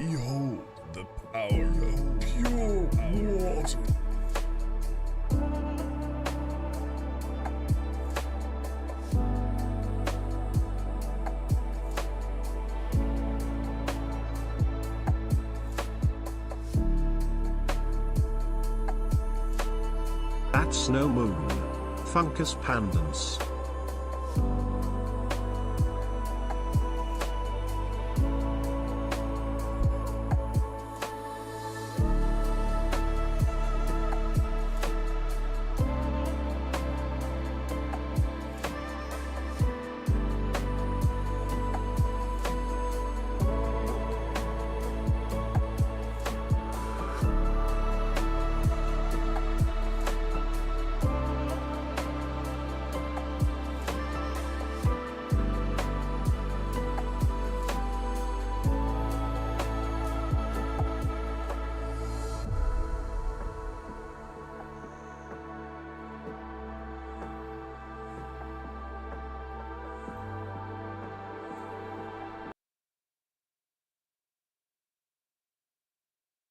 Behold the power of pure water. That's no moon. Funkus Pandans.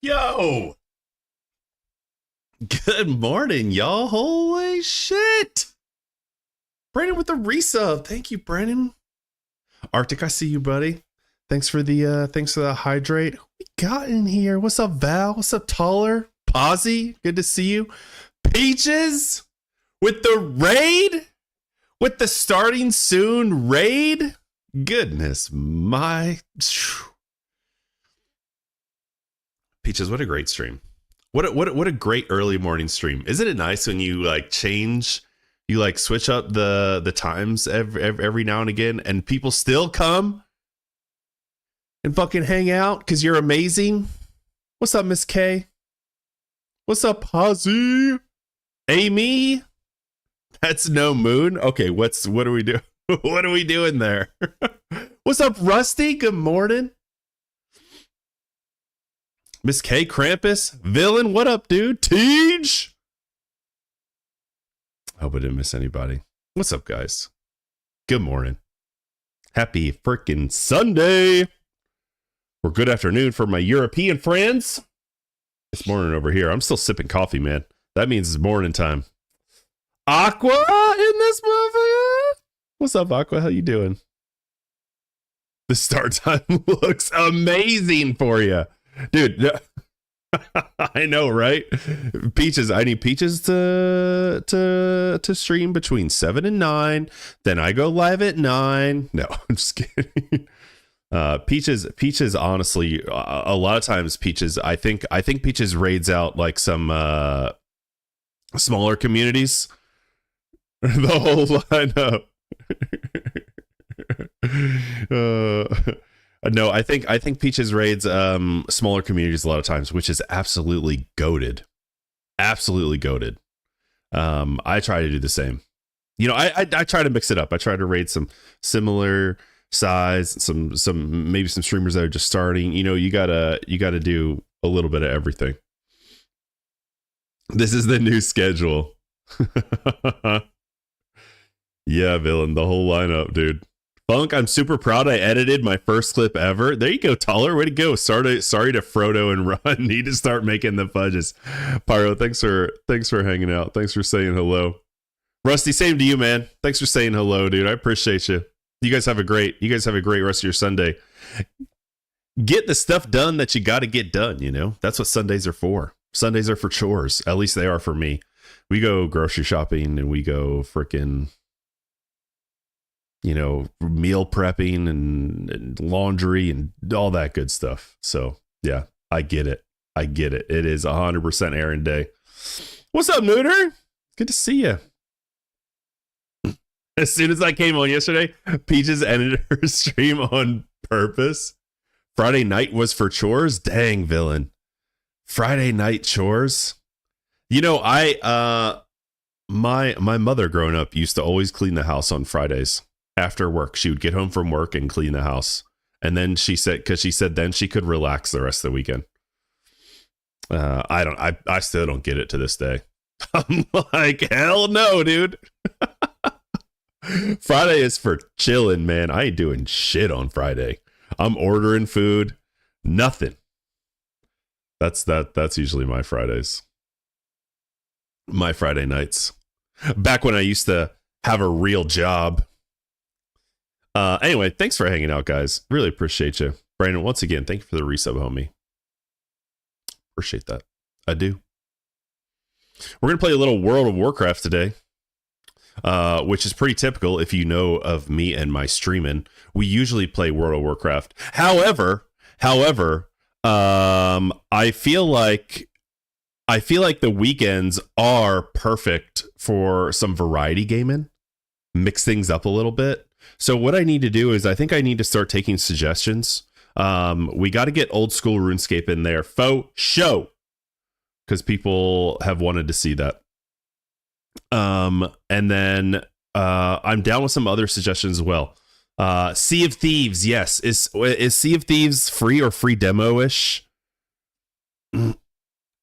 Yo! Good morning, y'all. Holy shit! Brandon with the resub. Thank you, Brandon. Arctic, I see you, buddy. Thanks for the hydrate. What we got in here? What's up, Val? What's up, Taller? Posy, good to see you. Peaches with the raid? With the starting soon raid? Goodness, my... Peaches, what a great stream. What a great early morning stream. Isn't it nice when you switch up the times every now and again and people still come and fucking hang out because you're amazing? What's up, Miss K? What's up, Posy? Amy? That's no moon. Okay, what are we doing? What are we doing there? What's up, Rusty? Good morning. Miss K, Krampus, Villain, what up, dude? Tej! Hope I didn't miss anybody. What's up, guys? Good morning. Happy freaking Sunday. Or good afternoon for my European friends. It's morning over here. I'm still sipping coffee, man. That means it's morning time. Aqua in this motherfucker. What's up, Aqua? How you doing? The start time looks amazing for you. Dude, I know, right? Peaches, I need Peaches to stream between 7 and 9. Then I go live at 9. No, I'm just kidding. Peaches, honestly, a lot of times Peaches, I think Peaches raids out like some smaller communities. The whole lineup. No, I think Peaches raids smaller communities a lot of times, which is absolutely goated. Absolutely goated. I try to do the same. You know, I try to mix it up. I try to raid some similar size, some maybe some streamers that are just starting. You know, you gotta do a little bit of everything. This is the new schedule. Yeah, Villain, the whole lineup, dude. Funk, I'm super proud I edited my first clip ever. There you go, Taller. Way to go. Sorry to Frodo and Ron. Need to start making the fudges. Pyro, thanks for hanging out. Thanks for saying hello. Rusty, same to you, man. Thanks for saying hello, dude. I appreciate you. You guys have a great rest of your Sunday. Get the stuff done that you got to get done, you know? That's what Sundays are for. Sundays are for chores. At least they are for me. We go grocery shopping and we go freaking, you know, meal prepping and laundry and all that good stuff. So yeah, I get it. It is 100% errand day. What's up, Nooner? Good to see you. As soon as I came on yesterday, Peaches ended her stream on purpose. Friday night was for chores. Dang, Villain. Friday night chores. You know, my mother growing up used to always clean the house on Fridays. After work, she would get home from work and clean the house. And then she said then she could relax the rest of the weekend. I still don't get it to this day. I'm like, hell no, dude. Friday is for chilling, man. I ain't doing shit on Friday. I'm ordering food. Nothing. That's usually my Fridays. My Friday nights. Back when I used to have a real job. Anyway, thanks for hanging out, guys. Really appreciate you. Brandon, once again, thank you for the resub, homie. Appreciate that. I do. We're going to play a little World of Warcraft today, which is pretty typical if you know of me and my streaming. We usually play World of Warcraft. However, I feel like the weekends are perfect for some variety gaming, mix things up a little bit. So what I need to do is I think I need to start taking suggestions. We got to get old school RuneScape in there. Faux show. Because people have wanted to see that. And then I'm down with some other suggestions as well. Sea of Thieves, yes. Is Sea of Thieves free or free demo-ish?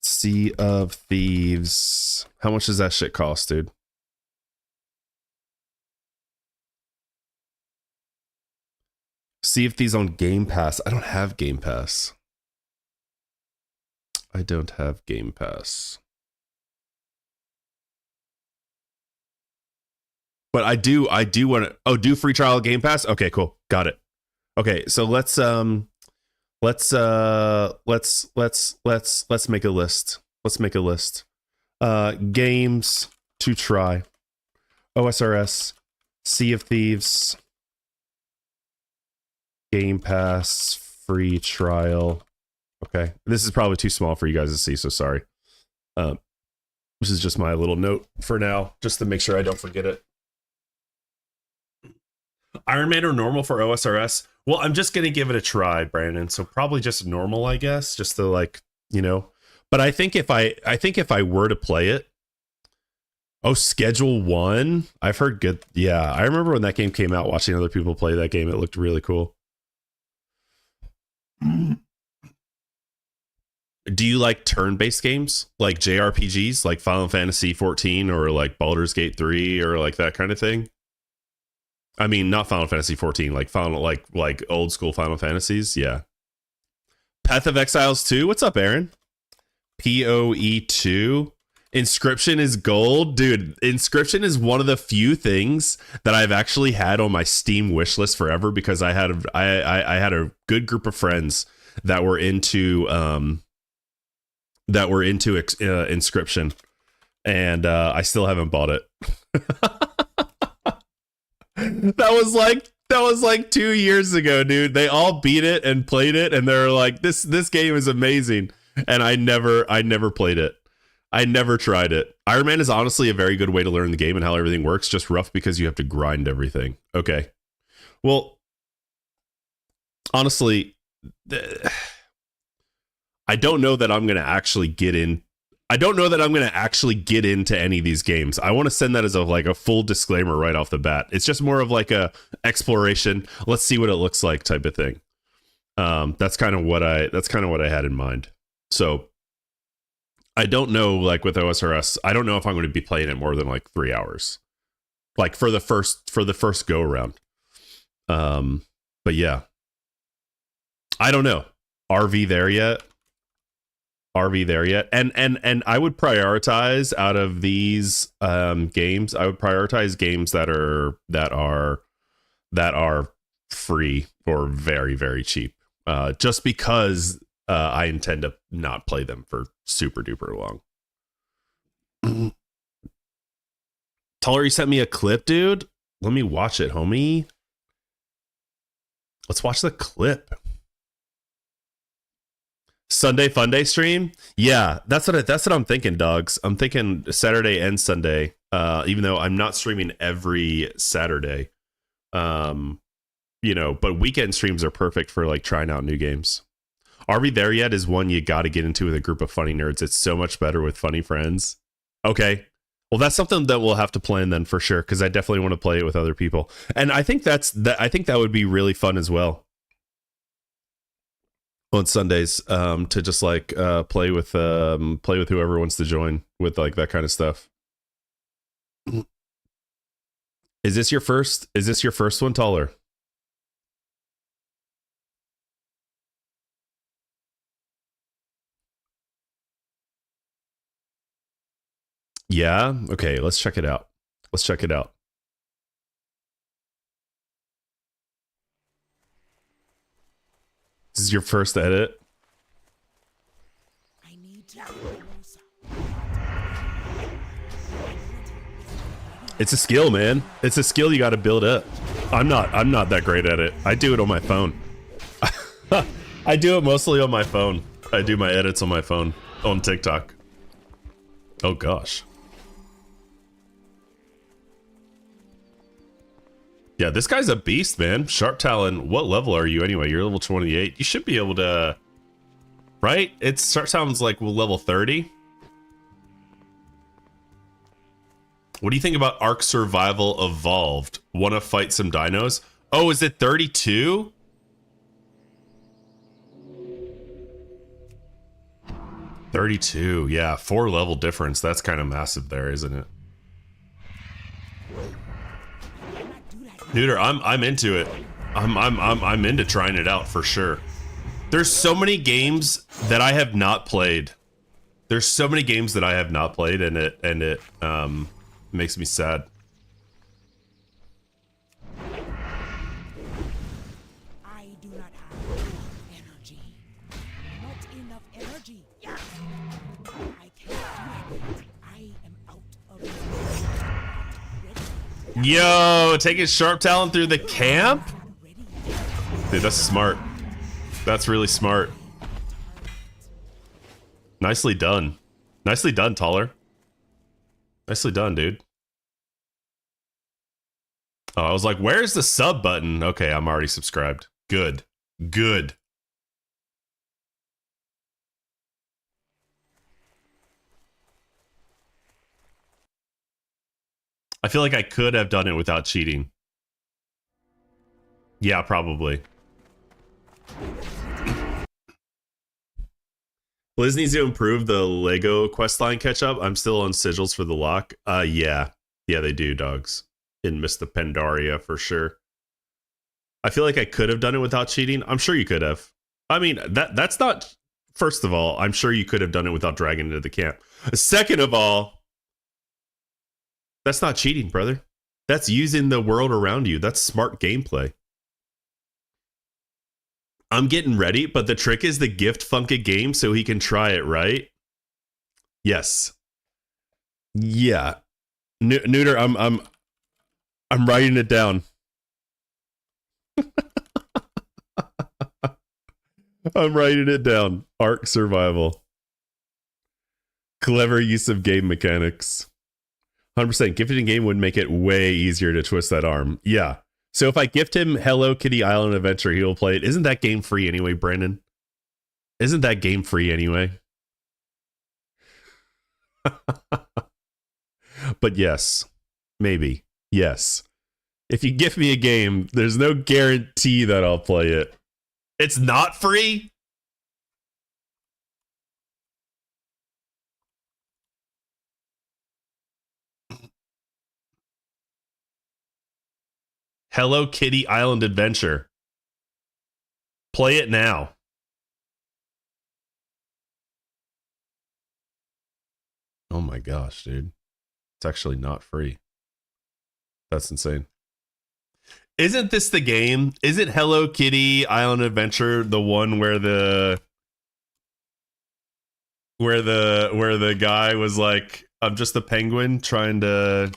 Sea of Thieves. How much does that shit cost, dude? Sea of Thieves on Game Pass. I don't have Game Pass. I don't have Game Pass. But I do want to do free trial Game Pass. Okay, cool. Got it. Okay, so let's make a list. Let's make a list. Games to try. OSRS, Sea of Thieves, Game Pass, free trial. Okay, this is probably too small for you guys to see, so sorry. This is just my little note for now, just to make sure I don't forget it. Iron Man or normal for OSRS? Well, I'm just gonna give it a try, Brandon. So probably just normal, I guess, just to like, you know. But I think if I were to play it, Schedule 1. I've heard good. Yeah, I remember when that game came out, watching other people play that game. It looked really cool. Do you like turn-based games like JRPGs, like Final Fantasy 14 or like Baldur's Gate 3 or like that kind of thing? I mean, not Final Fantasy 14, like like old school Final Fantasies. Yeah. Path of Exiles 2. What's up, Aaron? PoE 2. Inscription is gold, dude. Inscription is one of the few things that I've actually had on my Steam wish list forever because I had a good group of friends that were into Inscription, and I still haven't bought it. That was like 2 years ago, dude. They all beat it and played it, and they're like, this game is amazing, and I never played it. I never tried it. Iron Man is honestly a very good way to learn the game and how everything works, just rough because you have to grind everything. Okay. Well, honestly, I don't know that I'm going to actually get in. I don't know that I'm going to actually get into any of these games. I want to send that as a full disclaimer right off the bat. It's just more of like a exploration. Let's see what it looks like type of thing. That's kind of what I had in mind. So I don't know, like with OSRS, I don't know if I'm going to be playing it more than like 3 hours, like for the first go around. But yeah, I don't know. RV there yet? And I would prioritize out of these games. I would prioritize games that are free or very, very cheap. Just because I intend to not play them for super duper long. Taller, you sent me a clip, dude. Let me watch it, homie. Let's watch the clip. Sunday Fun Day stream? Yeah, that's what I'm thinking, dogs. I'm thinking Saturday and Sunday. Even though I'm not streaming every Saturday. But weekend streams are perfect for like trying out new games. Are we there yet is one you got to get into with a group of funny nerds. It's so much better with funny friends. Okay. Well, that's something that we'll have to plan then for sure, because I definitely want to play it with other people. And I think I think that would be really fun as well. On Sundays, to just like play with whoever wants to join with like that kind of stuff. Is this your first one, Taller? Yeah. Okay. Let's check it out. Let's check it out. This is your first edit. It's a skill, man. It's a skill you got to build up. I'm not that great at it. I do it on my phone. I do it mostly on my phone. I do my edits on my phone on TikTok. Oh gosh. Yeah, this guy's a beast, man. Sharp Talon. What level are you anyway? You're level 28. You should be able to, right? It's Sharp Talon's like level 30. What do you think about Ark Survival Evolved? Want to fight some dinos? Oh, is it 32? Yeah, 4 level difference. That's kind of massive there, isn't it? Neuter, I'm into it. I'm into trying it out for sure. There's so many games that I have not played. There's so many games that I have not played, and it makes me sad. I do not have energy. Not enough energy. I can't do it. I am out of. Yo, taking Sharp Talon through the camp? Dude, that's smart. That's really smart. Nicely done. Nicely done, Taller. Nicely done, dude. Oh, I was like, where's the sub button? Okay, I'm already subscribed. Good. Good. I feel like I could have done it without cheating. Yeah, probably. Blizz needs to improve the Lego questline catch-up. I'm still on sigils for the lock. Yeah. Yeah, they do, dogs. In Mr. Pandaria, for sure. I feel like I could have done it without cheating. I'm sure you could have. I mean, that's not... First of all, I'm sure you could have done it without dragging it into the camp. Second of all, that's not cheating, brother. That's using the world around you. That's smart gameplay. I'm getting ready, but the trick is to gift Funk a game so he can try it, right? Yes. Yeah. Neuter, I'm writing it down. I'm writing it down. Ark Survival. Clever use of game mechanics. 100%. Gifted in game would make it way easier to twist that arm. Yeah. So if I gift him Hello Kitty Island Adventure, he will play it. Isn't that game free anyway, Brandon? Isn't that game free anyway? But yes. Maybe. Yes. If you gift me a game, there's no guarantee that I'll play it. It's not free? Hello Kitty Island Adventure. Play it now. Oh my gosh, dude. It's actually not free. That's insane. Isn't this the game? Isn't Hello Kitty Island Adventure the one where the guy was like, I'm just a penguin trying to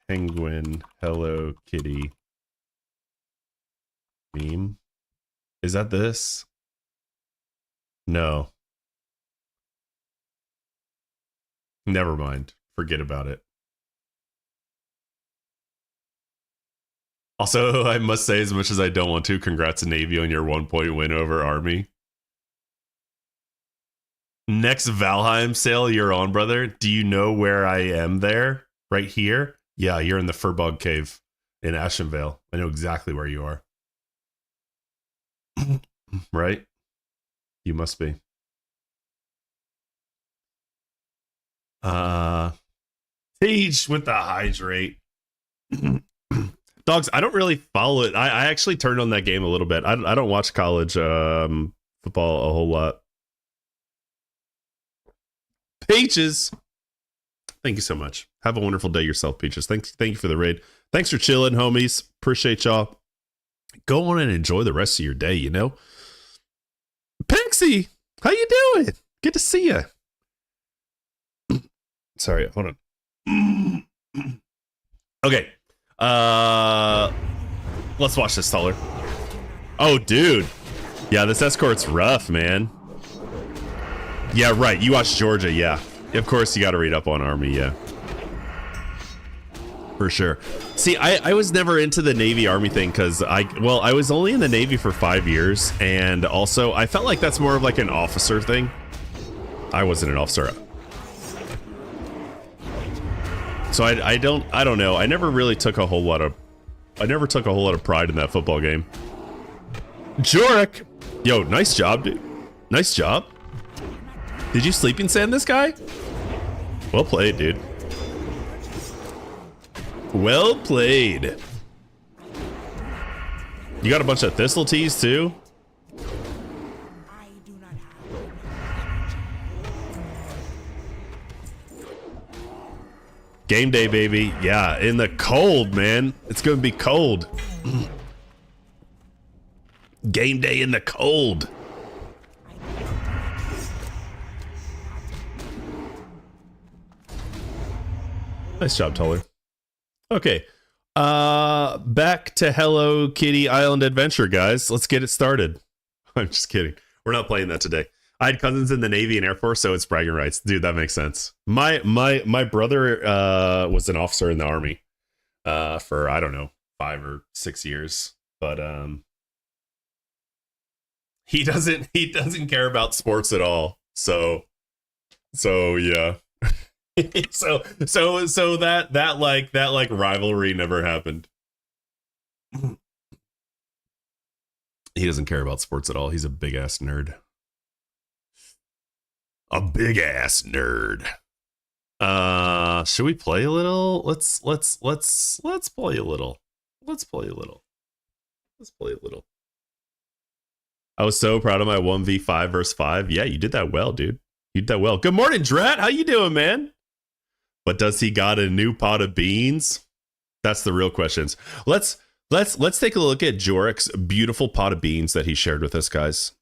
penguin Hello Kitty meme? Is that this? No. Never mind. Forget about it. Also, I must say, as much as I don't want to, congrats to Navy on your 1-point win over Army. Next Valheim sale you're on, brother. Do you know where I am there? Right here? Yeah, you're in the Furbog Cave in Ashenvale. I know exactly where you are. Right? You must be. Teach with the hydrate. Dogs, I don't really follow it. I actually turned on that game a little bit. I don't watch college football a whole lot. Peaches. Thank you so much. Have a wonderful day yourself, Peaches. Thank you for the raid. Thanks for chilling, homies. Appreciate y'all. Go on and enjoy the rest of your day, you know? Pixie, how you doing? Good to see you. Sorry, hold on. Okay. Let's watch this, Taller. Oh, dude. Yeah, this escort's rough, man. Yeah, right. You watched Georgia, yeah. Of course, you got to read up on Army, yeah. For sure. See, I was never into the Navy Army thing because I was only in the Navy for 5 years, and also I felt like that's more of like an officer thing. I wasn't an officer. So I don't know. I never really took a whole lot of pride in that football game. Jorik! Yo, nice job, dude. Nice job. Did you sleeping sand this guy? Well played, dude. Well played. You got a bunch of thistle teas too? I do not have. Game day, baby. Yeah, in the cold, man. It's gonna be cold. Game day in the cold. Nice job, Tuller. Okay. Back to Hello Kitty Island Adventure, guys. Let's get it started. I'm just kidding. We're not playing that today. I had cousins in the Navy and Air Force, so it's bragging rights. Dude, that makes sense. My brother was an officer in the Army for, I don't know, 5 or 6 years. But he doesn't care about sports at all. So yeah. so that rivalry never happened. He doesn't care about sports at all. He's a big ass nerd. A big ass nerd. Should we play a little? Let's play a little. Let's play a little. I was so proud of my 1v5 versus 5. Yeah, you did that well, dude. You did that well. Good morning, Drat. How you doing, man? But does he got a new pot of beans? That's the real questions. Let's take a look at Jorik's beautiful pot of beans that he shared with us, guys.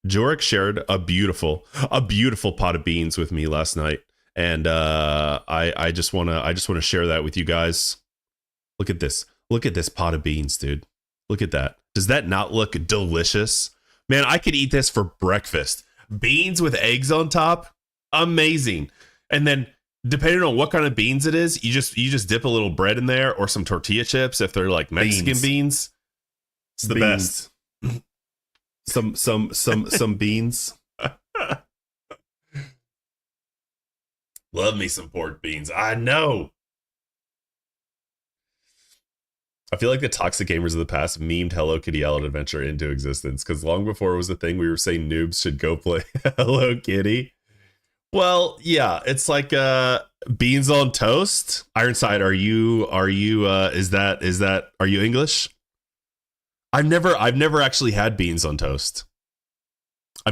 Jorik shared a beautiful pot of beans with me last night, and I just wanna share that with you guys. Look at this pot of beans, dude. Look at that. Does that not look delicious? Man, I could eat this for breakfast. Beans with eggs on top, amazing. And then depending on what kind of beans it is, you just dip a little bread in there or some tortilla chips if they're like Mexican beans. It's the best. Some beans. Love me some pork beans. I know. I feel like the toxic gamers of the past memed Hello Kitty Island Adventure into existence, because long before it was a thing, we were saying noobs should go play Hello Kitty. Well, yeah, it's like beans on toast. Ironside, are you English? I've never actually had beans on toast. Are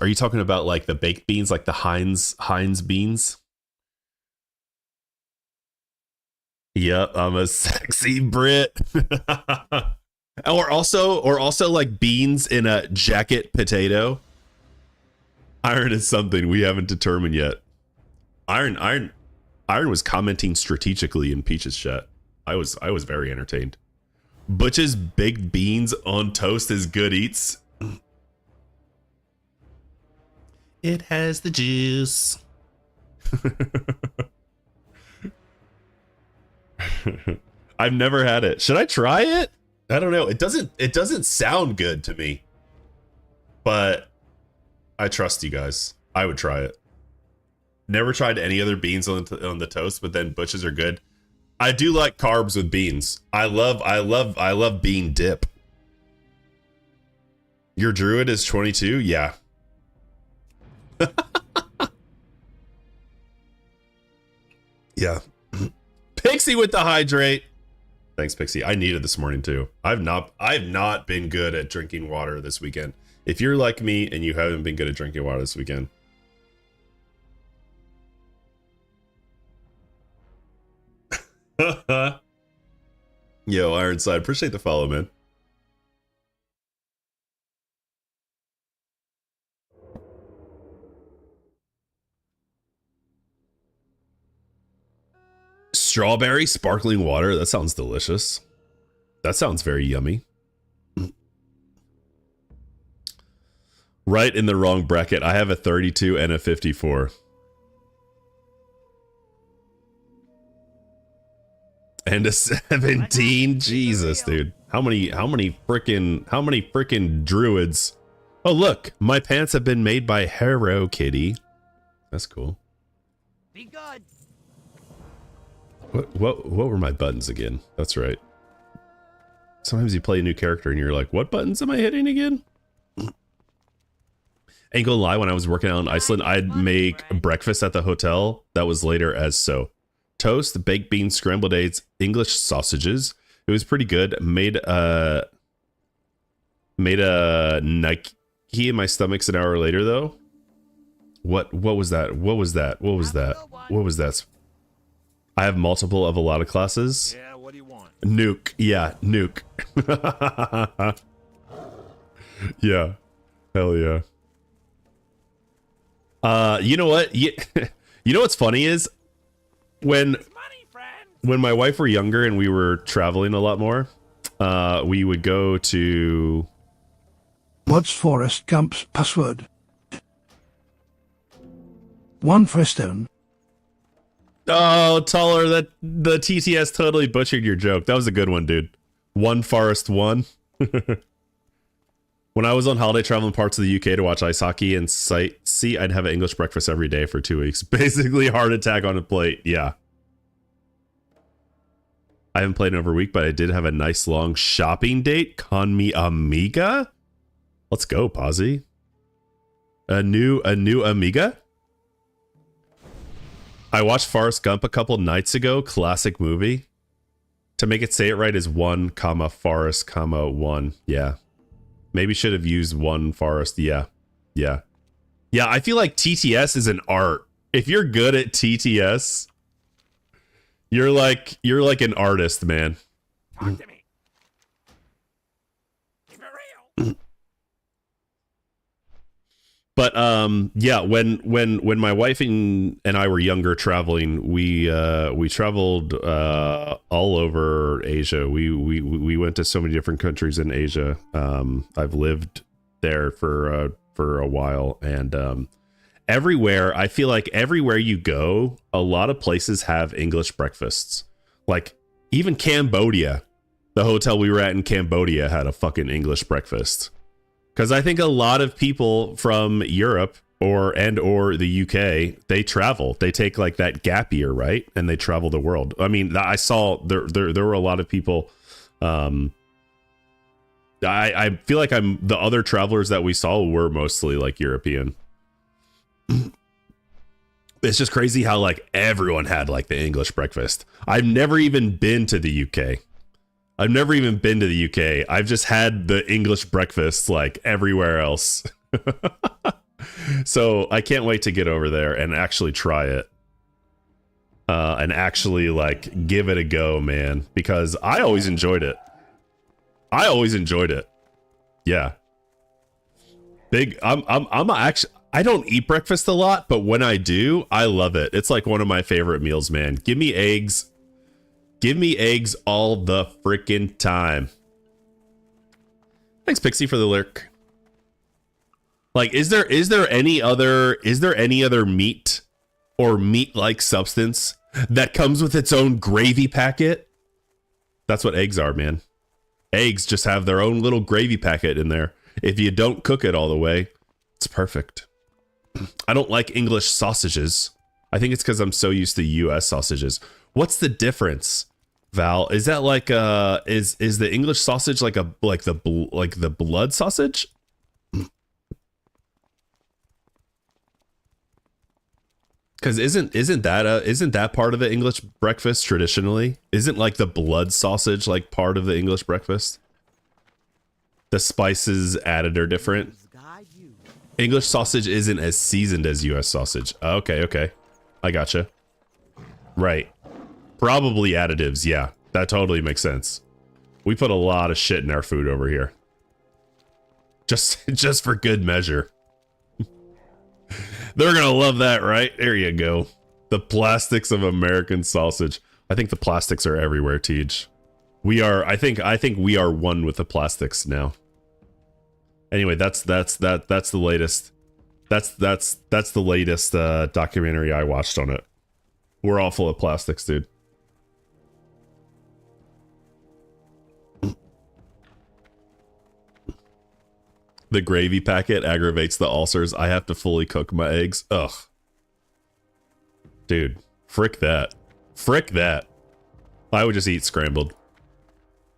you talking about like the baked beans, like the Heinz beans? Yep, I'm a sexy Brit. or also like beans in a jacket potato. Iron is something we haven't determined yet. Iron was commenting strategically in Peach's chat. I was very entertained. Butch's baked beans on toast is good eats. It has the juice. I've never had it. Should I try it? I don't know. It doesn't sound good to me. But I trust you guys. I would try it. Never tried any other beans on the toast, but then Butch's are good. I do like carbs with beans. I love bean dip. Your druid is 22? Yeah. Yeah. Pixie with the hydrate. Thanks, Pixie. I needed this morning too. I've not been good at drinking water this weekend. If you're like me and you haven't been good at drinking water this weekend, Yo, Ironside, appreciate the follow, man. Strawberry sparkling water. That sounds delicious. That sounds very yummy. Right in the wrong bracket. I have a 32 and a 54. And a 17. Jesus, dude. How many freaking druids? Oh, look. My pants have been made by Hero Kitty. That's cool. Be good. What were my buttons again? That's right. Sometimes you play a new character and you're like, what buttons am I hitting again? Ain't gonna lie, when I was working out in Iceland, I'd make breakfast at the hotel that was later as so. Toast, baked beans, scrambled eggs, English sausages. It was pretty good. Made a Nike in my stomach's an hour later though. What was that? What was that? What was that? What was that? I have multiple of a lot of classes. Yeah, what do you want? Nuke. Yeah, nuke. Yeah. Hell yeah. You know what? You know what's funny is when my wife were younger and we were traveling a lot more, we would go to What's Forest Gump's password? One for a stone. Oh, Taller, that the TTS totally butchered your joke. That was a good one, dude. One Forest One. When I was on holiday traveling parts of the UK to watch ice hockey and sightsee, I'd have an English breakfast every day for 2 weeks. Basically, heart attack on a plate. Yeah. I haven't played in over a week, but I did have a nice long shopping date. Con mi amiga. Let's go, Posy. A new amiga. I watched Forrest Gump a couple nights ago. Classic movie. To make it say it right is 1, Forrest, 1. Yeah. Maybe should have used 1 Forest. Yeah. Yeah. Yeah, I feel like TTS is an art. If you're good at TTS, you're like an artist, man. Talk to me. Keep it real. But yeah, when my wife and I were younger traveling, we traveled all over Asia. We went to so many different countries in Asia. I've lived there for a while, and everywhere, I feel like everywhere you go, a lot of places have English breakfasts. Like even Cambodia, the hotel we were at in Cambodia had a fucking English breakfast. Because I think a lot of people from Europe or the UK, they travel. They take like that gap year, right? And they travel the world. I mean, I saw there were a lot of people. I feel like the other travelers that we saw were mostly like European. It's just crazy how like everyone had like the English breakfast. I've never even been to the UK. I've never even been to the UK. I've just had the English breakfast like everywhere else. So I can't wait to get over there and actually try it. And actually like give it a go, man, because I always enjoyed it. Yeah. I'm actually, I don't eat breakfast a lot, but when I do, I love it. It's like one of my favorite meals, man. Give me eggs. Give me eggs all the freaking time. Thanks, Pixie, for the lurk. Like, is there any other meat or meat-like substance that comes with its own gravy packet? That's what eggs are, man. Eggs just have their own little gravy packet in there. If you don't cook it all the way, it's perfect. I don't like English sausages. I think it's because I'm so used to US sausages. What's the difference, Val? Is that like is the English sausage like the blood sausage? Because isn't that part of the English breakfast traditionally? Isn't like the blood sausage like part of the English breakfast? The spices added are different. English sausage isn't as seasoned as US sausage. Okay. I gotcha. Right. Probably additives. Yeah, that totally makes sense. We put a lot of shit in our food over here. Just for good measure. They're gonna love that, right? There you go. The plastics of American sausage. I think the plastics are everywhere, Tej. We are. I think we are one with the plastics now. Anyway, that's the latest. That's the latest documentary I watched on it. We're all full of plastics, dude. The gravy packet aggravates the ulcers. I have to fully cook my eggs. Ugh. Dude, frick that. Frick that. I would just eat scrambled.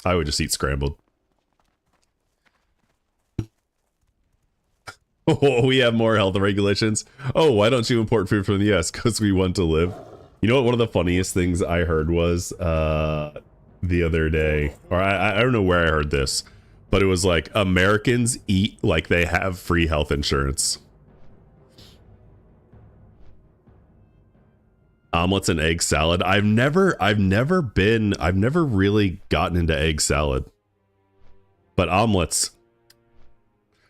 I would just eat scrambled. Oh, we have more health regulations. Oh, why don't you import food from the US? Because we want to live. You know what? One of the funniest things I heard was the other day, or I don't know where I heard this, but it was like Americans eat like they have free health insurance. Omelets and egg salad. I've never really gotten into egg salad, but omelets.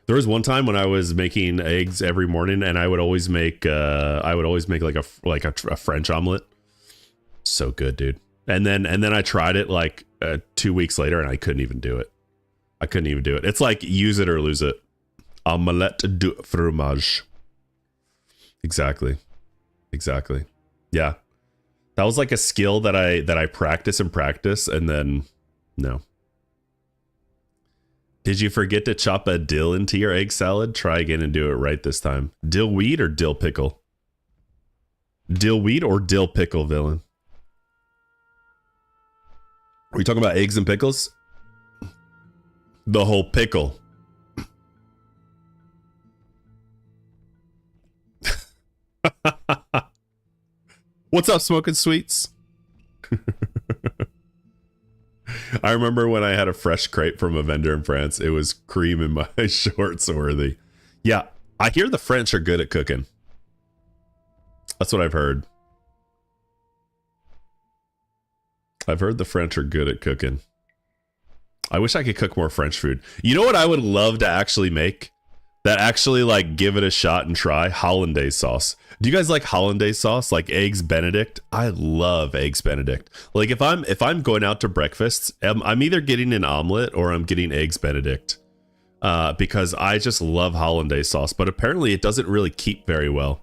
There was one time when I was making eggs every morning, and I would always make like a French omelet. So good, dude. And then I tried it like 2 weeks later, and I couldn't even do it. I couldn't even do it. It's like use it or lose it. Omelette du fromage. Exactly. Exactly. Yeah. That was like a skill that I practice, and then no. Did you forget to chop a dill into your egg salad? Try again and do it right this time. Dill weed or dill pickle? Dill weed or dill pickle, villain? Are we talking about eggs and pickles? The whole pickle. What's up, Smoking Sweets? I remember when I had a fresh crepe from a vendor in France. It was cream in my shorts worthy. Yeah, I hear the French are good at cooking. That's what I've heard. I've heard the French are good at cooking. I wish I could cook more French food. You know what I would love to actually make? That actually like give it a shot and try? Hollandaise sauce. Do you guys like hollandaise sauce? Like eggs Benedict? I love eggs Benedict. Like if I'm going out to breakfasts, I'm either getting an omelet or I'm getting eggs Benedict. Because I just love hollandaise sauce, but apparently it doesn't really keep very well.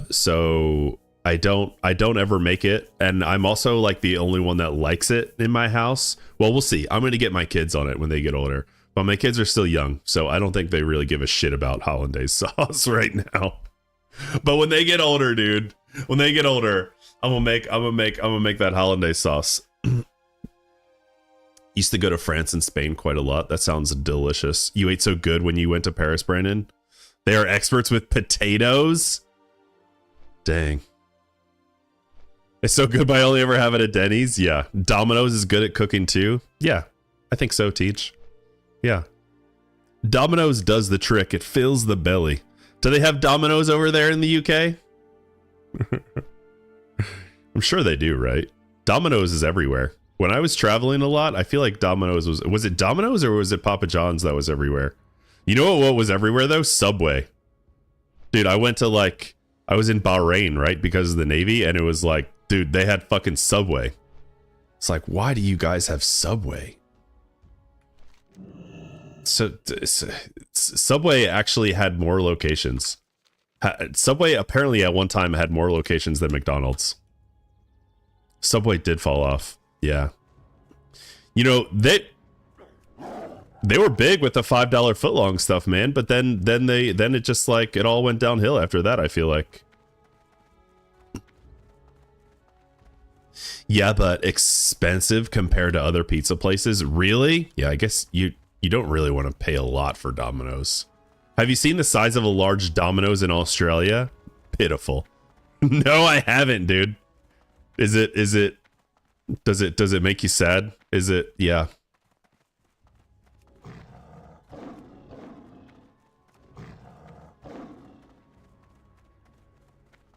So I don't ever make it, and I'm also like the only one that likes it in my house. Well, we'll see. I'm gonna get my kids on it when they get older, but my kids are still young, so I don't think they really give a shit about hollandaise sauce right now. But when they get older, dude, when they get older, I'm gonna make that hollandaise sauce. Used to go to France and Spain quite a lot. That sounds delicious. You ate so good when you went to Paris, Brandon. They are experts with potatoes. Dang. It's so good, but I only ever have it at Denny's. Yeah. Domino's is good at cooking too. Yeah. I think so, Teach. Yeah. Domino's does the trick. It fills the belly. Do they have Domino's over there in the UK? I'm sure they do, right? Domino's is everywhere. When I was traveling a lot, I feel like Domino's was it Domino's or was it Papa John's that was everywhere? You know what was everywhere though? Subway. Dude, I was in Bahrain, right? Because of the Navy, and it was like, dude, they had fucking Subway. It's like, why do you guys have Subway? So Subway actually had more locations. Subway apparently at one time had more locations than McDonald's. Subway did fall off. Yeah. You know, they were big with the $5 footlong stuff, man, but then it just like it all went downhill after that, I feel like. Yeah, but expensive compared to other pizza places. Really? Yeah, I guess you don't really want to pay a lot for Domino's. Have you seen the size of a large Domino's in Australia? Pitiful. No, I haven't, dude. Does it make you sad? Is it? Yeah.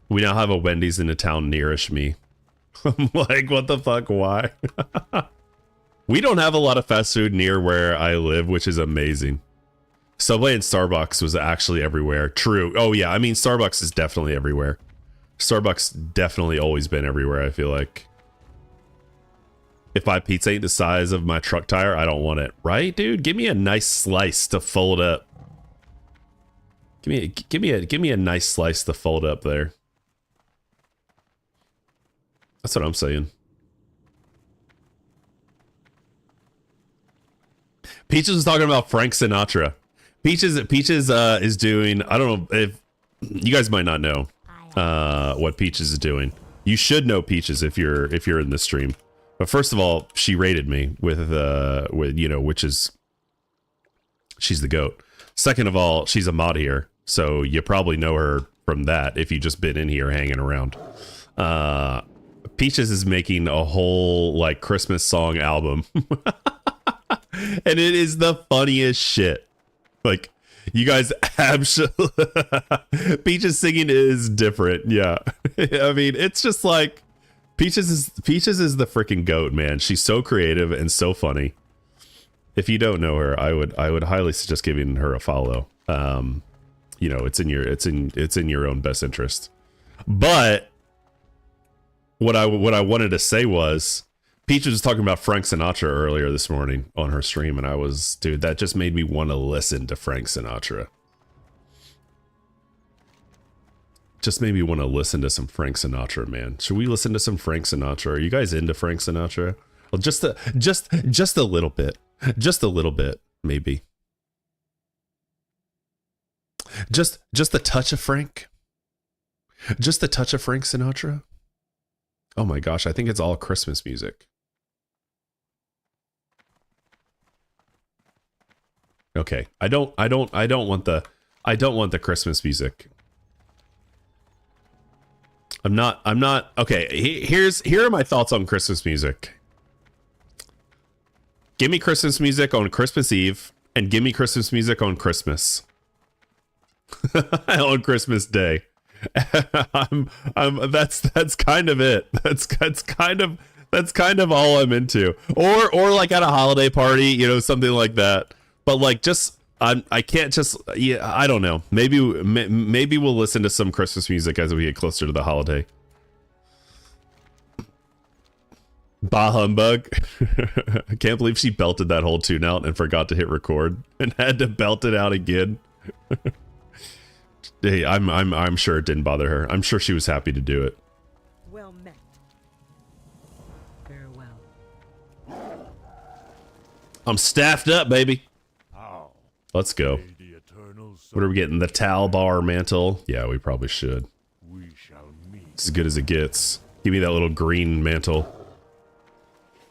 We now have a Wendy's in a town nearish me. I'm like, what the fuck? Why? We don't have a lot of fast food near where I live, which is amazing. Subway and Starbucks was actually everywhere. True. Oh yeah, I mean Starbucks is definitely everywhere. Starbucks definitely always been everywhere, I feel like. If my pizza ain't the size of my truck tire, I don't want it. Right, dude? Give me a nice slice to fold up. Give me a nice slice to fold up there. That's what I'm saying. Peaches was talking about Frank Sinatra. Peaches is doing, I don't know if you guys might not know what Peaches is doing. You should know Peaches if you're in the stream. But first of all, she rated me with you know, which is she's the GOAT. Second of all, she's a mod here, so you probably know her from that if you just been in here hanging around. Peaches is making a whole like Christmas song album. And it is the funniest shit. Like, you guys absolutely Peaches singing is different. Yeah. I mean, it's just like Peaches is the freaking GOAT, man. She's so creative and so funny. If you don't know her, I would highly suggest giving her a follow. You know, it's in your own best interest. But what I wanted to say was Peaches was talking about Frank Sinatra earlier this morning on her stream, and I was, dude, that just made me want to listen to Frank Sinatra. Just made me want to listen to some Frank Sinatra, man. Should we listen to some Frank Sinatra? Are you guys into Frank Sinatra? Well, just a little bit. Just a little bit, maybe. Just a touch of Frank. Just a touch of Frank Sinatra. Oh my gosh, I think it's all Christmas music. Okay, I don't want the Christmas music. I'm not okay. Here are my thoughts on Christmas music. Give me Christmas music on Christmas Eve and give me Christmas music on Christmas. On Christmas Day. That's kind of it. That's kind of all I'm into. Or like at a holiday party, you know, something like that. But like, just I can't just, yeah, I don't know. Maybe we'll listen to some Christmas music as we get closer to the holiday. Bah humbug. I can't believe she belted that whole tune out and forgot to hit record and had to belt it out again. Hey, I'm sure it didn't bother her. I'm sure she was happy to do it. Well met. Farewell. I'm staffed up, baby. How? Let's go. May the eternal What are we getting? The Tal Bar mantle? Yeah, we probably should. we shall meet. It's as good as it gets. Give me that little green mantle.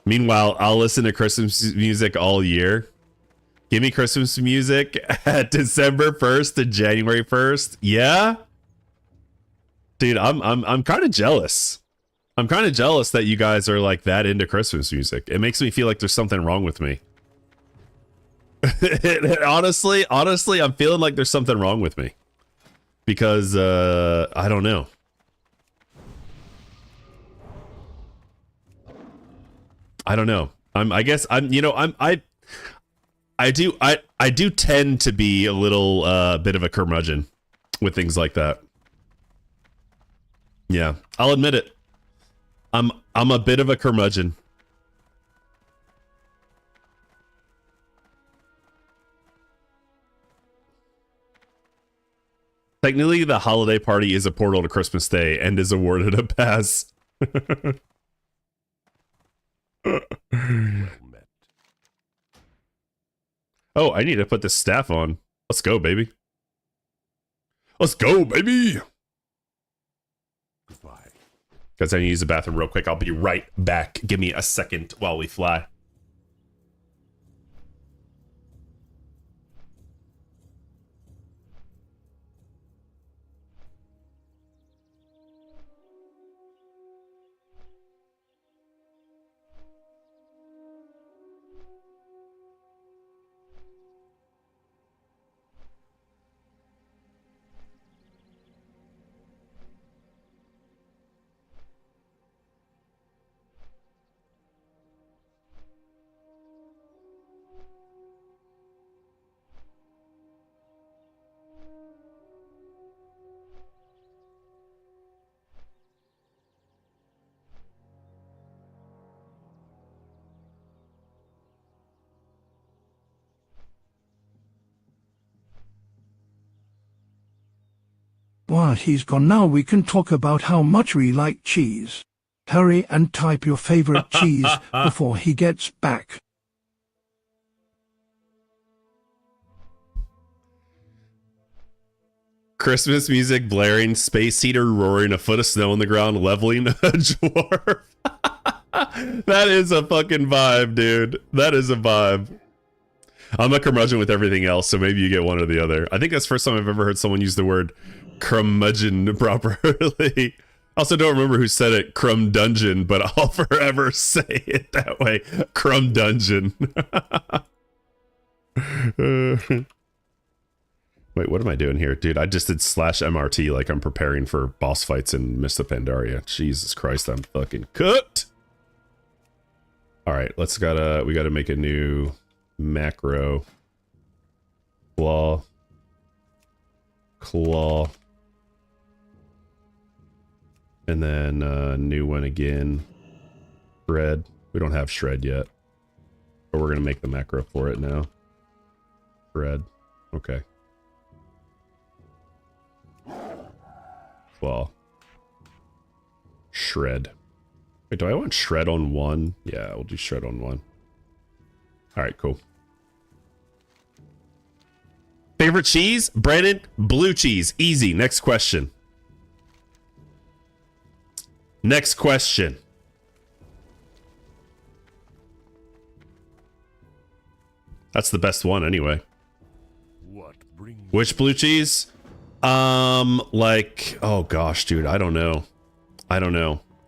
Meanwhile, I'll listen to Christmas music all year. Give me Christmas music at December 1st to January 1st. Yeah? Dude, I'm kind of jealous. I'm kind of jealous that you guys are like that into Christmas music. It makes me feel like there's something wrong with me. honestly, I'm feeling like there's something wrong with me. Because I don't know. I don't know. I guess I'm, you know, I do tend to be a little bit of a curmudgeon with things like that. Yeah, I'll admit it. I'm a bit of a curmudgeon. Technically, the holiday party is a portal to Christmas Day and is awarded a pass. Well met. Oh, I need to put this staff on. Let's go, baby. Let's go, baby. Goodbye. Guys, I need to use the bathroom real quick. I'll be right back. Give me a second while we fly. he's gone. Now we can talk about how much we like cheese. Hurry and type your favorite cheese before he gets back. Christmas music blaring, space heater roaring, a foot of snow on the ground, leveling a dwarf. That is a fucking vibe, dude. That is a vibe. I'm a curmudgeon with everything else, so maybe you get one or the other. I think that's the first time I've ever heard someone use the word curmudgeon properly. I also don't remember who said it, Crumb Dungeon, but I'll forever say it that way. Crumb Dungeon. Wait, what am I doing here? Dude, I just did /MRT like I'm preparing for boss fights in Mist of Pandaria. Jesus Christ, I'm fucking cooked. All right, we gotta make a new macro. Claw. And then new one again. Shred. We don't have shred yet. But we're gonna make the macro for it now. Shred. Okay. Claw. Shred. Wait, do I want shred on one? Yeah, we'll do shred on one. Alright, cool. Favorite cheese? Brandon, blue cheese. Easy. Next question. Next question. That's the best one anyway. What brings Which blue cheese? Like, oh gosh, dude, I don't know.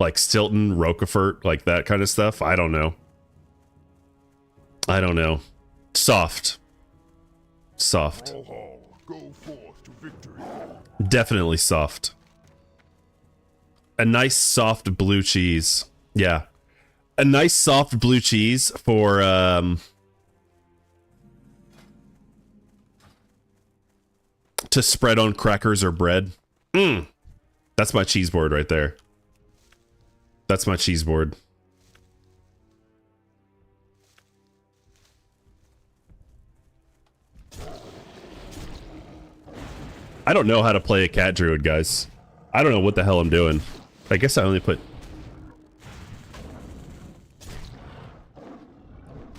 Like Stilton, Roquefort, like that kind of stuff. I don't know. Soft. go forth to victory? Definitely soft. A nice soft blue cheese. Yeah. A nice soft blue cheese for, to spread on crackers or bread. That's my cheese board right there. That's my cheese board. I don't know how to play a cat druid, guys. I don't know what the hell I'm doing. I guess I only put...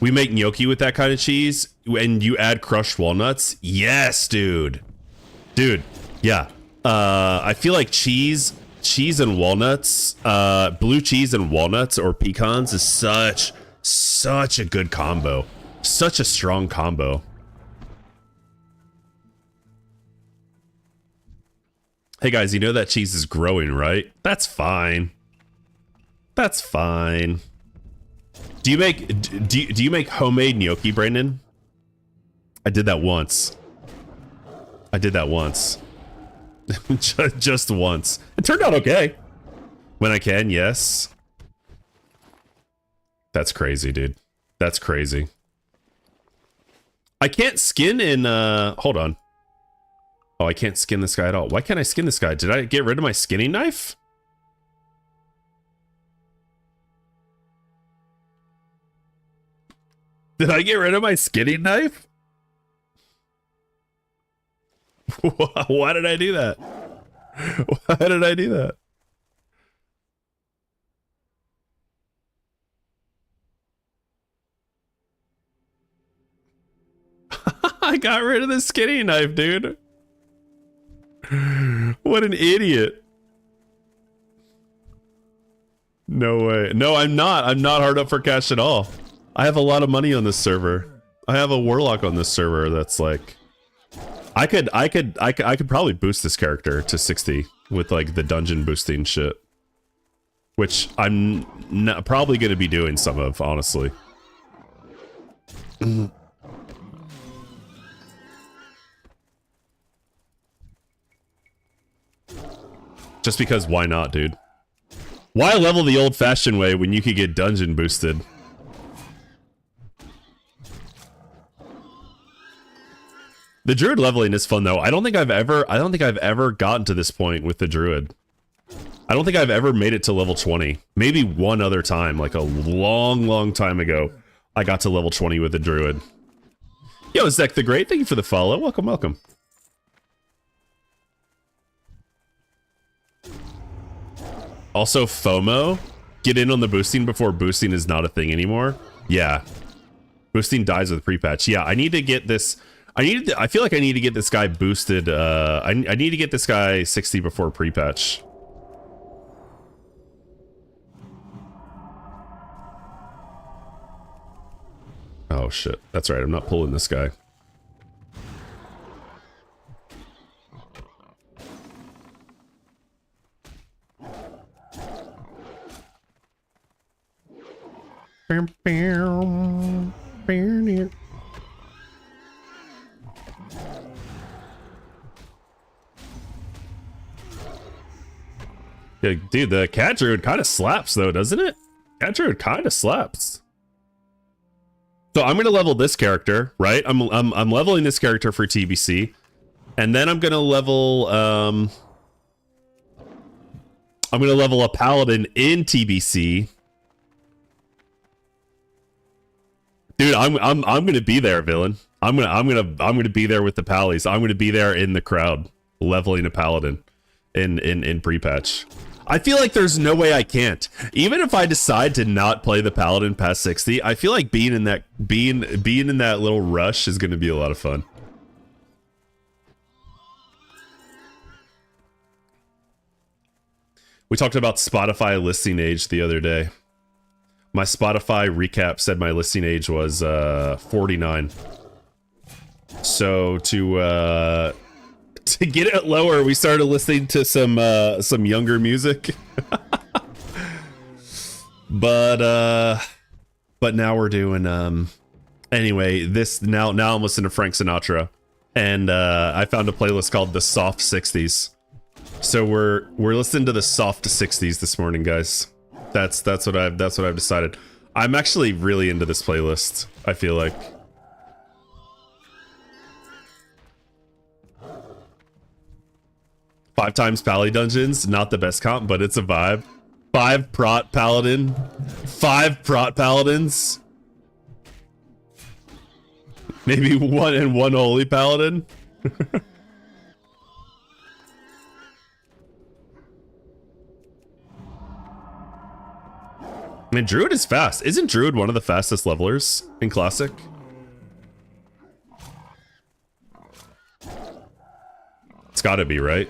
We make gnocchi with that kind of cheese, and you add crushed walnuts? Yes, dude. Dude, yeah. I feel like cheese and walnuts, blue cheese and walnuts or pecans is such a good combo. Such a strong combo. Hey guys, you know that cheese is growing, right? That's fine. That's fine. Do you make homemade gnocchi, Brandon? I did that once. Just once. It turned out okay. When I can, yes. That's crazy, dude. That's crazy. I can't skin in, hold on. Oh, I can't skin this guy at all. Why can't I skin this guy? Did I get rid of my skinning knife? Did I get rid of my skinning knife? Why did I do that? Why did I do that? I got rid of the skinning knife, dude. What an idiot. No way. No, I'm not. I'm not hard up for cash at all. I have a lot of money on this server. I have a warlock on this server that's like... I could probably boost this character to 60 with like the dungeon boosting shit. Which I'm probably going to be doing some of, honestly. Just because, why not, dude? Why level the old-fashioned way when you could get dungeon boosted? The druid leveling is fun though. I don't think I've ever gotten to this point with the druid. I don't think I've ever made it to level 20. Maybe one other time, like a long time ago, I got to level 20 with the druid. Yo, Zek the Great, thank you for the follow. Welcome. Also, FOMO. Get in on the boosting before boosting is not a thing anymore. Yeah. Boosting dies with pre-patch. Yeah, I need to get this. I feel like I need to get this guy boosted. I need to get this guy 60 before pre-patch. Oh shit. That's right. I'm not pulling this guy. Yeah, dude, the cat druid kind of slaps though, doesn't it? Cat druid kind of slaps. So I'm gonna level this character, right? I'm leveling this character for TBC, and then I'm gonna level a paladin in TBC. Dude, I'm gonna be there, villain. I'm gonna be there with the pallies. I'm gonna be there in the crowd, leveling a paladin in pre-patch. I feel like there's no way I can't. Even if I decide to not play the paladin past 60, I feel like being in that little rush is gonna be a lot of fun. We talked about Spotify listing age the other day. My Spotify recap said my listing age was 49. So to get it lower, we started listening to some younger music. but now we're doing anyway, this now I'm listening to Frank Sinatra, and I found a playlist called the Soft 60s. So we're listening to the Soft 60s this morning, guys. That's what I've decided. I'm actually really into this playlist, I feel like. Five times Pally Dungeons, not the best comp, but it's a vibe. 5 Prot Paladin. 5 Prot Paladins. Maybe 1 and 1 Holy Paladin. I mean, Druid is fast. Isn't Druid one of the fastest levelers in Classic? It's gotta be, right?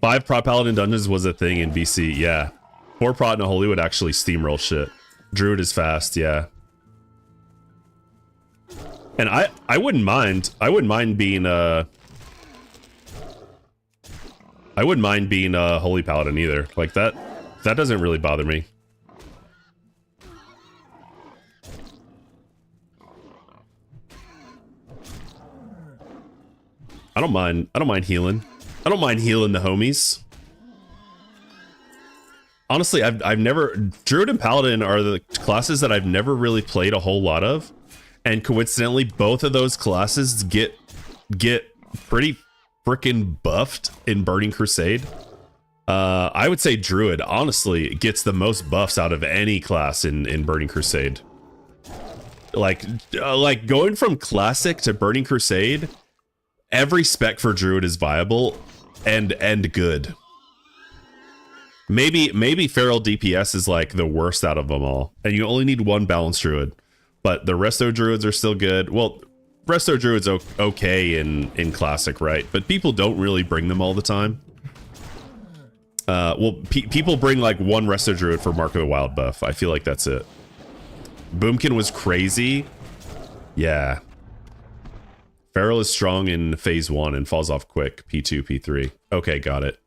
5 Prot Paladin Dungeons was a thing in BC, yeah. 4 Prot and a Holy would actually steamroll shit. Druid is fast, yeah. And I wouldn't mind being a Holy Paladin either. Like that doesn't really bother me. I don't mind healing. I don't mind healing the homies. Honestly, I've never... Druid and Paladin are the classes that I've never really played a whole lot of. And coincidentally, both of those classes get pretty freaking buffed in Burning Crusade. I would say Druid, honestly, gets the most buffs out of any class in Burning Crusade. Like going from Classic to Burning Crusade, every spec for Druid is viable and good. Maybe Feral DPS is like the worst out of them all, and you only need 1 balanced Druid. But the Resto Druids are still good. Well, Resto Druid's okay in Classic, right? But people don't really bring them all the time. Well, people bring like 1 Resto Druid for Mark of the Wild buff. I feel like that's it. Boomkin was crazy. Yeah. Feral is strong in phase 1 and falls off quick. P2, P3. Okay, got it.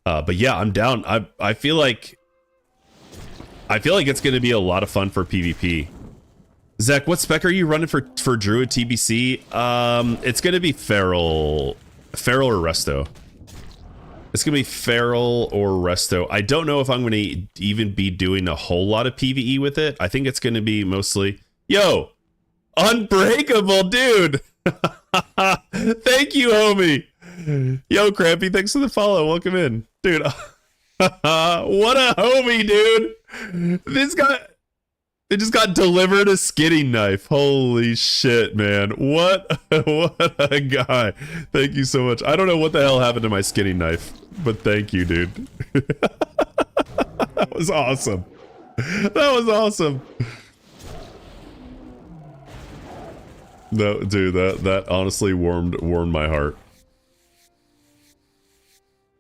But yeah, I'm down. I feel like it's going to be a lot of fun for PvP. Zach, what spec are you running for Druid TBC? It's going to be Feral or Resto. It's going to be Feral or Resto. I don't know if I'm going to even be doing a whole lot of PvE with it. I think it's going to be mostly... Yo! Unbreakable, dude! Thank you, homie! Yo, Crappy, thanks for the follow. Welcome in. Dude, what a homie, dude! This guy... They just got delivered a skinning knife. Holy shit, man. What a guy. Thank you so much. I don't know what the hell happened to my skinning knife, but thank you, dude. That was awesome. That was awesome. No, dude, that honestly warmed my heart.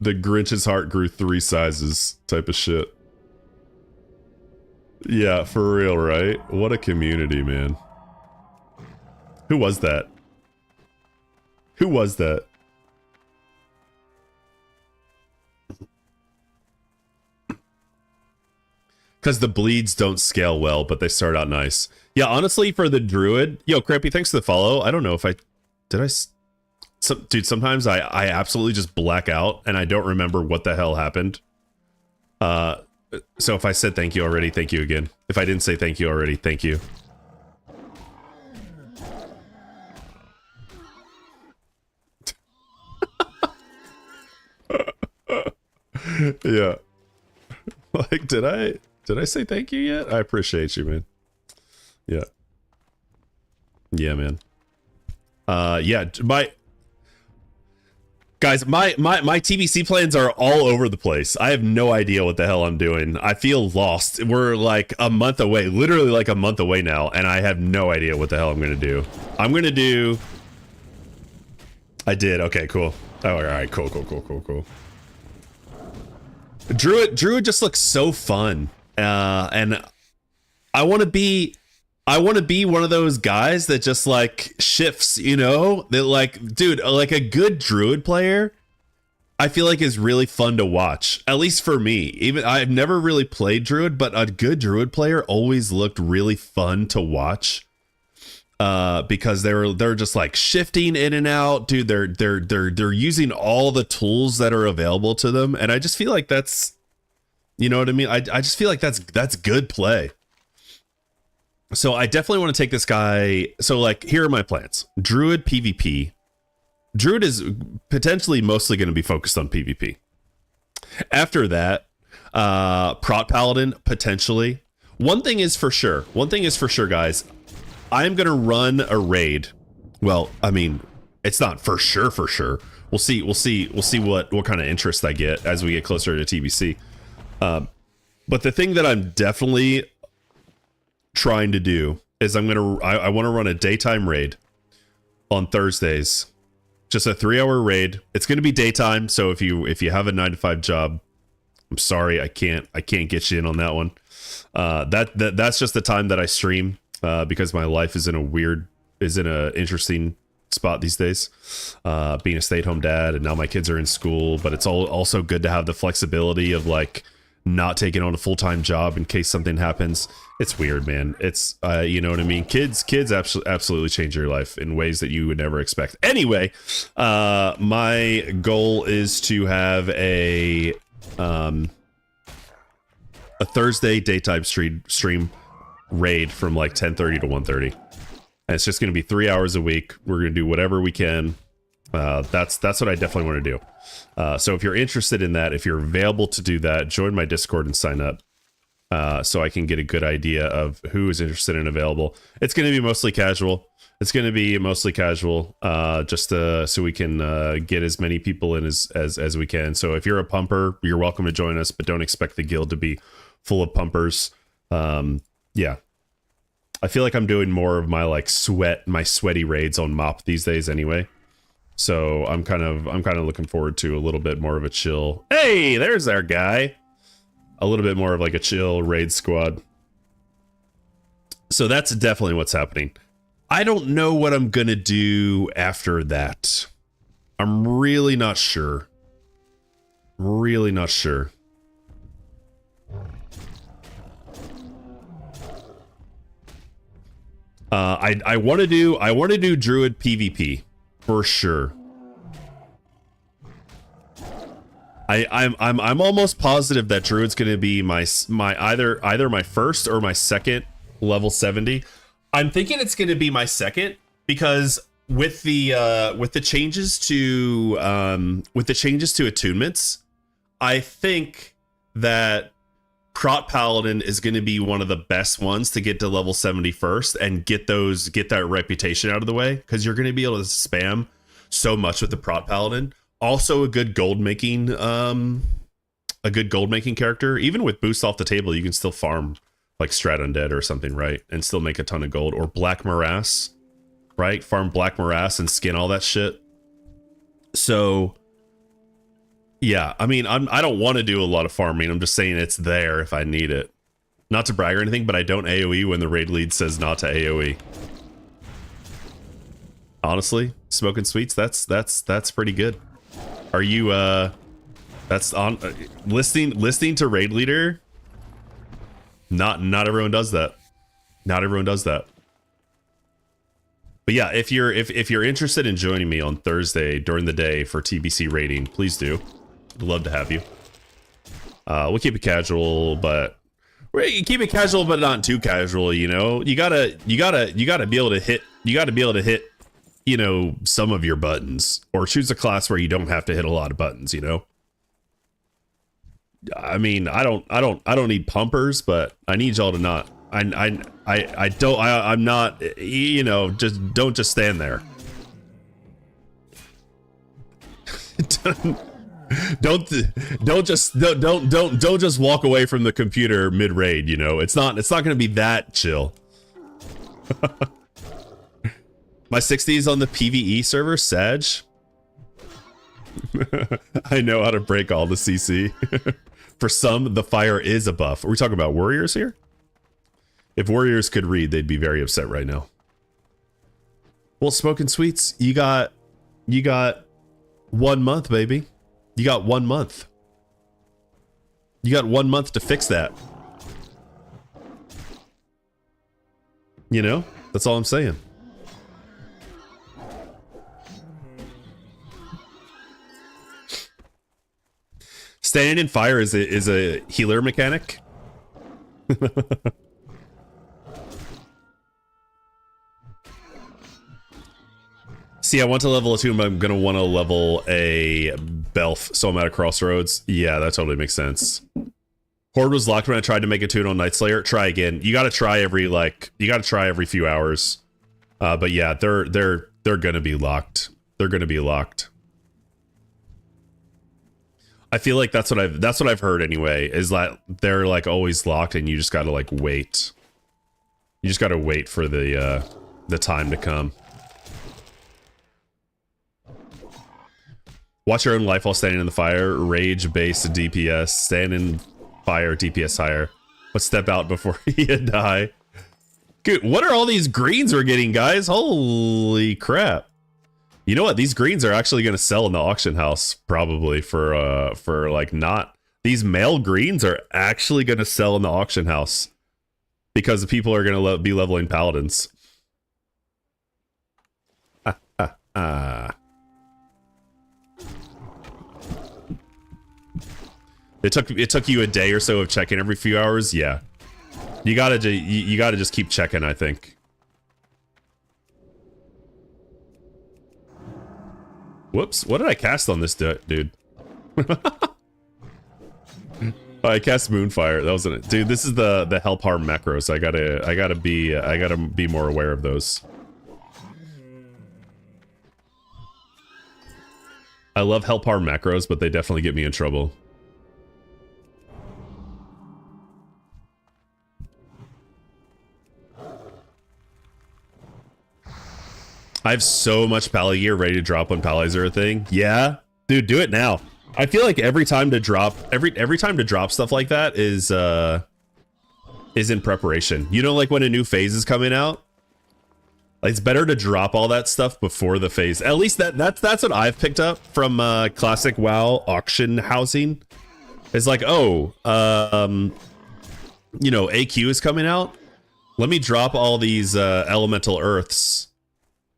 The Grinch's heart grew 3 sizes type of shit. Yeah, for real, right? What a community, man. Who was that? Who was that? Because the bleeds don't scale well, but they start out nice. Yeah, honestly, for the druid... Yo, Crappy, thanks for the follow. I don't know if I... Did I... dude, sometimes I absolutely just black out, and I don't remember what the hell happened. So if I said thank you already, thank you again. If I didn't say thank you already, thank you. Yeah. Like, did I say thank you yet? I appreciate you, man. Yeah. Yeah, man. Yeah, guys, my TBC plans are all over the place. I have no idea what the hell I'm doing. I feel lost. We're like a month away, literally like a month away now, and I have no idea what the hell I'm gonna do. I did. Okay, cool. Oh, all right, cool. Druid just looks so fun, and I want to be one of those guys that just like shifts, you know, that like, dude, like a good druid player, I feel like is really fun to watch, at least for me. Even I've never really played druid, but a good druid player always looked really fun to watch, because they're just like shifting in and out, dude. They're using all the tools that are available to them, and I just feel like that's, you know what I mean. I just feel like that's good play. So I definitely want to take this guy. So like, here are my plans. Druid PvP. Druid is potentially mostly going to be focused on PvP. After that, Prot Paladin, potentially. One thing is for sure, guys. I'm going to run a raid. Well, I mean, it's not for sure. We'll see what kind of interest I get as we get closer to TBC. But the thing that I'm definitely trying to do is I want to run a daytime raid on Thursdays, just a 3-hour raid. It's going to be daytime, so if you have a 9-to-5 job, I'm sorry, I can't get you in on that one. That's just the time that I stream, because my life is in a interesting spot these days, being a stay-at-home dad, and now my kids are in school. But it's also good to have the flexibility of like not taking on a full-time job in case something happens. It's weird, man. It's you know what I mean. Kids absolutely change your life in ways that you would never expect. Anyway, my goal is to have a Thursday daytime stream raid from like 10:30 to 1:30, and it's just going to be 3 hours a week. We're going to do whatever we can. That's what I definitely want to do. So if you're interested in that, if you're available to do that, join my Discord and sign up, so I can get a good idea of who is interested and available. It's going to be mostly casual. Just so we can get as many people in as we can. So if you're a pumper, you're welcome to join us, but don't expect the guild to be full of pumpers. Yeah. I feel like I'm doing more of my sweaty raids on MOP these days anyway. So I'm kind of looking forward to a little bit more of a chill. Hey, there's our guy. A little bit more of like a chill raid squad. So that's definitely what's happening. I don't know what I'm gonna do after that. I'm really not sure. I want to do Druid PvP for sure. I'm almost positive that Druid's going to be my either my first or my second level 70. I'm thinking it's going to be my second, because with the changes to attunements, I think that Prot Paladin is going to be one of the best ones to get to level 70 first and get that reputation out of the way, because you're going to be able to spam so much with the Prot Paladin. Also a good gold making character. Even with boosts off the table, you can still farm like Strat Undead or something, right? And still make a ton of gold. Or Black Morass, right? Farm Black Morass and skin all that shit. So yeah, I mean, I don't want to do a lot of farming. I'm just saying it's there if I need it. Not to brag or anything, but I don't AoE when the raid lead says not to AoE. Honestly, smoking sweets, that's pretty good. Are you that's on listening to raid leader? Not everyone does that. Not everyone does that. But yeah, if you're interested in joining me on Thursday during the day for TBC raiding, please do. I'd love to have you. We'll keep it casual, but not too casual, you know. You gotta be able to hit, you know, some of your buttons, or choose a class where you don't have to hit a lot of buttons, you know. I mean, I don't need pumpers, but I need y'all to not. I'm not, you know, don't just stand there. don't just walk away from the computer mid raid, you know. It's not going to be that chill. My 60s on the PvE server, Sag. I know how to break all the CC. For some, the fire is a buff. Are we talking about warriors here? If warriors could read, they'd be very upset right now. Well, Smoking Sweets, you got 1 month, baby. You got 1 month. You got 1 month to fix that. You know, that's all I'm saying. Standing in fire is a healer mechanic. See, I want to level a 2, but I'm going to want to level a Belf, so I'm at a crossroads. Yeah, that totally makes sense. Horde was locked when I tried to make a tune on Nightslayer. Try again. You got to try every few hours. But yeah, they're going to be locked. They're going to be locked. I feel like that's what I've heard anyway, is that they're like always locked and you just got to like wait. You just got to wait for the time to come. Watch your own life while standing in the fire. Rage base DPS. Stand in fire DPS higher. But step out before you die. Good. What are all these greens we're getting, guys? Holy crap. You know what? These greens are actually going to sell in the auction house probably for like not. These male greens are actually going to sell in the auction house because the people are going to be leveling paladins. It took you a day or so of checking every few hours. Yeah, you gotta just keep checking, I think. Whoops! What did I cast on this dude? Oh, I cast Moonfire. That wasn't it, dude. This is the help harm macros. I gotta be more aware of those. I love help harm macros, but they definitely get me in trouble. I have so much pally gear ready to drop when pallies are a thing. Yeah, dude, do it now. I feel like every time to drop stuff like that is in preparation. You know, like when a new phase is coming out, like it's better to drop all that stuff before the phase. At least that's what I've picked up from classic WoW auction housing. It's like, oh, you know, AQ is coming out. Let me drop all these elemental earths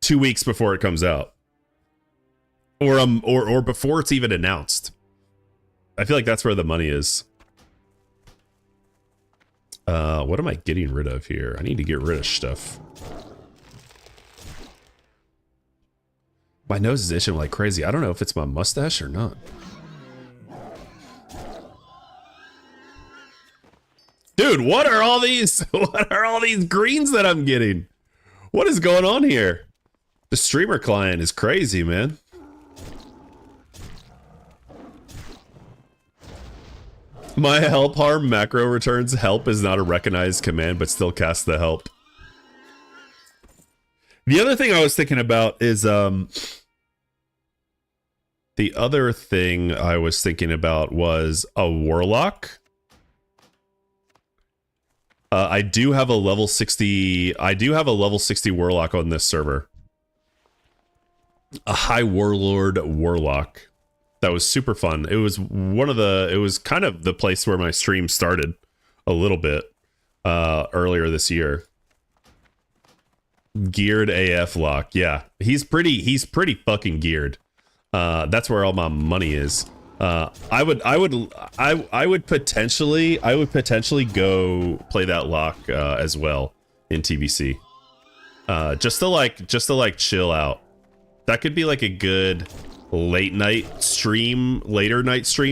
2 weeks before it comes out, or before it's even announced. I feel like that's where the money is. What am I getting rid of here? I need to get rid of stuff. My nose is itching like crazy. I don't know if it's my mustache or not. Dude, what are all these greens that I'm getting? What is going on here? The streamer client is crazy, man. My help harm macro returns help is not a recognized command, but still casts the help. The other thing I was thinking about is the other thing I was thinking about was a warlock. I do have a level 60 warlock on this server. A high warlord warlock. That was super fun. It was kind of the place where my stream started a little bit earlier this year. Geared AF lock. Yeah. He's pretty fucking geared. That's where all my money is. I would potentially go play that lock as well in TBC. Just to like chill out. That could be like a good later night stream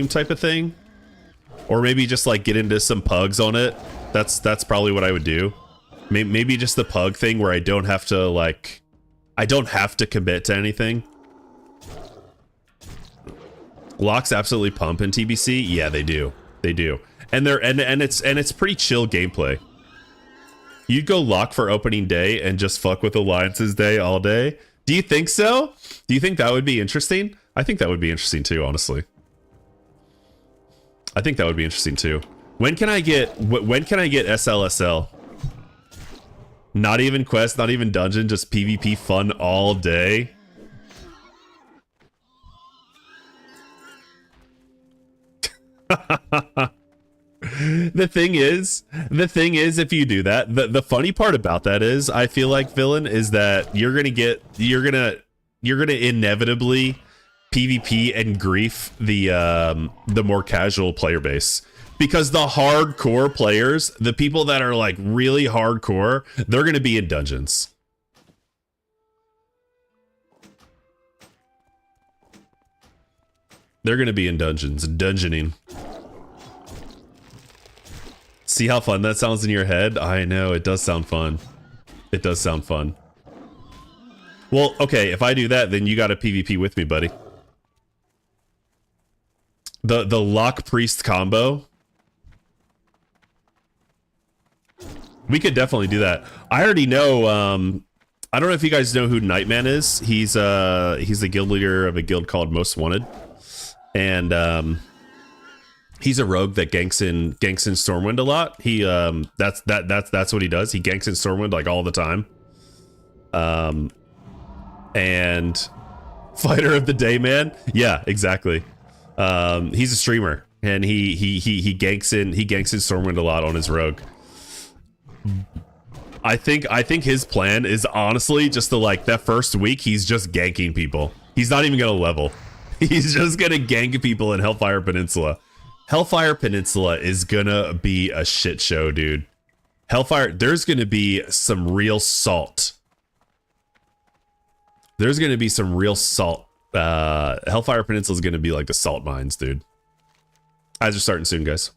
type of thing, or maybe just like get into some pugs on it. That's probably what I would do. Maybe just the pug thing where I don't have to commit to anything. Locks absolutely pump in TBC. Yeah, they do. And it's pretty chill gameplay. You'd go lock for opening day and just fuck with Alliance's day all day. Do you think so? Do you think that would be interesting? I think that would be interesting too, honestly. I think that would be interesting too. When can I get SLSL? Not even quest, not even dungeon, just PvP fun all day. The thing is, if you do that, the funny part about that is, I feel like, Villain, is that you're gonna inevitably PvP and grief the more casual player base, because the hardcore players, the people that are like really hardcore, they're gonna be in dungeons. They're gonna be in dungeons, dungeoning. See how fun that sounds in your head? I know, it does sound fun. It does sound fun. Well, okay, if I do that, then you got a PvP with me, buddy. The lock priest combo. We could definitely do that. I already know, I don't know if you guys know who Nightman is. He's the guild leader of a guild called Most Wanted. And he's a rogue that ganks in Stormwind a lot. He that's what he does. He ganks in Stormwind like all the time. And fighter of the day, man. Yeah, exactly. He's a streamer, and he ganks in Stormwind a lot on his rogue. I think his plan is honestly just to, like, that first week he's just ganking people. He's not even gonna level. He's just gonna gank people in Hellfire Peninsula. Hellfire Peninsula is gonna be a shit show, dude. Hellfire, there's gonna be some real salt. There's gonna be some real salt. Hellfire Peninsula is gonna be like the salt mines, dude. Eyes are starting soon, guys.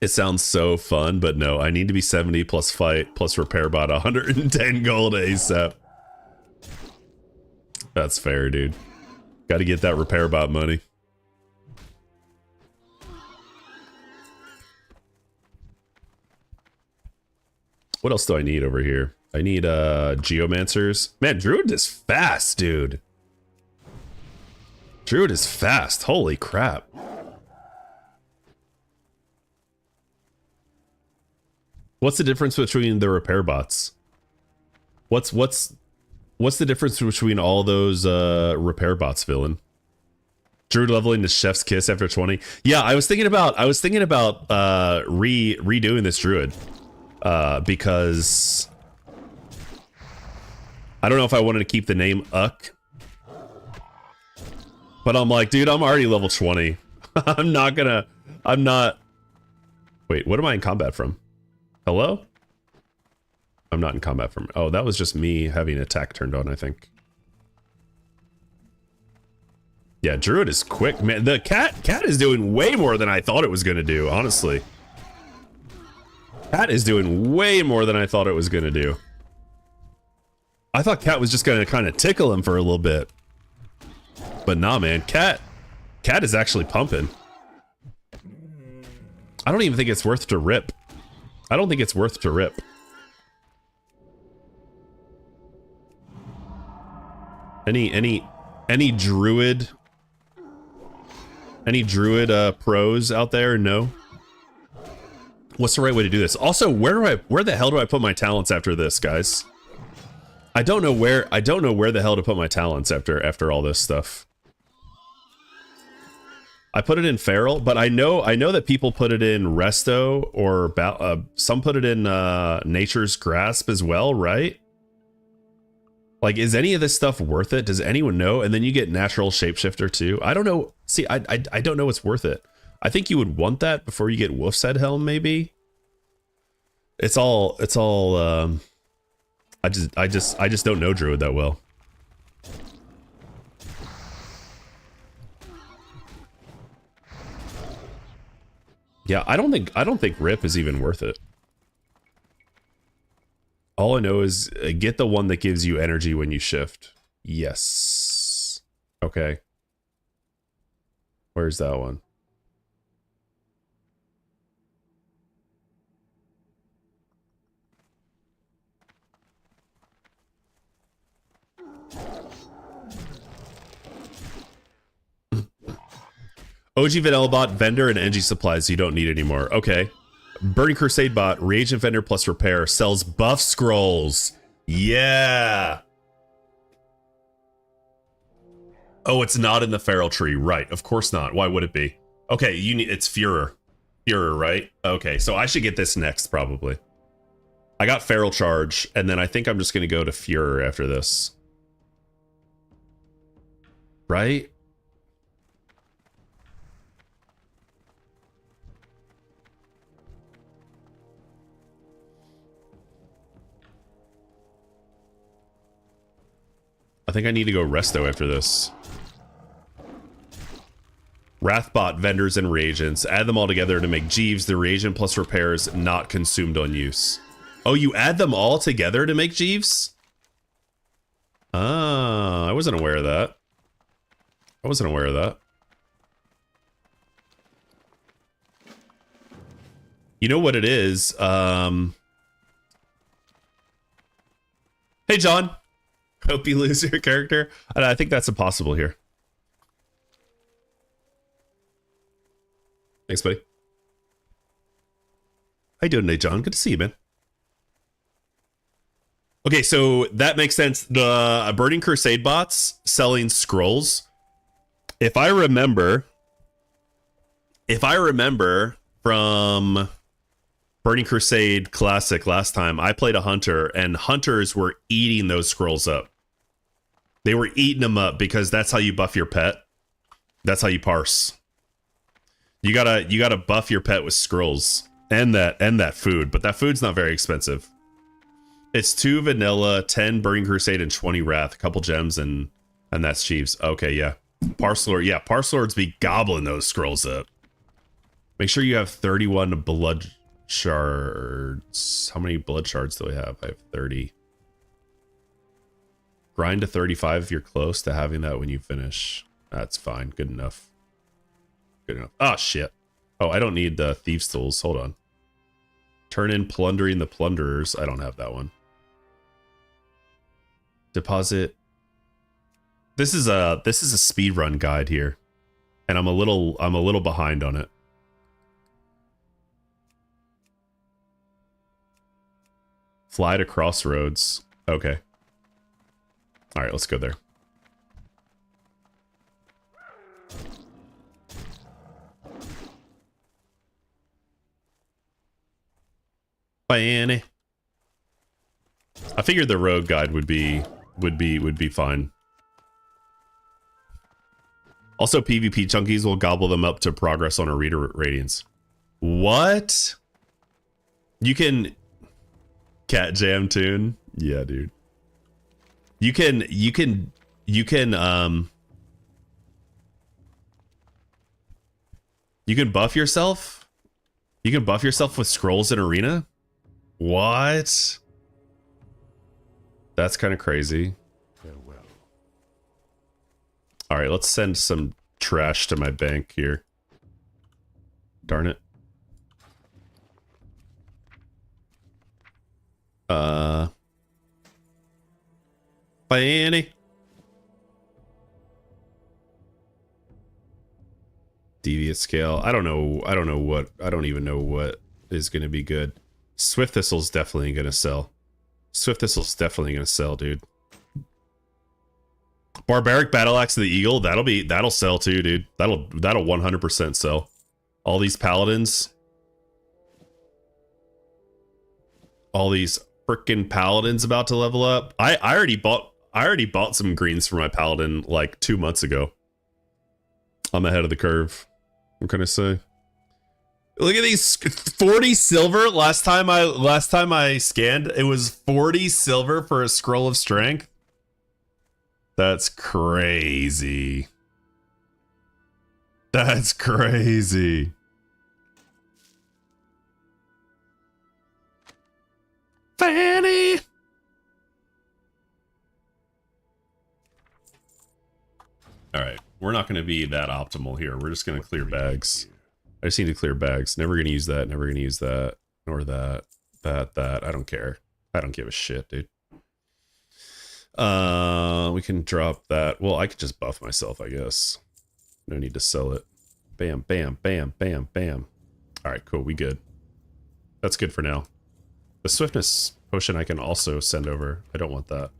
It sounds so fun, but no, I need to be 70 plus fight plus repair bot 110 gold ASAP. That's fair, dude. Got to get that repair bot money. What else do I need over here? I need geomancers. Man, Druid is fast, dude. Druid is fast. Holy crap. What's the difference between the repair bots? What's the difference between all those repair bots, Villain? Druid leveling to Chef's Kiss after 20. Yeah, I was thinking about redoing this Druid. Because I don't know if I wanted to keep the name Uck. But I'm like, dude, I'm already level 20. I'm not. Wait, what am I in combat from? Hello? I'm not in combat from... Oh, that was just me having attack turned on, I think. Yeah, Druid is quick, man. The cat is doing way more than I thought it was gonna do, honestly. Cat is doing way more than I thought it was gonna do. I thought Cat was just gonna kind of tickle him for a little bit. But nah, man, Cat is actually pumping. I don't even think it's worth to rip. I don't think it's worth to rip. Any druid pros out there? No. What's the right way to do this? Also, where the hell do I put my talents after this, guys? I don't know where the hell to put my talents after all this stuff. I put it in Feral, but I know that people put it in Resto or some put it in Nature's Grasp as well, right? Like, is any of this stuff worth it? Does anyone know? And then you get Natural Shapeshifter too. I don't know. See, I don't know what's worth it. I think you would want that before you get Wolf's Head Helm, maybe. It's all I just don't know Druid that well. Yeah, I don't think Rip is even worth it. All I know is get the one that gives you energy when you shift. Yes. Okay. Where's that one? OG Vanilla Bot, Vendor, and NG Supplies you don't need anymore. Okay. Burning Crusade Bot, Reagent Vendor plus Repair, sells buff scrolls. Yeah. Oh, it's not in the Feral Tree. Right. Of course not. Why would it be? Okay, it's Führer. Führer, right? Okay, so I should get this next, probably. I got Feral Charge, and then I think I'm just going to go to Führer after this. Right? I think I need to go Resto after this. Wrathbot, Vendors, and Reagents. Add them all together to make Jeeves. The reagent plus repairs not consumed on use. Oh, you add them all together to make Jeeves? Ah, I wasn't aware of that. I wasn't aware of that. You know what it is? Hey, John. Hope you lose your character. I think that's impossible here. Thanks, buddy. How you doing today, John? Good to see you, man. Okay, so that makes sense. The Burning Crusade bots selling scrolls. If I remember from Burning Crusade Classic last time, I played a hunter, and hunters were eating those scrolls up. They were eating them up because that's how you buff your pet. That's how you parse. You gotta buff your pet with scrolls and that food, but that food's not very expensive. It's 2 vanilla, 10 Burning Crusade, and 20 Wrath, a couple gems, and that's Chiefs. Okay, yeah. Parselord, yeah, Parselords be gobbling those scrolls up. Make sure you have 31 blood shards. How many blood shards do I have? I have 30. Grind to 35 if you're close to having that when you finish. That's fine. Good enough. Good enough. Oh, shit. Oh, I don't need the Thieves' Tools. Hold on. Turn in Plundering the Plunderers. I don't have that one. Deposit. This is a speedrun guide here. And I'm a little behind on it. Fly to Crossroads. Okay. All right, let's go there. Bye, Annie. I figured the rogue guide would be fine. Also, PvP chunkies will gobble them up to progress on a reader radiance. What? You can cat jam tune? Yeah, dude. You can You can buff yourself? You can buff yourself with scrolls in arena? What? That's kind of crazy. All right, let's send some trash to my bank here. Darn it. Fanny. Deviate scale. I don't even know what is going to be good. Swift Thistle's definitely going to sell. Swift Thistle's definitely going to sell, dude. Barbaric Battle Axe of the Eagle, that'll sell too, dude. That'll 100% sell. All these paladins. All these freaking paladins about to level up. I already bought some greens for my paladin like 2 months ago. I'm ahead of the curve. What can I say? Look at these 40 silver. Last time I scanned, it was 40 silver for a scroll of strength. That's crazy. That's crazy. Fanny. All right, we're not going to be that optimal here. We're just going to clear bags. I just need to clear bags. Never going to use that. Never going to use that. Nor that. That. I don't care. I don't give a shit, dude. We can drop that. Well, I could just buff myself, I guess. No need to sell it. Bam, bam, bam, bam, bam. All right, cool. We good. That's good for now. The swiftness potion I can also send over. I don't want that.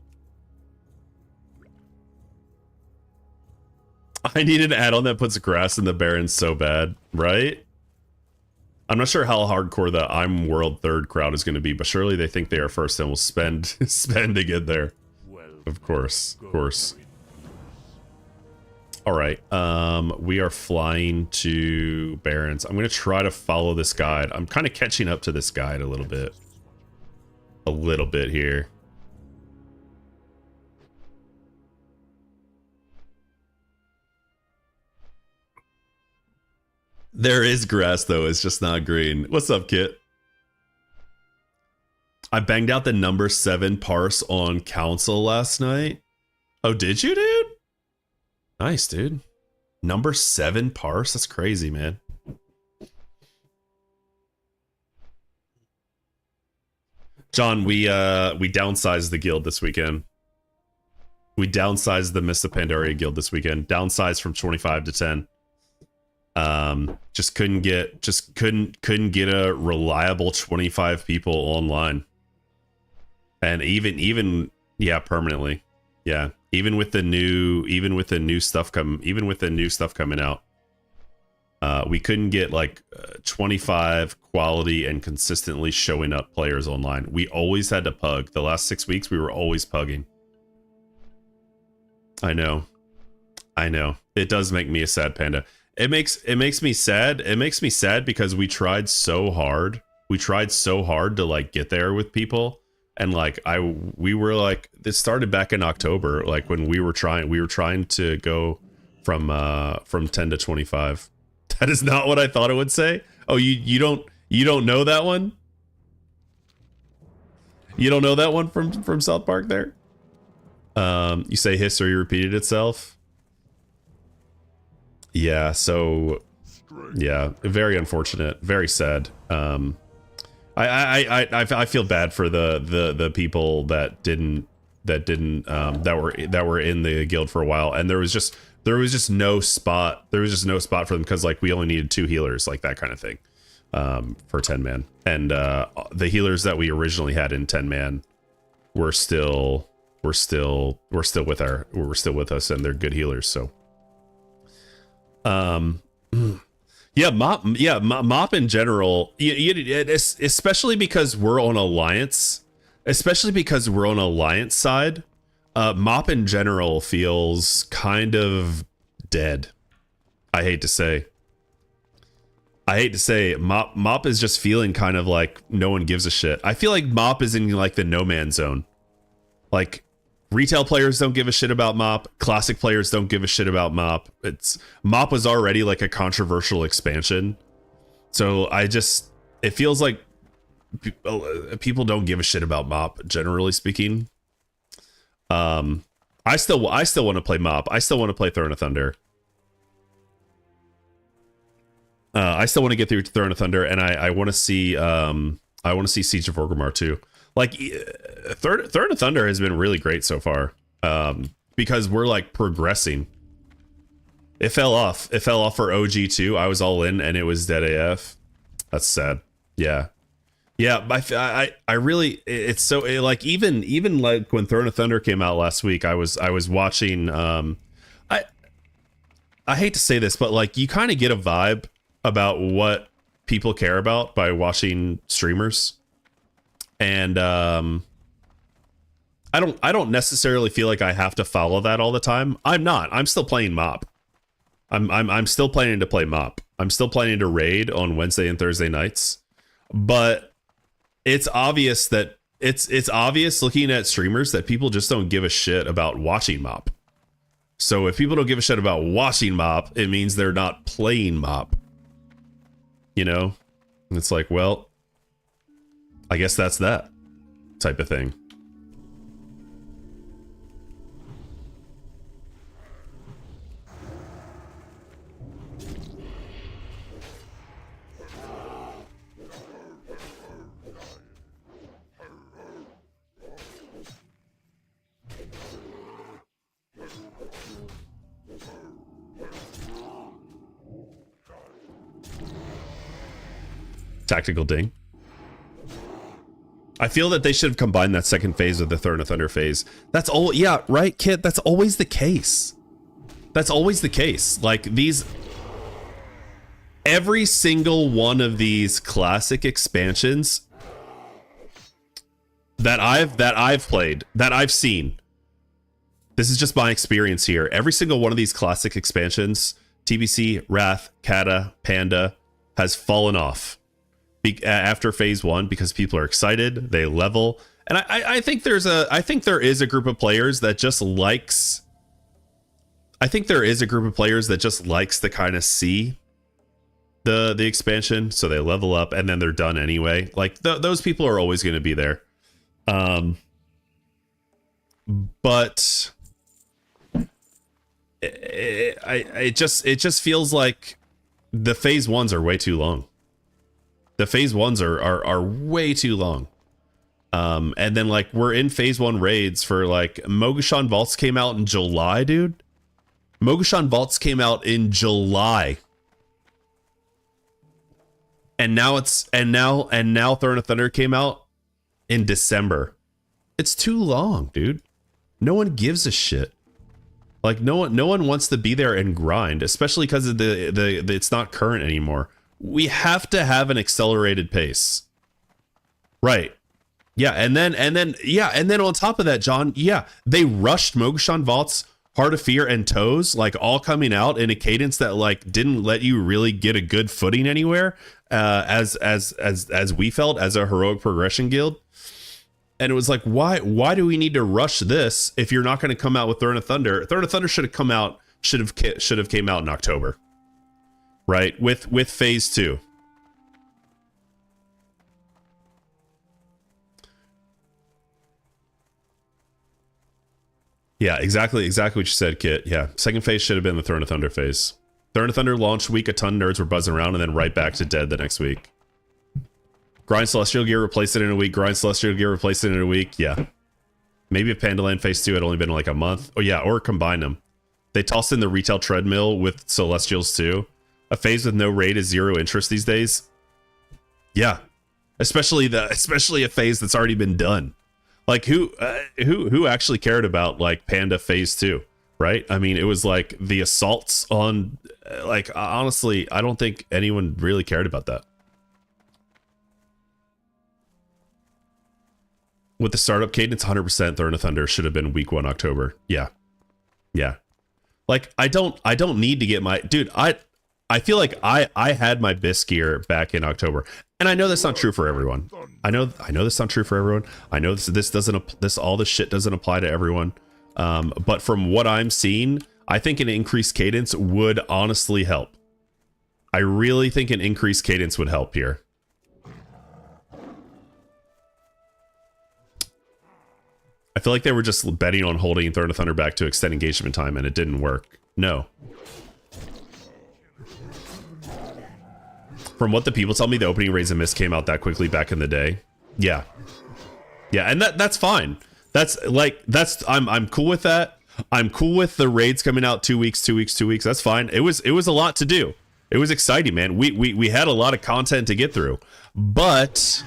I need an add-on that puts grass in the barrens so bad, right? I'm not sure how hardcore the I'm World 3rd crowd is going to be, but surely they think they are first and will spend to get there. Of course, of course. All right, we are flying to Barrens. I'm going to try to follow this guide. I'm kind of catching up to this guide a little bit. A little bit here. There is grass, though. It's just not green. What's up, Kit? I banged out the number 7 parse on council last night. Oh, did you, dude? Nice, dude. Number 7 parse? That's crazy, man. John, we downsized the guild this weekend. We downsized the Mists of Pandaria guild this weekend. Downsized from 25 to 10. Just couldn't get a reliable 25 people online. And even yeah, permanently. Yeah. Even with the new stuff coming out. We couldn't get like 25 quality and consistently showing up players online. We always had to pug. The last 6 weeks we were always pugging. I know. It does make me a sad panda. It makes me sad. It makes me sad because we tried so hard. We tried so hard to like get there with people. And like we were like, this started back in October, like when we were trying to go from 10 to 25. That is not what I thought it would say. Oh, you don't know that one? You don't know that one from South Park there? You say history repeated itself. Yeah, so yeah, very unfortunate, very sad. I feel bad for the people that were in the guild for a while, and there was just no spot. There was just no spot for them because like we only needed 2 healers, like that kind of thing, for 10 man, and the healers that we originally had in 10 man were still with us, and they're good healers. So. Yeah, mop in general, especially because we're on alliance, side, mop in general feels kind of dead. I hate to say mop is just feeling kind of like no one gives a shit. I feel like mop is in like the no man zone. Like Retail players don't give a shit about MOP. Classic players don't give a shit about MOP. MOP was already like a controversial expansion. So it feels like people don't give a shit about MOP, generally speaking. I still want to play MOP. I still want to play Throne of Thunder. I still want to get through Throne of Thunder, and I want to see Siege of Orgrimmar too. Like Throne of Thunder has been really great so far, because we're like progressing. It fell off for OG2. I was all in, and it was dead AF. That's sad. Yeah. I really, it's so like even like when Throne of Thunder came out last week, I was watching. I hate to say this, but like you kind of get a vibe about what people care about by watching streamers. And I don't necessarily feel like I have to follow that all the time. I'm still playing MOP. I'm still planning to play MOP. I'm still planning to raid on Wednesday and Thursday nights. But it's obvious that it's obvious looking at streamers that people just don't give a shit about watching MOP. So if people don't give a shit about watching MOP, it means they're not playing MOP. You know? And it's like, well, I guess that's that type of thing. Tactical ding. I feel that they should have combined that second phase with the Throne of Thunder phase. That's all. Yeah, right, Kit. That's always the case. That's always the case. Like every single one of these classic expansions that I've played, that I've seen. This is just my experience here. Every single one of these classic expansions, TBC, Wrath, Kata, Panda, has fallen off after phase 1 because people are excited, they level, and I think there is a group of players that just likes. I think there is a group of players that just likes to kind of see the expansion, so they level up and then they're done anyway. Like those people are always going to be there, but it just feels like the phase 1s are way too long. The phase 1s are way too long. And then like we're in phase 1 raids for like Mogashan Vaults came out in July, dude. Mogashan Vaults came out in July. And now Throne of Thunder came out in December. It's too long, dude. No one gives a shit. Like no one wants to be there and grind, especially because of the it's not current anymore. We have to have an accelerated pace. Right. Yeah, and then on top of that, John, yeah, they rushed Mogashan Vaults, Heart of Fear, and Toes, like all coming out in a cadence that like didn't let you really get a good footing anywhere, as we felt as a heroic progression guild. And it was like, why do we need to rush this if you're not going to come out with Throne of Thunder? Throne of Thunder should have came out in October. Right, with phase 2. Yeah, exactly what you said, Kit. Yeah, second phase should have been the Throne of Thunder phase. Throne of Thunder launch week, a ton of nerds were buzzing around, and then right back to dead the next week. Grind Celestial Gear, replaced it in a week. Grind Celestial Gear, replaced it in a week. Yeah, maybe if Pandaland phase 2 had only been like a month. Oh yeah, or combine them. They tossed in the retail treadmill with Celestials too. A phase with no raid is zero interest these days. Yeah, especially a phase that's already been done. Like who actually cared about like Panda phase 2, right? I mean, it was like the assaults on, like honestly, I don't think anyone really cared about that. With the startup cadence, 100% Throne of Thunder should have been week 1 October. Yeah. Like I don't need to get my dude. I feel like I had my BIS gear back in October, and I know that's not true for everyone. I know that's not true for everyone. I know this all this shit doesn't apply to everyone. But from what I'm seeing, I think an increased cadence would honestly help. I really think an increased cadence would help here. I feel like they were just betting on holding Throne of Thunder back to extend engagement time, and it didn't work. No. From what the people tell me, the opening Raise and Mist came out that quickly back in the day. Yeah. Yeah, and that's fine. I'm cool with that. I'm cool with the raids coming out 2 weeks. That's fine. It was a lot to do. It was exciting, man. We had a lot of content to get through. But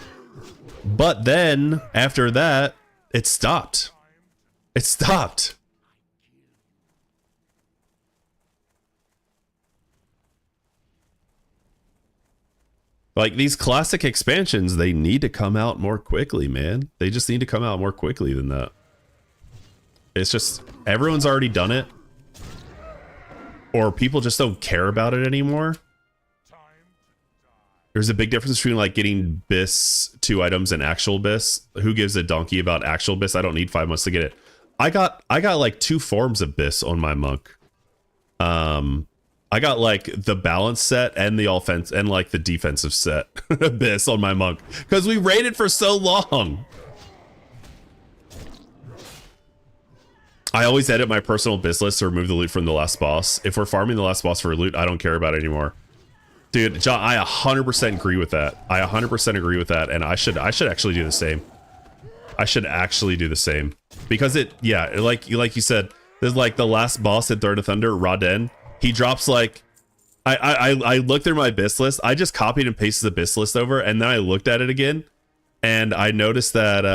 then after that, it stopped. It stopped. Like, these classic expansions, they need to come out more quickly, man. They just need to come out more quickly than that. It's just, everyone's already done it. Or people just don't care about it anymore. There's a big difference between, like, getting BIS 2 items and actual BIS. Who gives a donkey about actual BIS? I don't need 5 months to get it. I got like 2 forms of BIS on my monk. I got like the balance set and the offense and like the defensive set BIS on my monk because we raided for so long. I always edit my personal BIS list to remove the loot from the last boss. If we're farming the last boss for loot, I don't care about it anymore. Dude, John, I 100% agree with that. I 100% agree with that, and I should actually do the same. I should actually do the same because like you said, there's like the last boss at Throne of Thunder, Raden. He drops like, I looked through my BIS list. I just copied and pasted the BIS list over, and then I looked at it again, and I noticed that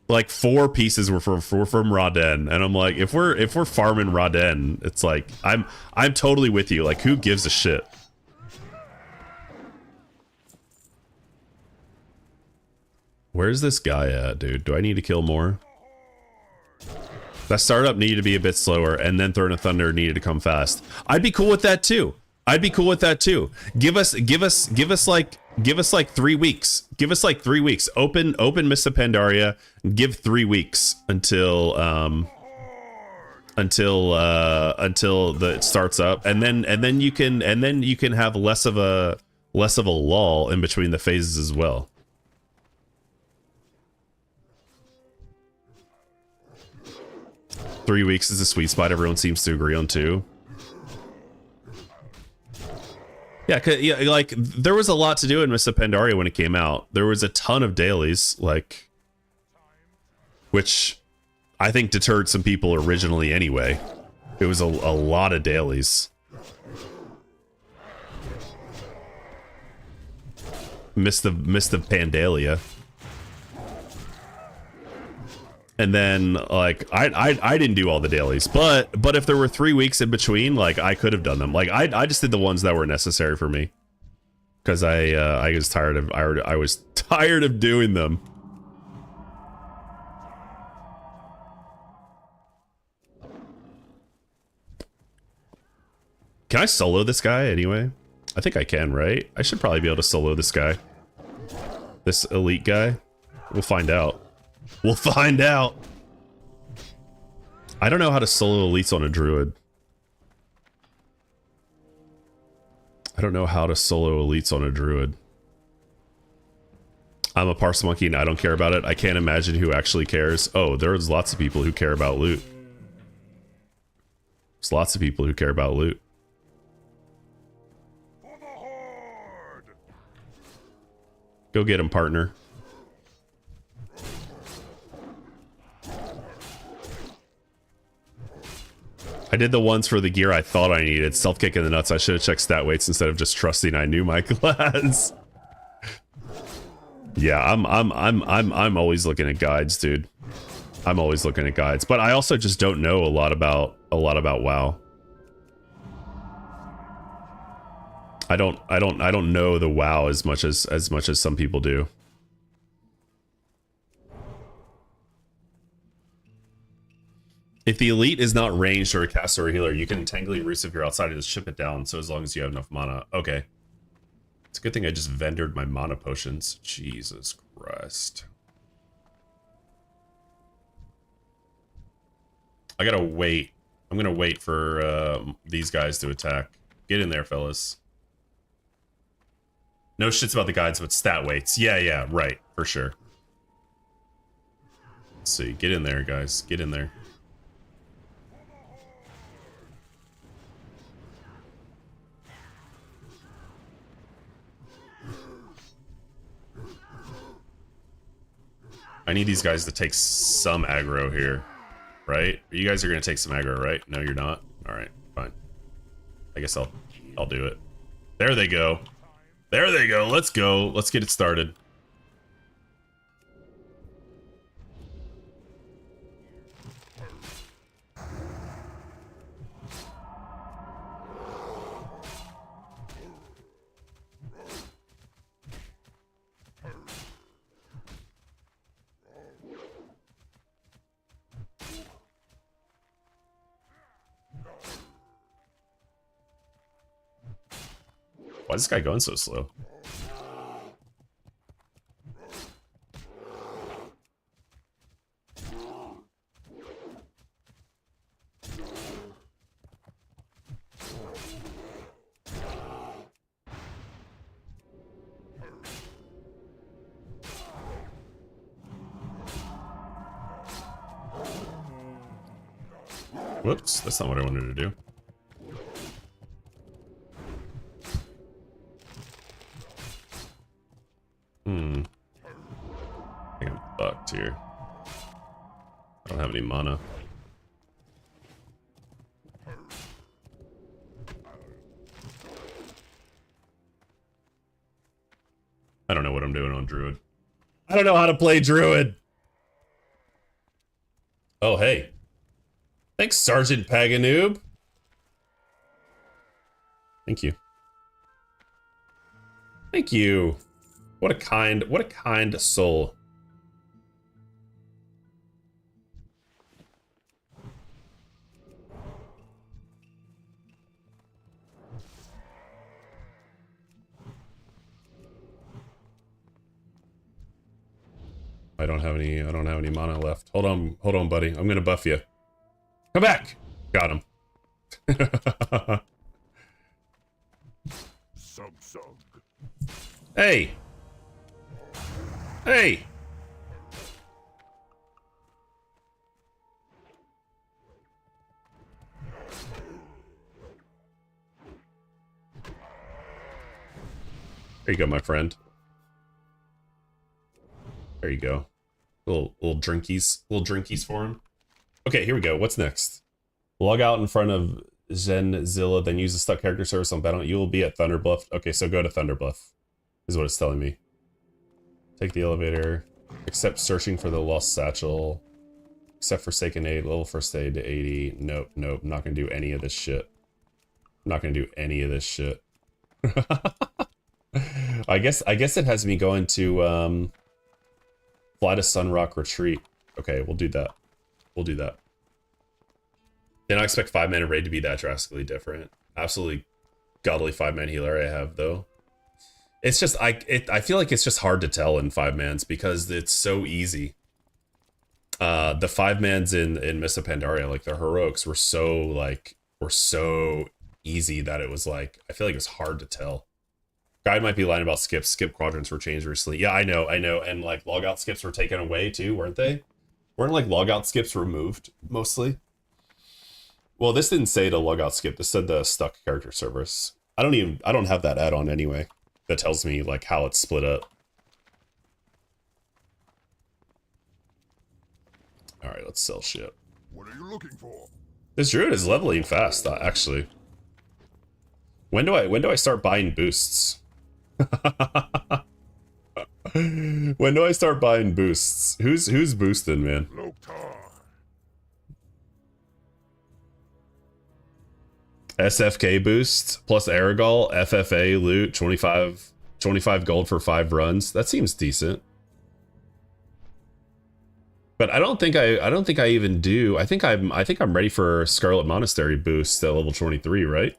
like 4 pieces were from Raden, and I'm like, if we're farming Raden, it's like I'm totally with you. Like, who gives a shit? Where's this guy at, dude? Do I need to kill more? That startup needed to be a bit slower, and then Throne of Thunder needed to come fast. I'd be cool with that too. Give us like 3 weeks. Give us like 3 weeks. Open Mists of Pandaria. Give 3 weeks until it starts up, and then you can have less of a lull in between the phases as well. Three weeks is a sweet spot. Everyone seems to agree on too. Yeah, like there was a lot to do in Mists of Pandaria when it came out. There was a ton of dailies, like, which I think deterred some people originally anyway. It was a lot of dailies. Mist of Pandalia. And then, like, I didn't do all the dailies, but if there were 3 weeks in between, like, I could have done them. Like, I just did the ones that were necessary for me, because I was tired of doing them. Can I solo this guy anyway? I think I can, right? I should probably be able to solo this guy, this elite guy. We'll find out. We'll find out. I don't know how to solo elites on a druid. I'm a parse monkey and I don't care about it. I can't imagine who actually cares. Oh, there's lots of people who care about loot. There's lots of people who care about loot. Go get him, partner. I did the ones for the gear I thought I needed. Self kick in the nuts. I should have checked stat weights instead of just trusting I knew my class. Yeah, I'm always looking at guides, dude. I'm always looking at guides, but I also just don't know a lot about WoW. I don't know the WoW as much as some people do. If the elite is not ranged or a caster or a healer, you can Tangly Roost if you're outside and just chip it down, so as long as you have enough mana. Okay. It's a good thing I just vendored my mana potions. Jesus Christ. I gotta wait. I'm gonna wait for these guys to attack. Get in there, fellas. No shits about the guides, but stat weights. Yeah, right, for sure. Let's see, get in there, guys. Get in there. I need these guys to take some aggro here, right? You guys are gonna take some aggro, right? No, you're not. All right, fine. I guess I'll do it. There they go. There they go. Let's go. Let's get it started. Why is this guy going so slow? Whoops, that's not what I wanted to do. I think I'm fucked here. I don't have any mana. I don't know what I'm doing on Druid. I don't know how to play Druid. Oh, hey. Thanks, Sergeant Paganoob. Thank you. Thank you. What a kind soul. I don't have any mana left. Hold on, buddy. I'm gonna buff you. Come back! Got him. Hey! Hey! There you go, my friend. There you go. Little drinkies for him. Okay, here we go. What's next? Log out in front of Zenzilla, then use the stuck character service on battle. You will be at Thunderbluff. Okay, so go to Thunderbluff. Is what it's telling me. Take the elevator. Accept searching for the lost satchel. Except Forsaken Aid, level first aid to 80. Nope. I'm not gonna do any of this shit. I'm not gonna do any of this shit. I guess it has me going to fly to Sunrock Retreat. Okay, we'll do that. We'll do that. Didn't expect 5-man raid to be that drastically different. Absolutely godly 5-man healer I have though. It's just I feel like it's just hard to tell in 5-mans because it's so easy. The 5-mans in Mists of Pandaria, like the heroics were so easy that it was like I feel like it's hard to tell. Guy might be lying about skips. Skip quadrants were changed recently. Yeah, I know, and like logout skips were taken away too, weren't they? Weren't like logout skips removed mostly? Well, this didn't say the logout skip. This said the stuck character service. I don't have that add-on anyway. That tells me like how it's split up. All right, let's sell shit. What are you looking for? This druid is leveling fast, actually. When do I start buying boosts? When do I start buying boosts? Who's boosting, man? SFK boost plus Aragol, FFA loot, 25 gold for 5 runs. That seems decent. But I don't think I even do. I think I'm ready for Scarlet Monastery boost at level 23, right?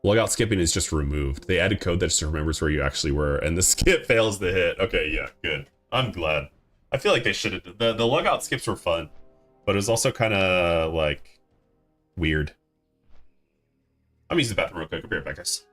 Logout skipping is just removed. They added code that just remembers where you actually were, and the skip fails to hit. Okay, yeah, good. I'm glad. I feel like they should have. The logout skips were fun. but it was also kind of like weird. I'm using the bathroom real quick. I'll be right back, guys.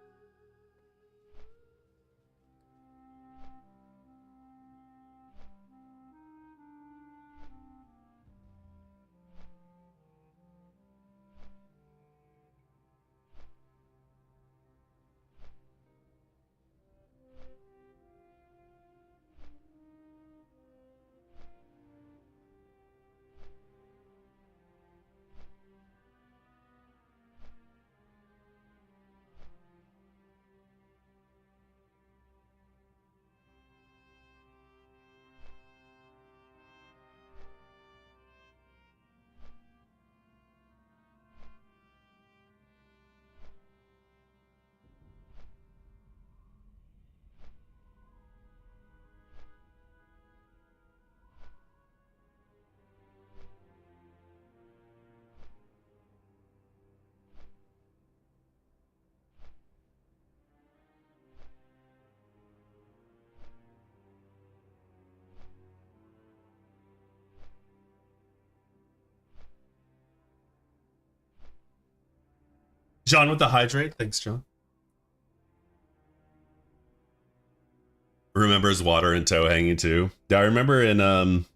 John with the hydrate. Thanks, John. Remembers water and toe hanging too. Yeah, I remember in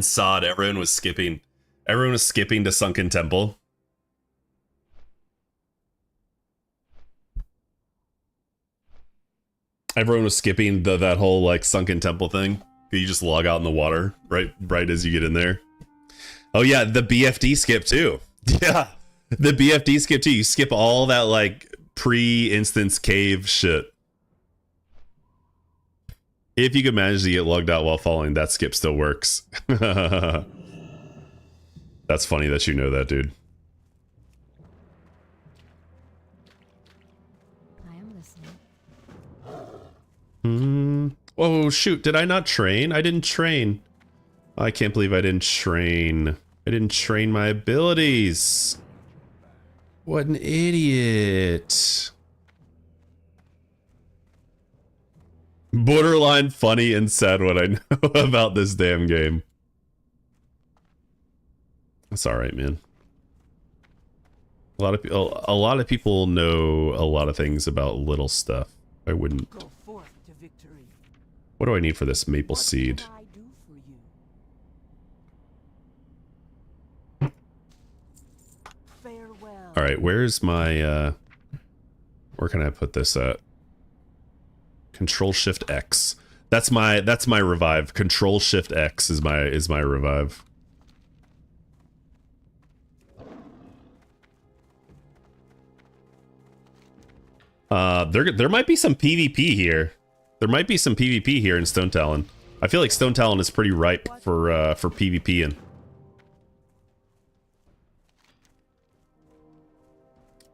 Sod, everyone was skipping to Sunken Temple. Everyone was skipping that whole like Sunken Temple thing. You just log out in the water right as you get in there. Oh yeah, the BFD skip too. Yeah. The BFD skip too. You skip all that like pre-instance cave shit. If you could manage to get logged out while falling, that skip still works. That's funny that you know that, dude. I am listening. Oh shoot, did I not train? I didn't train. I can't believe I didn't train. I didn't train my abilities. What an idiot. Borderline funny and sad what I know about this damn game. That's alright, man. A lot of people know a lot of things about little stuff. I wouldn't. Go forth to victory. What do I need for this maple seed? What can I do for you? Farewell. All right, where's my where can I put this at? Control Shift X. That's my revive. Control Shift X is my revive. There might be some PvP here. There might be some PvP here in Stone Talon. I feel like Stone Talon is pretty ripe for PvP-ing.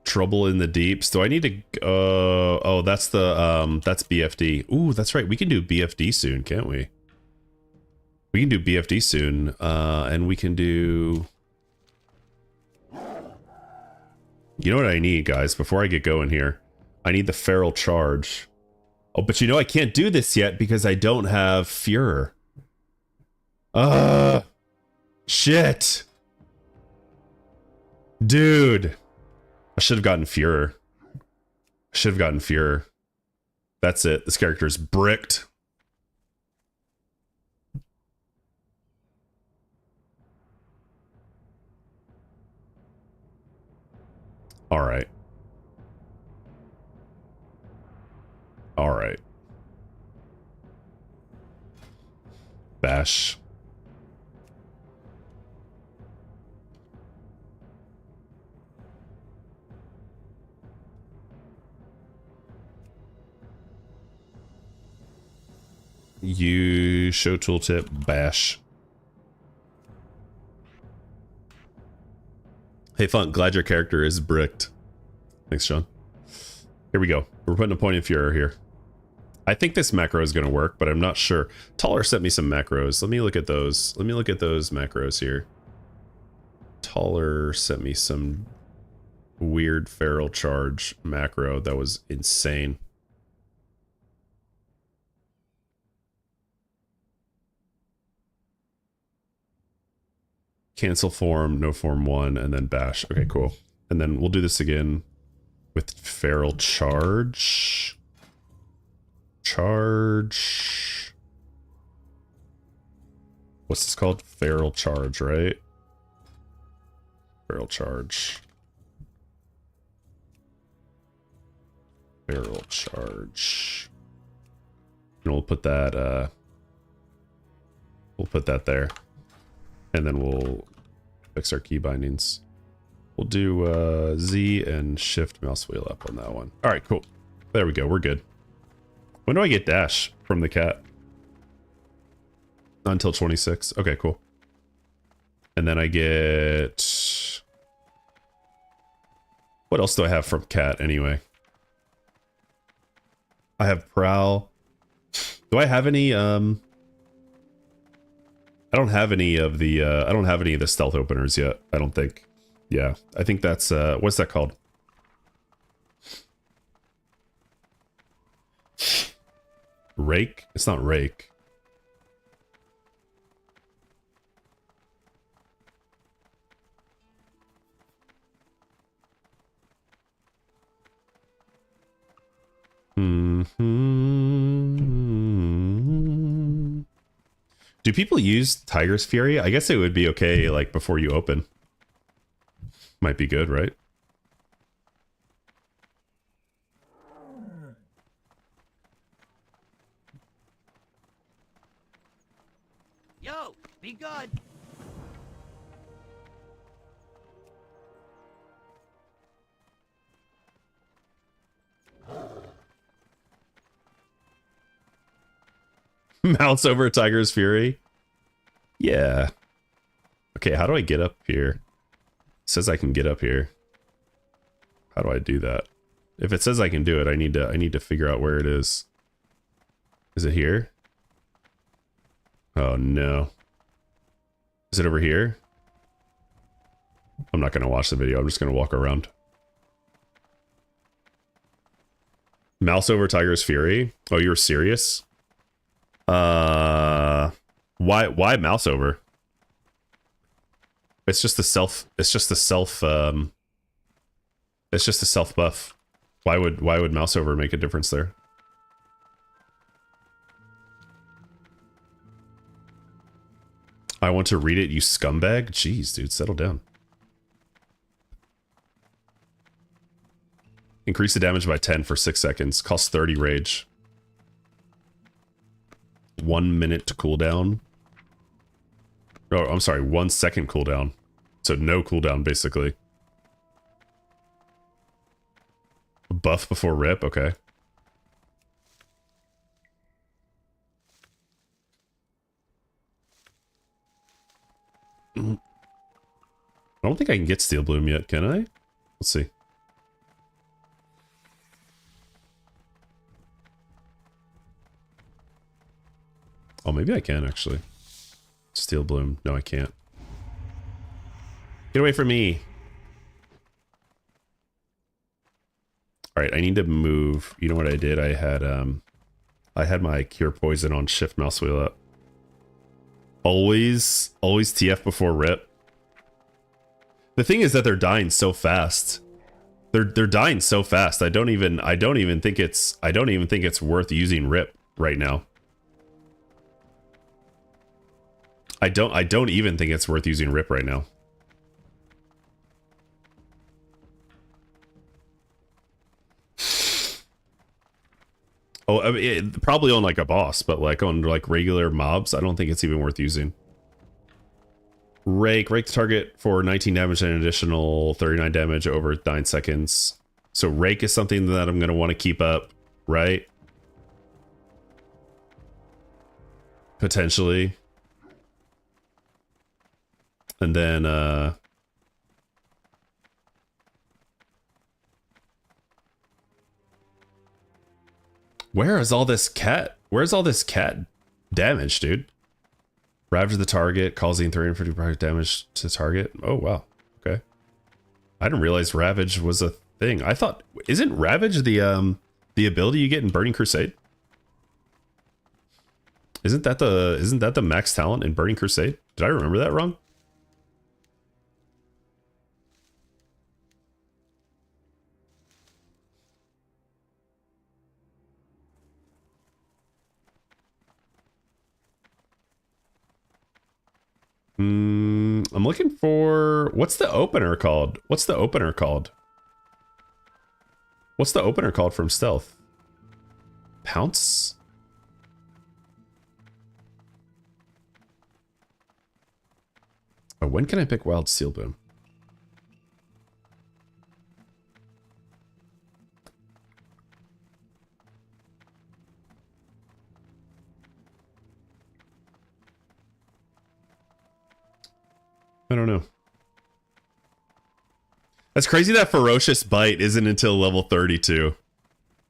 Trouble in the Deeps. Do I need to oh, that's the that's BFD. Ooh, that's right. We can do BFD soon, can't we? We can do BFD soon. And we can do, you know what I need, guys, before I get going here? I need the Feral Charge. Oh, but you know I can't do this yet because I don't have Führer. Shit. Dude. I should have gotten Führer. That's it. This character is bricked. All right. All right. Bash. You show tooltip bash. Hey Funk, glad your character is bricked. Thanks, Sean. Here we go. We're putting a point of Führer here. I think this macro is going to work, but I'm not sure. Taller sent me some macros. Let me look at those. Let me look at those macros here. Taller sent me some weird Feral Charge macro that was insane. Cancel form, no form 1, and then bash. Okay, cool. And then we'll do this again with feral charge. Charge. What's this called? Feral charge, right? Feral charge. Feral charge. And we'll put that there. And then we'll fix our key bindings. We'll do Z and shift mouse wheel up on that one. All right, cool. There we go. We're good. When do I get dash from the cat? Until 26. Okay, cool. And then I get... What else do I have from cat anyway? I have prowl. Do I have any I don't have any of the stealth openers yet, I don't think. Yeah, I think that's what's that called? Rake? It's not rake. Do people use Tiger's Fury? I guess it would be okay, like, before you open. Might be good, right? Yo, be good. Mounts over Tiger's Fury? Yeah. Okay, how do I get up here? It says I can get up here. How do I do that? If it says I can do it, I need to figure out where it is. Is it here? Oh no. Is it over here? I'm not gonna watch the video, I'm just gonna walk around. Mouse over Tiger's Fury? Oh, you're serious? Why mouse over? It's just the self buff. Why would mouse over make a difference there? I want to read it, you scumbag. Jeez, dude, settle down. Increase the damage by 10 for 6 seconds. Costs 30 rage. 1 minute to cooldown. Oh, I'm sorry, 1 second cooldown. So no cooldown, basically. Buff before rip, okay. I don't think I can get Steel Bloom yet, can I? Let's see. Oh, maybe I can, actually. Steel Bloom. No, I can't. Get away from me. Alright, I need to move. You know what I did? I had my Cure Poison on shift mouse wheel up. Always TF before rip. The thing is that they're dying so fast. They're dying so fast. I don't even think it's worth using rip right now. I don't even think it's worth using rip right now. Oh, I mean, probably on like a boss, but like on like regular mobs, I don't think it's even worth using. Rake the target for 19 damage and an additional 39 damage over 9 seconds. So Rake is something that I'm going to want to keep up, right? Potentially. And then, where's all this cat damage, dude? Ravage the target, causing 350 damage to target. Oh, wow. Okay. I didn't realize Ravage was a thing. I thought, isn't Ravage the ability you get in Burning Crusade? Isn't that the max talent in Burning Crusade? Did I remember that wrong? I'm looking for... What's the opener called? What's the opener called? What's the opener called from Stealth? Pounce? Oh, when can I pick Wild Steel Boom? I don't know. That's crazy that Ferocious Bite isn't until level 32.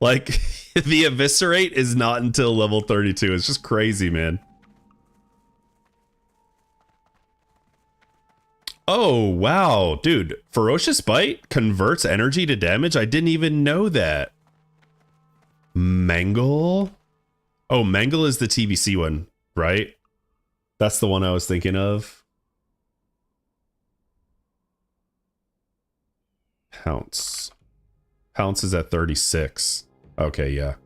Like, the Eviscerate is not until level 32. It's just crazy, man. Oh, wow. Dude, Ferocious Bite converts energy to damage? I didn't even know that. Mangle? Oh, Mangle is the TBC one, right? That's the one I was thinking of. Pounce. Pounce is at 36. Okay, yeah.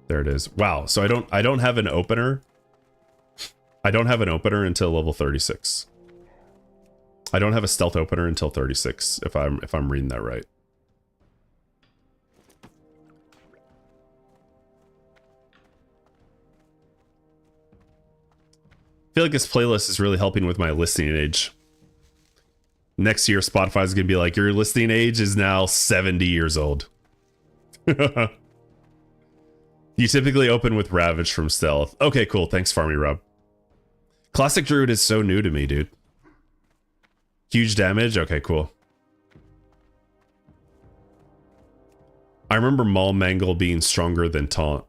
There it is. Wow. So I don't have an opener. I don't have an opener until level 36. I don't have a stealth opener until 36 if I'm reading that right. I feel like this playlist is really helping with my listening age. Next year, Spotify is going to be like, your listening age is now 70 years old. You typically open with Ravage from Stealth. Okay, cool. Thanks, Farmy Rob. Classic Druid is so new to me, dude. Huge damage? Okay, cool. I remember Maul Mangle being stronger than Taunt.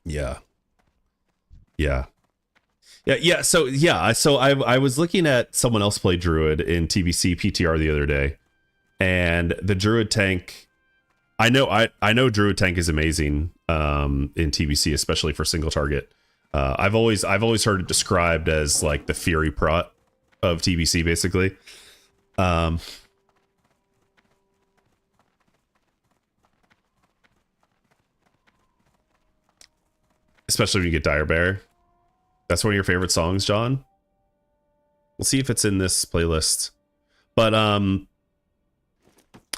Yeah. Yeah. So I was looking at someone else play Druid in TBC PTR the other day, and the Druid tank. I know Druid tank is amazing in TBC, especially for single target. I've always heard it described as like the Fury Prot of TBC, basically. Especially when you get Dire Bear. That's one of your favorite songs, John? We'll see if it's in this playlist. But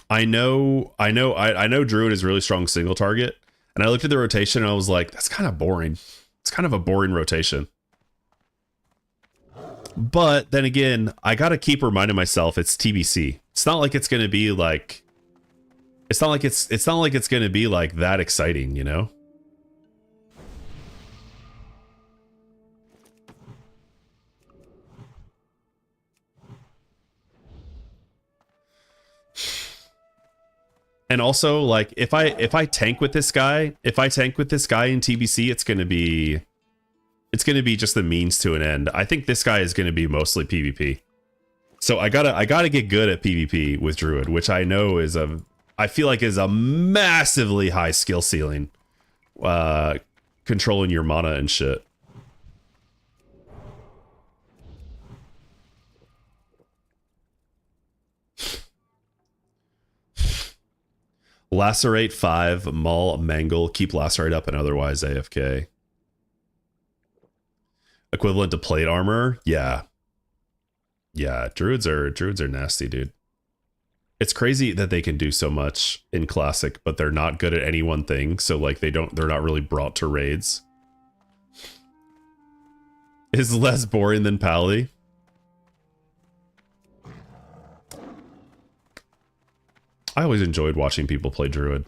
I know Druid is really strong single target. And I looked at the rotation and I was like, that's kind of boring. It's kind of a boring rotation. But then again, I gotta keep reminding myself it's TBC. It's not like it's gonna be like it's not like it's gonna be like that exciting, you know? And also, like, if I tank with this guy, in TBC, it's gonna be just the means to an end. I think this guy is gonna be mostly PvP. So I gotta get good at PvP with Druid, which I know I feel like is a massively high skill ceiling. Controlling your mana and shit. Lacerate 5, Maul, Mangle, keep Lacerate up and otherwise AFK. Equivalent to plate armor? Yeah. Yeah, druids are nasty, dude. It's crazy that they can do so much in Classic, but they're not good at any one thing, so like they're not really brought to raids. Is less boring than Pally. I always enjoyed watching people play Druid.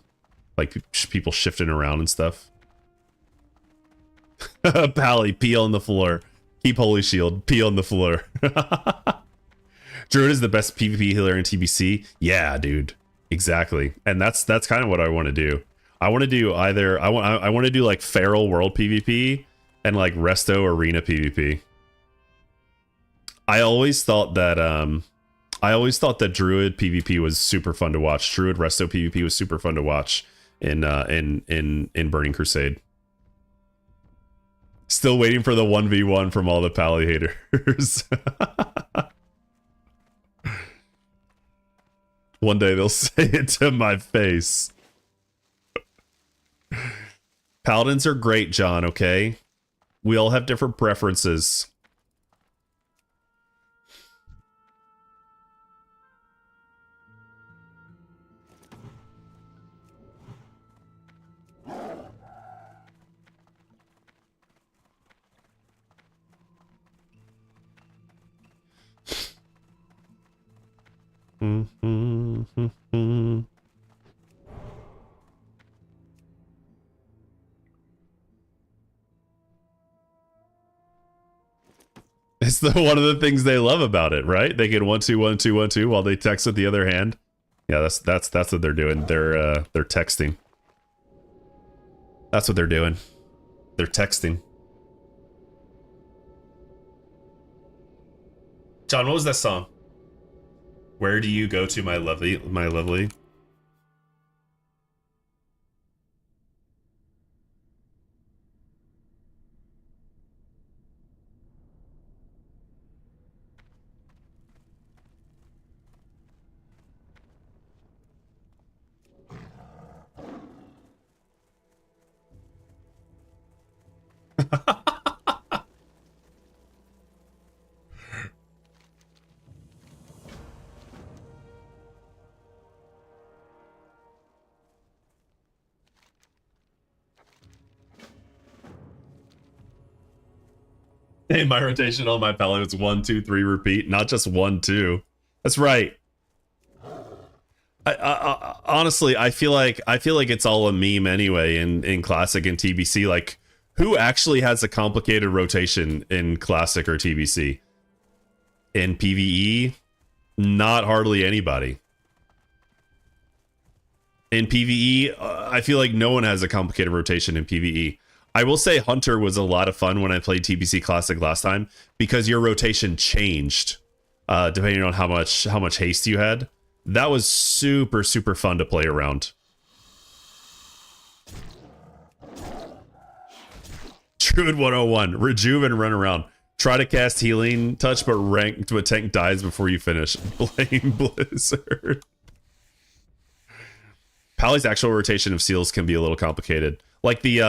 Like, people shifting around and stuff. Pally, pee on the floor. Keep Holy Shield, pee on the floor. Druid is the best PvP healer in TBC. Yeah, dude. Exactly. And that's kind of what I want to do. I want to do either... I want to do, like, Feral World PvP and, like, Resto Arena PvP. I always thought that Druid PvP was super fun to watch. Druid Resto PvP was super fun to watch in Burning Crusade. Still waiting for the 1v1 from all the Pally haters. One day they'll say it to my face. Paladins are great, John, okay? We all have different preferences. It's one of the things they love about it, right? They can 1-2 1-2 1-2 while they text with the other hand. Yeah, that's what they're doing. They're texting. That's what they're doing. They're texting. John, what was that song? Where do you go to, my lovely, my lovely? Hey, my rotation on my palette is 1 2 3 repeat, not just 1 2. That's right. I honestly, I feel like it's all a meme anyway in Classic and TBC. Like, who actually has a complicated rotation in Classic or TBC? In PvE, not hardly anybody. In PvE, I feel like no one has a complicated rotation in PvE. I will say Hunter was a lot of fun when I played TBC Classic last time because your rotation changed depending on how much haste you had. That was super fun to play around. Druid 101, rejuve and run around. Try to cast healing touch, but tank dies before you finish. Blame Blizzard. Pally's actual rotation of seals can be a little complicated. Like the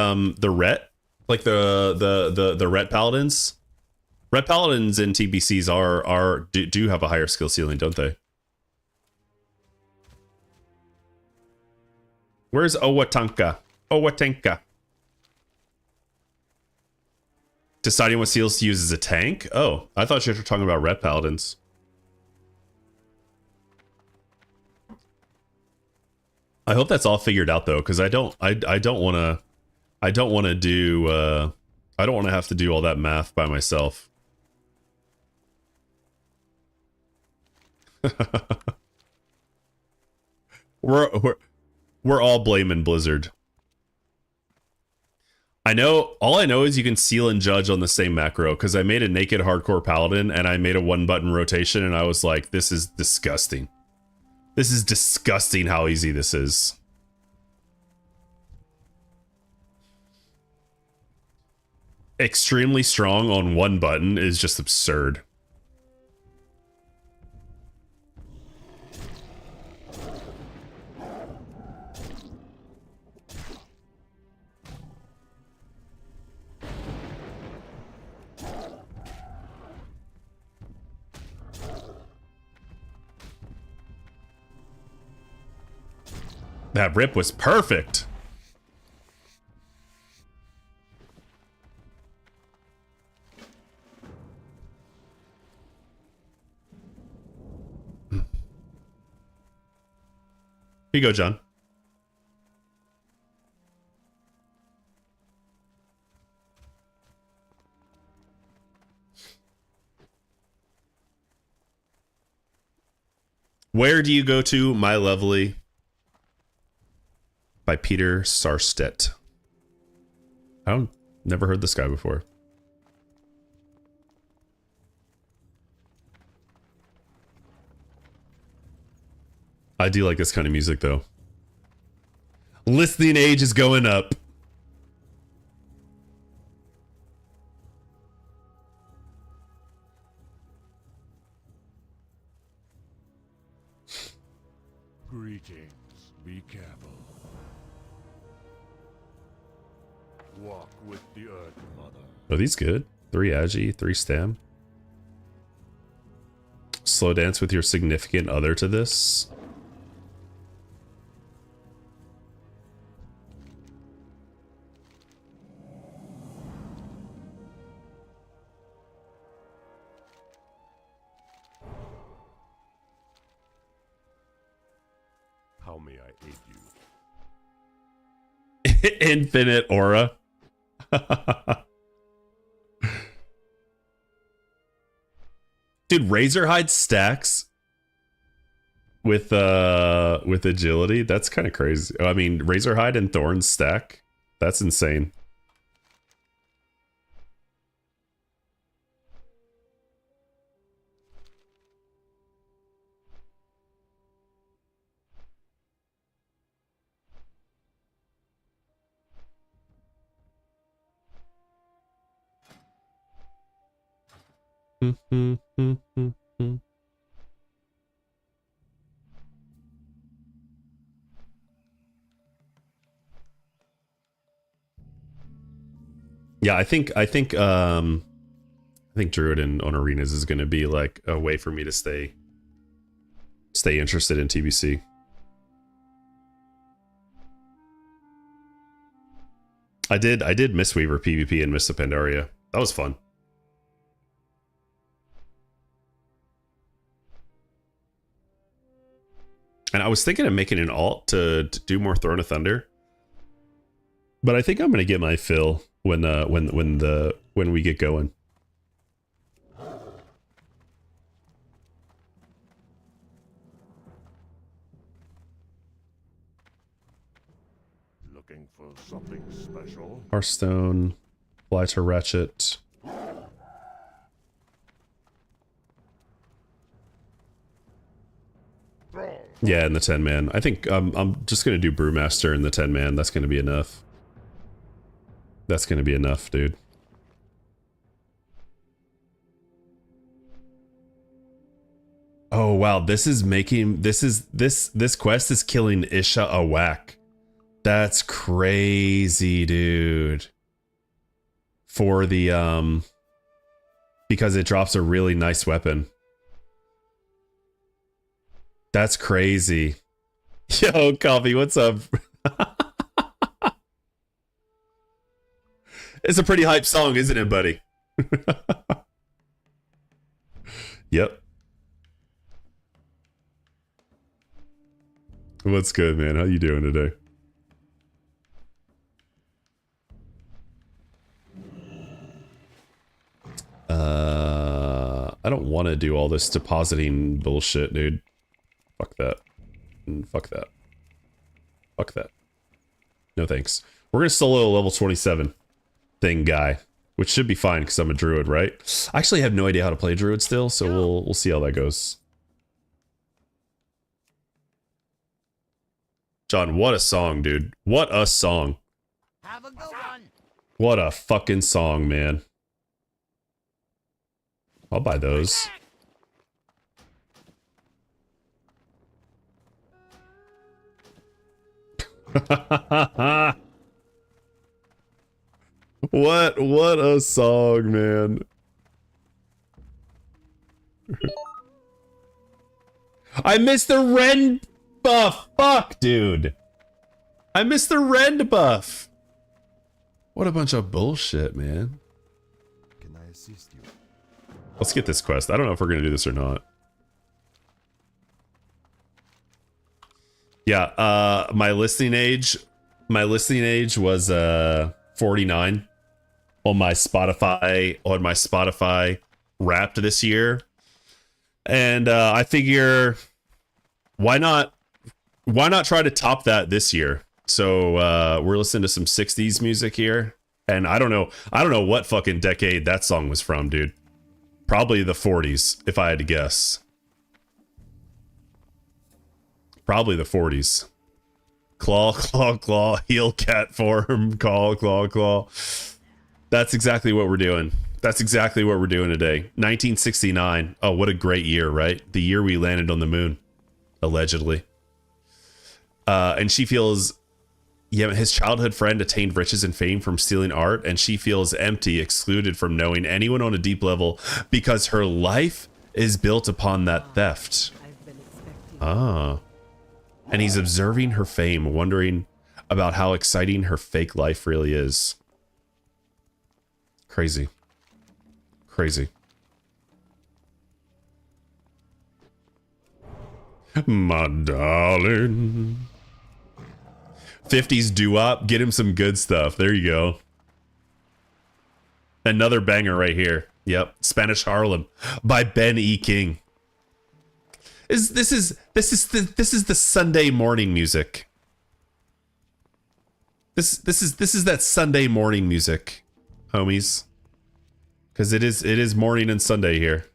Ret, like the Ret Paladins. Ret Paladins in TBCs do have a higher skill ceiling, don't they? Where's Owatanka? Owatanka. Deciding what seals to use as a tank? Oh, I thought you were talking about Ret Paladins. I hope that's all figured out though, because I don't want to have to do all that math by myself. We're all blaming Blizzard. All I know is you can seal and judge on the same macro, because I made a naked hardcore paladin and I made a 1-button rotation and I was like, this is disgusting. This is disgusting how easy this is. Extremely strong on 1 button is just absurd. That rip was perfect. Here you go, John. Where do you go to, my lovely? By Peter Sarstedt. Never heard this guy before. I do like this kind of music though. Listening age is going up. Greetings. Be careful. Walk with the Earth Mother. Are these good? 3 agi, 3 stam. Slow dance with your significant other to this. How may I aid you? Infinite aura. Dude, Razorhide stacks with agility. That's kind of crazy. I mean, Razorhide and Thorns stack. That's insane. Yeah, I think Druid on Arenas is going to be like a way for me to stay interested in TBC. I did Mistweaver PvP and Miss the Pandaria. That was fun. And I was thinking of making an alt to do more Throne of Thunder, but I think I'm gonna get my fill when we get going. Looking for something special? Hearthstone, fly to Ratchet. Yeah, in the 10-man. I think I'm just gonna do Brewmaster in the 10-man. That's gonna be enough. That's gonna be enough, dude. Oh wow, this quest is killing Isha a whack. That's crazy, dude. For the because it drops a really nice weapon. That's crazy. Yo, Coffee, what's up? It's a pretty hype song, isn't it, buddy? Yep. What's good, man? How you doing today? I don't want to do all this depositing bullshit, dude. Fuck that. Fuck that. Fuck that. No thanks. We're gonna solo a level 27 thing guy, which should be fine because I'm a druid, right? I actually have no idea how to play druid still, so we'll see how that goes. John, what a song, dude. What a song. Have a good one. What a fucking song, man. I'll buy those. What a song, man. I missed the Rend buff. Fuck, dude. I missed the Rend buff. What a bunch of bullshit, man. Can I assist you? Let's get this quest. I don't know if we're gonna do this or not. Yeah, my listening age was 49 on my Spotify Wrapped this year. And I figure why not try to top that this year? So we're listening to some 60s music here. And I don't know what fucking decade that song was from, dude. Probably the 40s, if I had to guess. Probably the 40s. Claw, claw, claw, heel cat form, claw, claw, claw. That's exactly what we're doing. That's exactly what we're doing today. 1969. Oh, what a great year, right? The year we landed on the moon, allegedly. And she feels Yeah, his childhood friend attained riches and fame from stealing art, and she feels empty, excluded from knowing anyone on a deep level because her life is built upon that theft. Ah. And he's observing her fame, wondering about how exciting her fake life really is. Crazy. Crazy. My darling. 50s doo-wop, get him some good stuff. There you go. Another banger right here. Yep, Spanish Harlem by Ben E. King. This is the Sunday morning music. This is that Sunday morning music, homies. Because it is morning and Sunday here.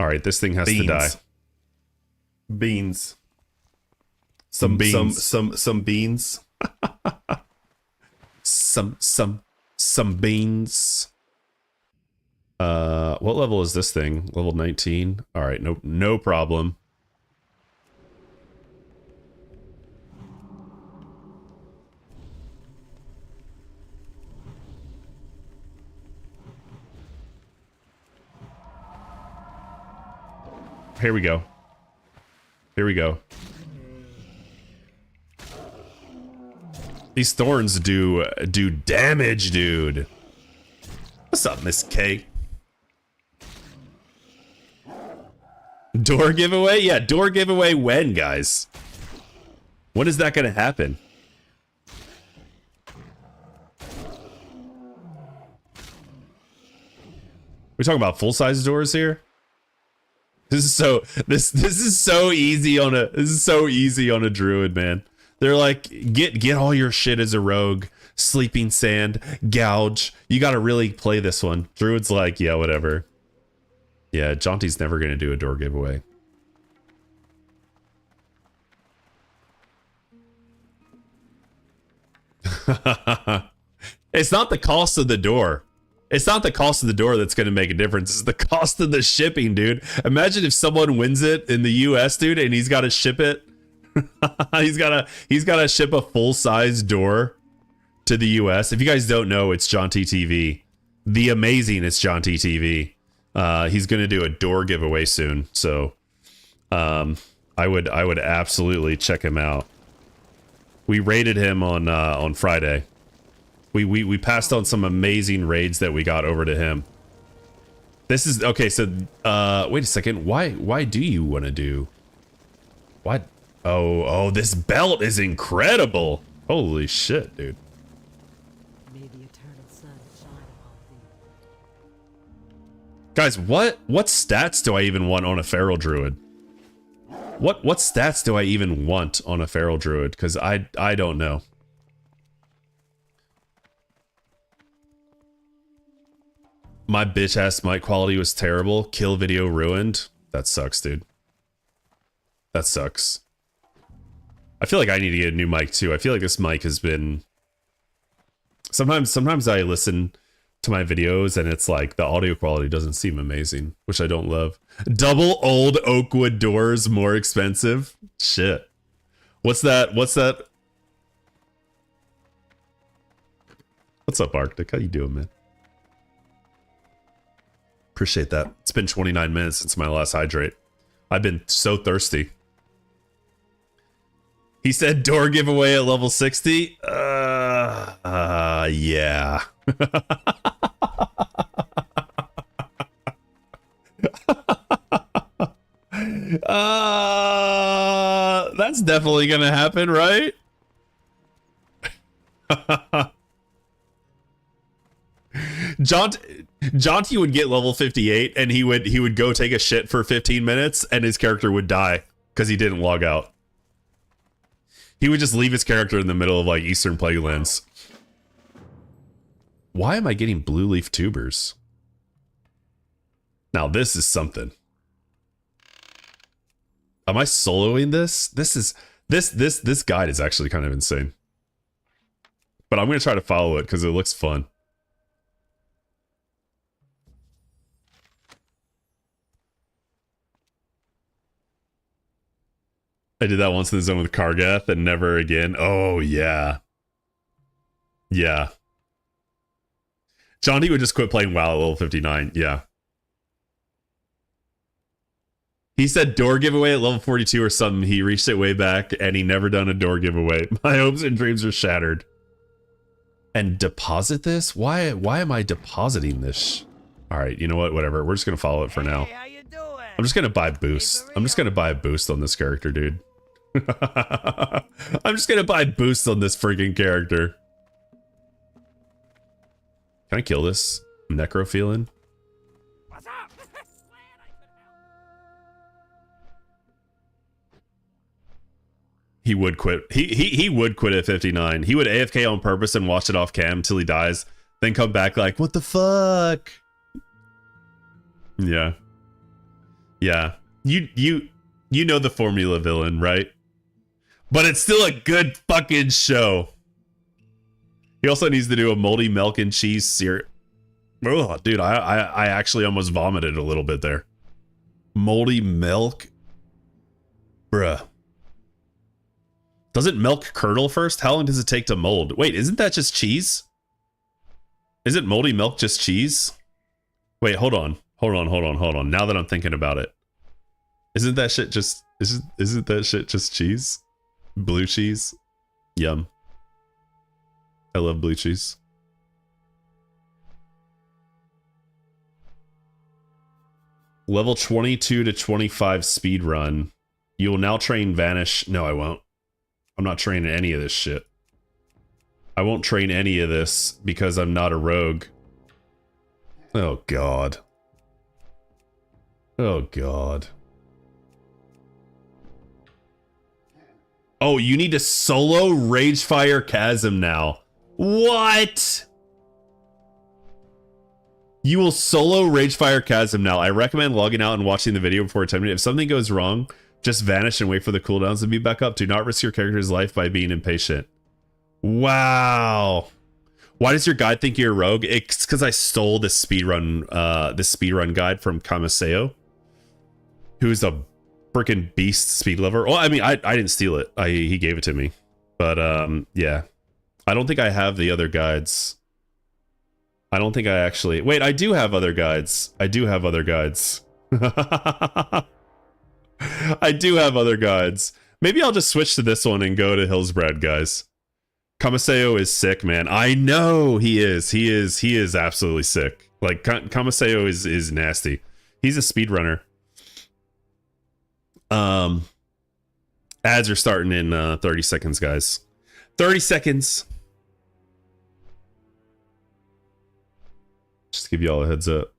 All right, this thing has to die. Beans. Some beans. Some beans. some beans. What level is this thing? Level 19. All right, no problem. Here we go. Here we go. These thorns do damage, dude. What's up, Miss K? Door giveaway? Yeah, door giveaway when, guys? When is that gonna happen? We talking about full-size doors here? This is so easy on a druid, man. They're like, get all your shit as a rogue, sleeping sand, gouge. You got to really play this one. Druid's like, yeah, whatever. Yeah, Jaunty's never gonna do a door giveaway. It's not the cost of the door. It's not the cost of the door that's going to make a difference. It's the cost of the shipping, dude. Imagine if someone wins it in the US, dude, and he's got to ship it. he's got to ship a full-size door to the US. If you guys don't know, it's Jaunty TV. The amazing It's Jaunty TV. He's going to do a door giveaway soon, so I would absolutely check him out. We raided him on Friday. We passed on some amazing raids that we got over to him. This is okay. So wait a second. Why do you want to do? What? Oh, this belt is incredible. Holy shit, dude. May the eternal sun shine upon thee. Guys, what stats do I even want on a feral druid? What stats do I even want on a feral druid? Because I don't know. My bitch ass mic quality was terrible. Kill video ruined. That sucks, dude. That sucks. I feel like I need to get a new mic too. I feel like this mic has been... Sometimes I listen to my videos and it's like the audio quality doesn't seem amazing, which I don't love. Double old oakwood doors more expensive? Shit. What's that? What's up, Arctic? How you doing, man? Appreciate that. It's been 29 minutes since my last hydrate. I've been so thirsty. He said door giveaway at level 60. Yeah. That's definitely gonna happen, right? Jaunty would get level 58 and he would go take a shit for 15 minutes and his character would die because he didn't log out. He would just leave his character in the middle of like Eastern Plaguelands. Why am I getting blue leaf tubers? Now this is something. Am I soloing this? This guide is actually kind of insane. But I'm gonna try to follow it because it looks fun. I did that once in the zone with Kargath and never again. Oh, yeah. Yeah. Johnny would just quit playing WoW at level 59. Yeah. He said door giveaway at level 42 or something. He reached it way back and he never done a door giveaway. My hopes and dreams are shattered. And deposit this? Why am I depositing this? All right, you know what? Whatever. We're just going to follow it for now. Hey, how you doing? I'm just going to buy boost. I'm just going to buy a boost on this character, dude. I'm just going to buy boost on this freaking character. Can I kill this necrophilan? What's up? He would quit. He would quit at 59. He would AFK on purpose and watch it off cam till he dies, then come back like, what the fuck? Yeah. Yeah. You know the formula, villain, right? But it's still a good fucking show. He also needs to do a moldy milk and cheese cereal. Oh, dude, I actually almost vomited a little bit there. Moldy milk? Bruh. Doesn't milk curdle first? How long does it take to mold? Wait, isn't that just cheese? Isn't moldy milk just cheese? Wait, hold on. Now that I'm thinking about it. Isn't that shit just cheese? Blue cheese? Yum. I love blue cheese. Level 22 to 25 speed run. You will now train Vanish. No, I won't. I'm not training any of this shit. I won't train any of this because I'm not a rogue. Oh, God. Oh, God. Oh, you need to solo Ragefire Chasm now. What? You will solo Ragefire Chasm now. I recommend logging out and watching the video before attempting it. If something goes wrong, just vanish and wait for the cooldowns to be back up. Do not risk your character's life by being impatient. Wow. Why does your guide think you're a rogue? It's because I stole this speedrun guide from Kamaseo, who's a freaking beast speed lover. Well, I mean, I didn't steal it. He gave it to me. But yeah. I don't think I have the other guides. I don't think I actually... Wait, I do have other guides. I do have other guides. I do have other guides. Maybe I'll just switch to this one and go to Hillsbrad, guys. Kamaseo is sick, man. I know he is. He is absolutely sick. Like, Kamaseo is nasty. He's a speedrunner. Ads are starting in 30 seconds, guys. 30 seconds. Just to give you all a heads up.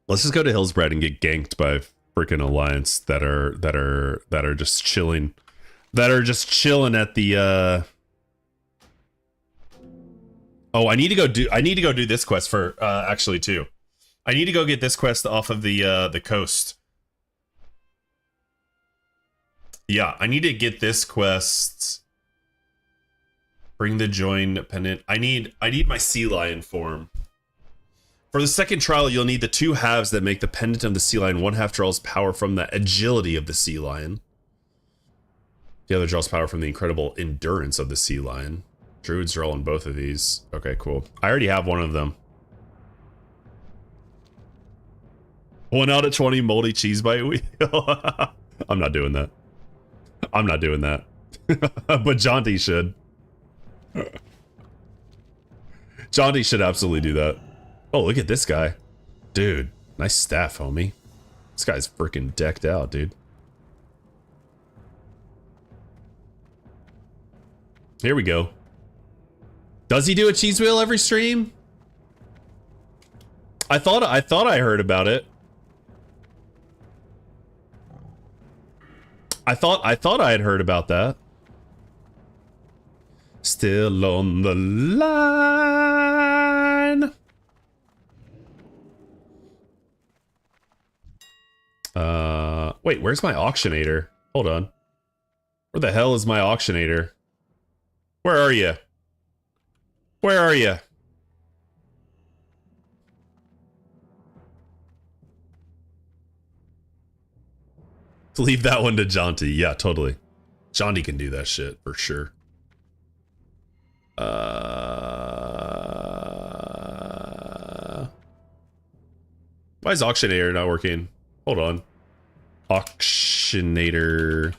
Let's just go to Hillsbrad and get ganked by freaking Alliance that are just chilling. That are just chilling at the Oh, I need to go do this quest for actually too. I need to go get this quest off of the coast. Yeah, I need to get this quest. Bring the join pendant. I need my sea lion form. For the second trial, you'll need the two halves that make the pendant of the sea lion. One half draws power from the agility of the sea lion. The other draws power from the incredible endurance of the sea lion. Druids draw on both of these. Okay, cool. I already have one of them. 1 out of 20 moldy cheese bite wheel. I'm not doing that. I'm not doing that. But Jaunty should. Jaunty should absolutely do that. Oh, look at this guy. Dude, nice staff, homie. This guy's freaking decked out, dude. Here we go. Does he do a cheese wheel every stream? I thought I heard about it. I thought I had heard about that. Still on the line. Wait, where's my auctionator? Hold on. Where the hell is my auctionator? Where are you? Where are you? Leave that one to Jaunty. Yeah, totally. Jaunty can do that shit for sure. Why is Auctionator not working? Hold on. Auctionator.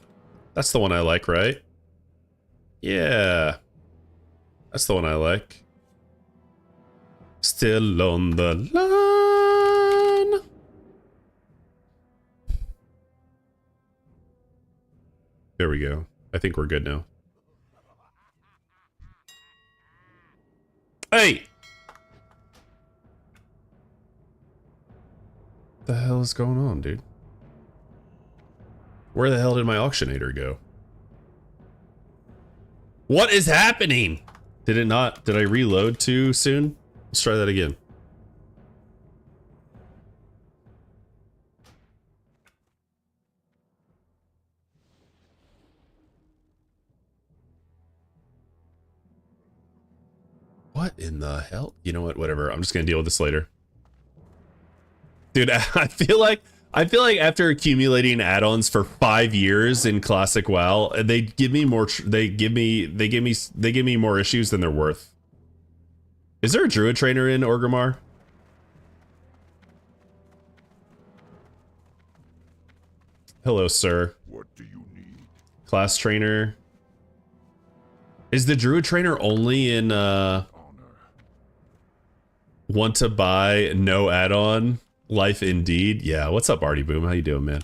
That's the one I like, right? Yeah. That's the one I like. Still on the line. There we go. I think we're good now. Hey! What the hell is going on, dude? Where the hell did my Auctionator go? What is happening? Did it not? Did I reload too soon? Let's try that again. What in the hell? You know what? Whatever. I'm just gonna deal with this later. Dude, I feel like after accumulating add-ons for 5 years in Classic WoW, they give me more. They give me more issues than they're worth. Is there a Druid trainer in Orgrimmar? Hello, sir. What do you need? Class trainer. Is the Druid trainer only in want to buy no add-on? Life indeed. Yeah, what's up, Artie Boom? How you doing, man?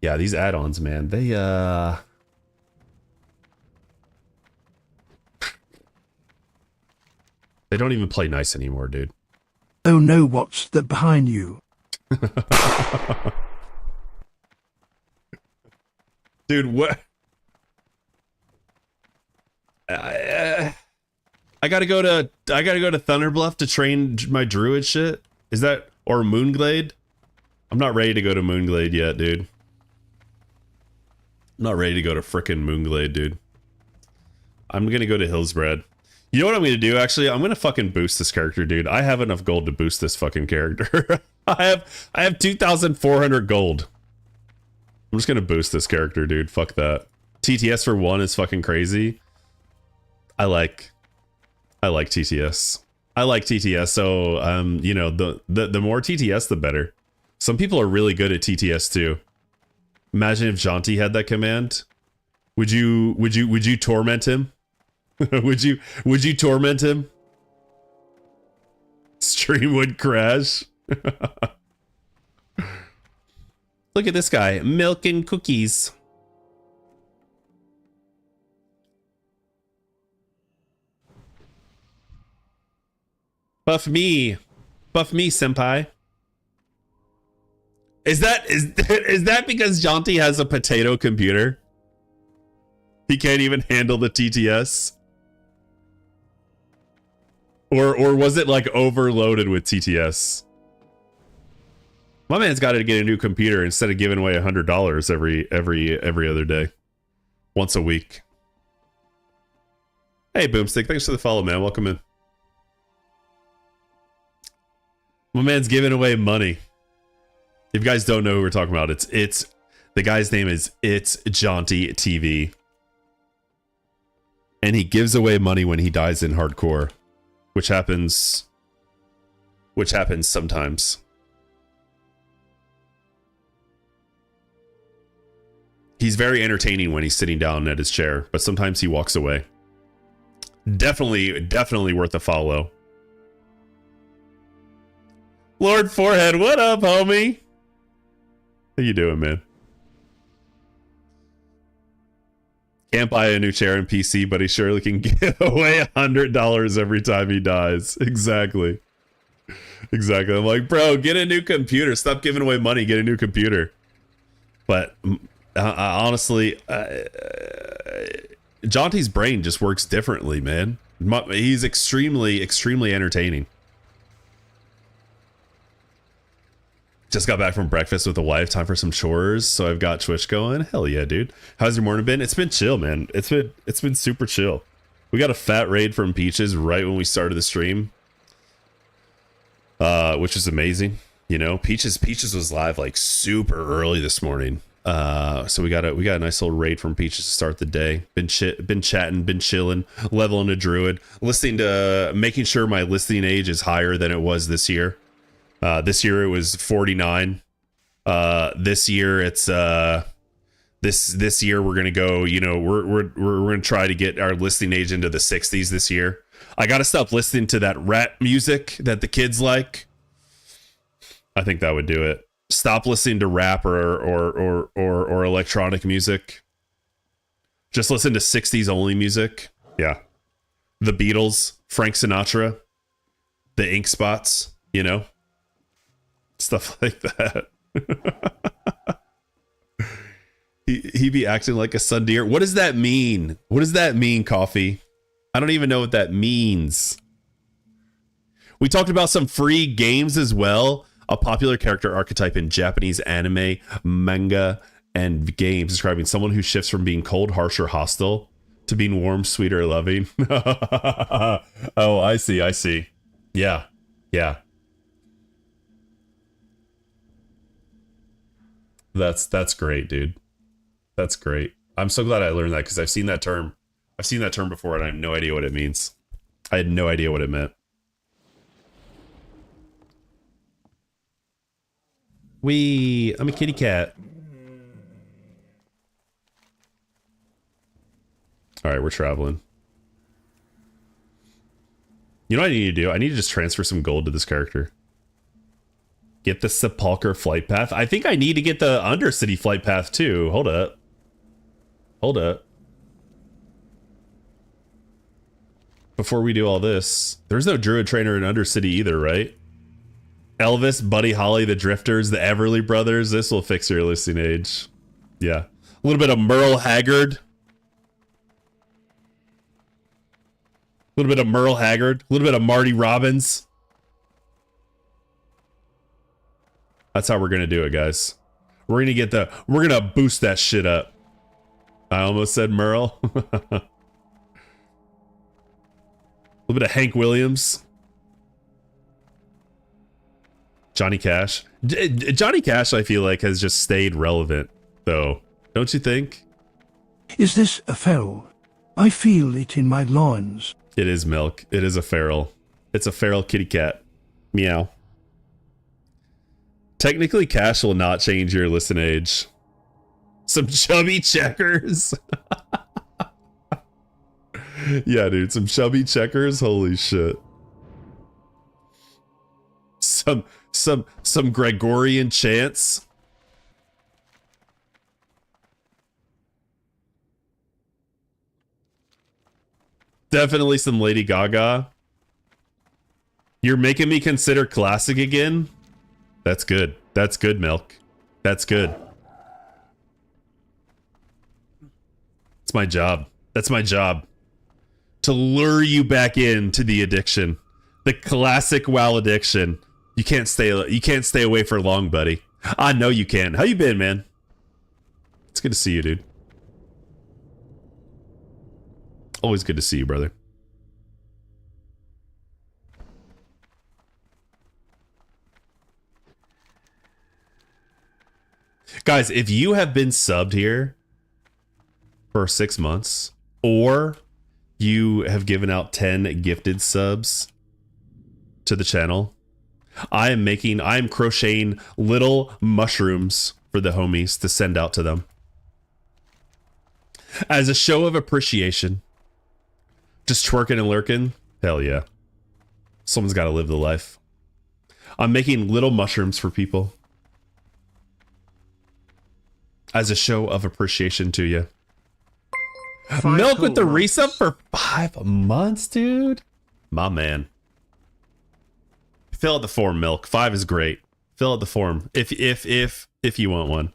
Yeah, these add-ons, man, they they don't even play nice anymore, dude. Oh no, what's that behind you? Dude, what? I gotta go to Thunderbluff to train my druid shit. Is that, or Moonglade? I'm not ready to go to Moonglade yet, dude. I'm not ready to go to frickin' Moonglade, dude. I'm gonna go to Hillsbrad. You know what I'm gonna do? Actually, I'm gonna fucking boost this character, dude. I have enough gold to boost this fucking character. I have 2,400 gold. I'm just gonna boost this character, dude. Fuck that. TTS for 1 is fucking crazy. I like TTS. I like TTS, so you know, the more TTS the better. Some people are really good at TTS too. Imagine if Jaunty had that command. Would you torment him? would you torment him? Stream would crash. Look at this guy, milk and cookies. Buff me, senpai. Is that because Jaunty has a potato computer? He can't even handle the TTS? Or was it like overloaded with TTS? My man's got to get a new computer instead of giving away $100 every other day, once a week. Hey, Boomstick, thanks for the follow, man. Welcome in. My man's giving away money. If you guys don't know who we're talking about, it's the guy's name is It's Jaunty TV, and he gives away money when he dies in hardcore, which happens sometimes. He's very entertaining when he's sitting down at his chair, but sometimes he walks away. Definitely worth a follow. Lord Forehead, what up, homie? How you doing, man? Can't buy a new chair in PC, but he surely can give away $100 every time he dies. Exactly. I'm like, bro, get a new computer. Stop giving away money. Get a new computer. But honestly, Jaunty's brain just works differently, man. He's extremely entertaining. Just got back from breakfast with the wife. Time for some chores, so I've got Twitch going. Hell yeah, dude. How's your morning been? It's been chill, man. It's been super chill. We got a fat raid from Peaches right when we started the stream, which is amazing. You know, Peaches was live like super early this morning. So we got a nice little raid from Peaches to start the day. Been chatting, been chilling, leveling a druid, making sure my listening age is higher than it was this year. This year it was 49. This year it's this year we're gonna go. You know, we're gonna try to get our listening age into the 60s this year. I gotta stop listening to that rap music that the kids like. I think that would do it. Stop listening to rap or electronic music. Just listen to 60s only music. Yeah. The Beatles, Frank Sinatra, the Ink Spots, you know? Stuff like that. he be acting like a sun deer. What does that mean? What does that mean, Coffee? I don't even know what that means. We talked about some free games as well. A popular character archetype in Japanese anime, manga, and games, describing someone who shifts from being cold, harsh, or hostile to being warm, sweet, or loving. Oh, I see. Yeah. That's great, dude. That's great. I'm so glad I learned that because I've seen that term. I've seen that term before and I have no idea what it means. I had no idea what it meant. I'm a kitty cat. All right, we're traveling. You know what I need to do? I need to just transfer some gold to this character. Get the Sepulchre flight path. I think I need to get the Undercity flight path too. Hold up. Before we do all this, there's no druid trainer in Undercity either, right? Elvis, Buddy Holly, the Drifters, the Everly Brothers. This will fix your listening age. Yeah. A little bit of Merle Haggard. A little bit of Marty Robbins. That's how we're going to do it, guys. We're going to boost that shit up. I almost said Merle. A little bit of Hank Williams. Johnny Cash. Johnny Cash, I feel like, has just stayed relevant, though. Don't you think? Is this a feral? I feel it in my loins. It is Milk. It is a feral. It's a feral kitty cat. Meow. Technically, Cash will not change your listen age. Some chubby checkers. Yeah, dude. Some chubby checkers. Holy shit. Some Gregorian chants. Definitely some Lady Gaga. You're making me consider classic again. That's good. That's good, Milk. That's good. It's my job. That's my job. To lure you back into the addiction. The classic WoW addiction. You can't stay away for long, buddy. I know you can. How you been, man? It's good to see you, dude. Always good to see you, brother. Guys, if you have been subbed here for 6 months, or you have given out 10 gifted subs to the channel, I am crocheting little mushrooms for the homies to send out to them. As a show of appreciation. Just twerking and lurking. Hell yeah. Someone's got to live the life. I'm making little mushrooms for people. As a show of appreciation to you. Milk with the resub for 5 months, dude. My man. Fill out the form, Milk. 5 is great. Fill out the form if you want one.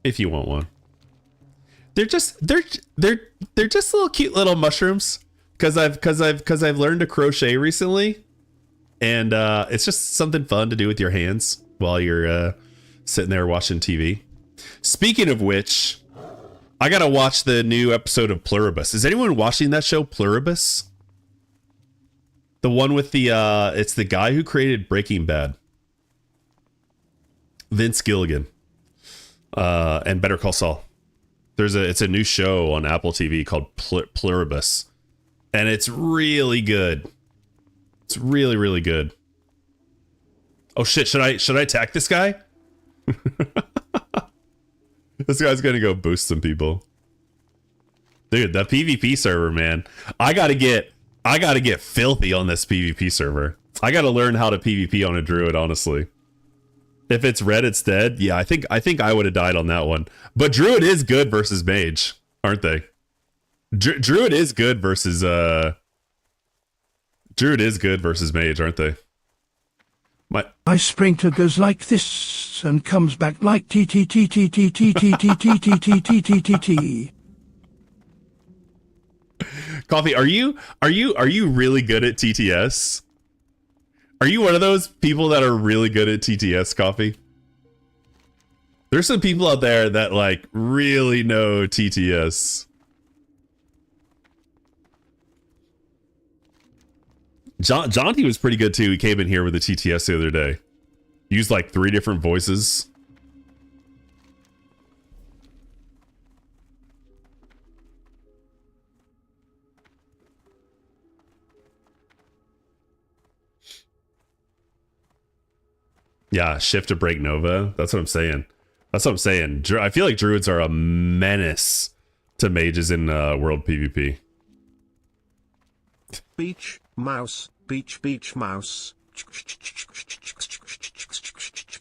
If you want one. They're just little cute little mushrooms because I've learned to crochet recently, and it's just something fun to do with your hands while you're sitting there watching TV. Speaking of which, I gotta watch the new episode of Pluribus. Is anyone watching that show, Pluribus? The one with the it's the guy who created Breaking Bad. Vince Gilligan. And Better Call Saul. It's a new show on Apple TV called Pluribus. And it's really good. It's really, really good. Oh shit, should I attack this guy? This guy's gonna go boost some people. Dude, the PvP server, man. I gotta get filthy on this PvP server. I gotta learn how to PvP on a druid, honestly. If it's red, it's dead. Yeah, I think I would have died on that one. But druid is good versus mage, aren't they? Druid is good versus mage, aren't they? My sprinter goes like this and comes back like t t t t t t t t t t t t t t t. Coffee, are you really good at TTS? Are you one of those people that are really good at TTS, Coffee? There's some people out there that like really know TTS. Jonty was pretty good too. He came in here with the TTS the other day. Used like 3 different voices. Yeah, shift to break Nova. That's what I'm saying. I feel like druids are a menace to mages in world PvP. Beach, mouse, beach, mouse.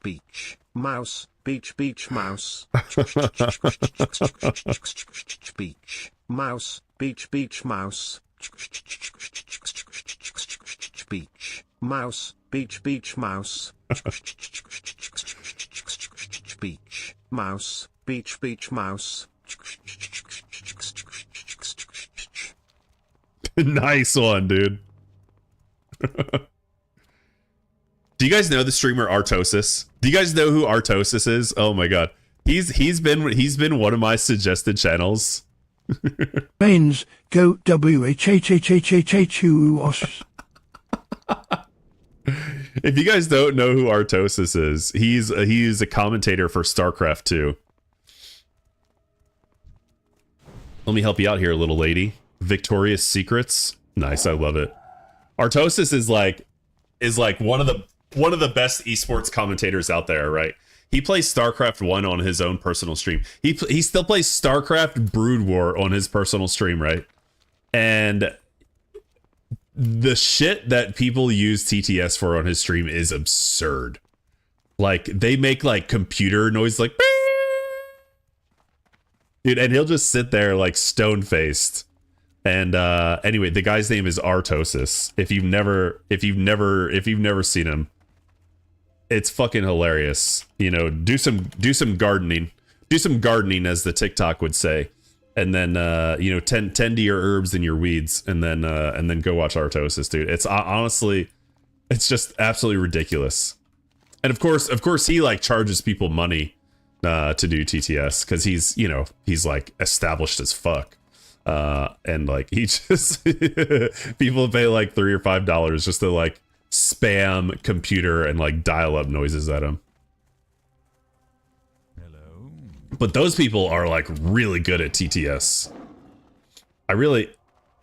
Beach, mouse, beach, mouse. Beach, mouse, beach, mouse. Beach, mouse, beach, mouse. Beach, mouse, beach, mouse. Nice one, dude. Do you guys know the streamer Artosis? Do you guys know who Artosis is? Oh my god. He's been one of my suggested channels. Baines, go WHHHHHHUOS. If you guys don't know who Artosis is, he's a commentator for StarCraft 2. Let me help you out here, little lady. Victorious Secrets. Nice, I love it. Artosis is like one of the best esports commentators out there, right? He plays StarCraft 1 on his own personal stream. He still plays StarCraft Brood War on his personal stream, right? And the shit that people use TTS for on his stream is absurd. Like, they make like computer noise like dude, and he'll just sit there like stone-faced. And anyway, the guy's name is Artosis. If you've never seen him, it's fucking hilarious. You know, do some gardening. Do some gardening, as the TikTok would say. And then you know, tend to your herbs and your weeds, and then go watch Artosis, dude. It's honestly, it's just absolutely ridiculous. And of course he like charges people money to do TTS, because he's like established as fuck. And like he just people pay like $3 or $5 just to like spam computer and like dial up noises at him. Hello. But those people are like really good at TTS. I really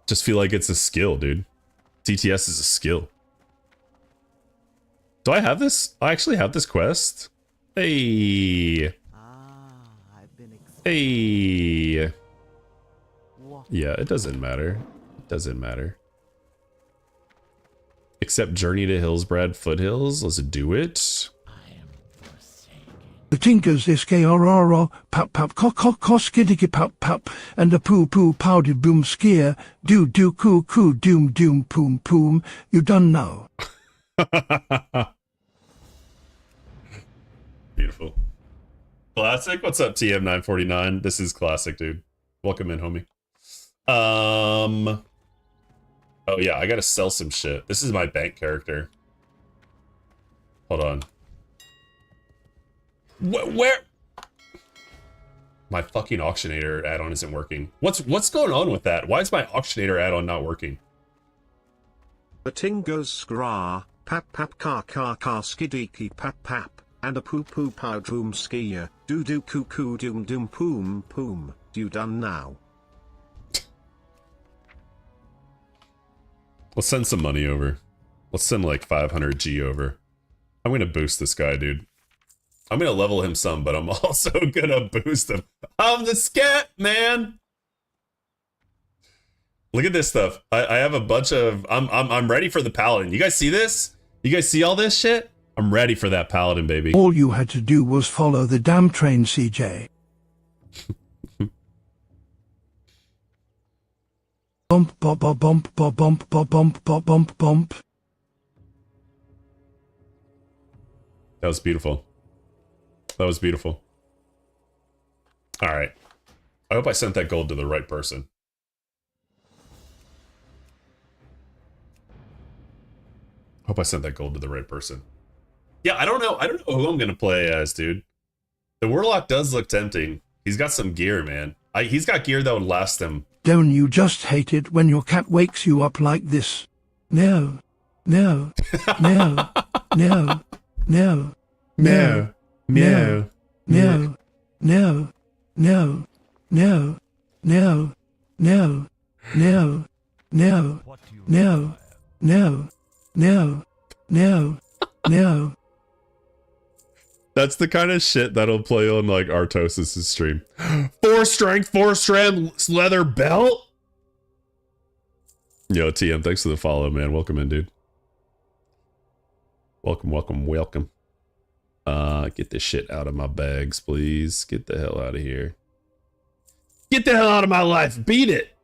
just feel like it's a skill, dude. TTS is a skill. Do I have this? I actually have this quest. Hey. I've been Hey. Yeah, it doesn't matter. It doesn't matter. Except Journey to Hillsbrad Foothills. Let's do it. The tinkers this KRRO, pap koskidiki pap, and the poo powdered boom skier, do coo doom poom. You done now. Beautiful. Classic. What's up, TM949? This is Classic, dude. Welcome in, homie. Oh yeah, I gotta sell some shit. This is my bank character. Hold on. Where? My fucking auctionator add-on isn't working. What's going on with that? Why is my auctionator add-on not working? The tingos skra, pap car skidiki pap, and a poo poo pow doom skier, doo doo coo coo doom doom poom poom. You done now? Let's send some money over. Let's send like 500 G over. I'm gonna boost this guy, dude. I'm gonna level him some, but I'm also gonna boost him. I'm the scat man. Look at this stuff. I have a bunch of. I'm ready for the paladin. You guys see this? You guys see all this shit? I'm ready for that paladin, baby. All you had to do was follow the damn train, CJ. Bump, bump, bump, bump, bump, bump, bump, bump, bump, bump, bump. That was beautiful. That was beautiful. All right. I hope I sent that gold to the right person. Hope I sent that gold to the right person. Yeah, I don't know who I'm gonna play as, dude. The Warlock does look tempting. He's got some gear, man. He's got gear that would last him. Don't you just hate it when your cat wakes you up like this? No, no, no, no, no, no, no, no, no, no, no, no, no, no, no, no, no, no, no, no. That's the kind of shit that'll play on like Artosis' stream. 4 strength, 4 strand leather belt. Yo, TM, thanks for the follow, man. Welcome in, dude. Welcome, welcome, welcome. Get this shit out of my bags, please. Get the hell out of here. Get the hell out of my life. Beat it.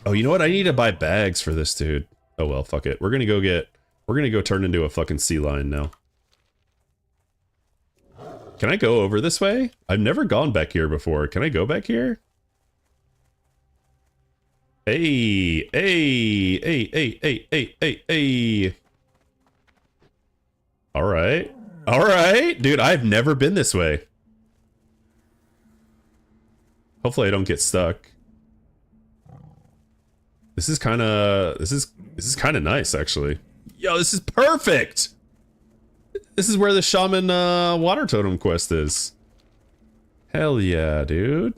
Oh, you know what? I need to buy bags for this dude. Oh well, fuck it. We're gonna go turn into a fucking sea lion now. Can I go over this way? I've never gone back here before. Can I go back here? Hey, hey, hey, hey, hey, hey, hey, hey. All right. All right. Dude, I've never been this way. Hopefully I don't get stuck. This is kind of nice, actually. Yo, this is perfect. This is where the shaman water totem quest is. Hell yeah, dude.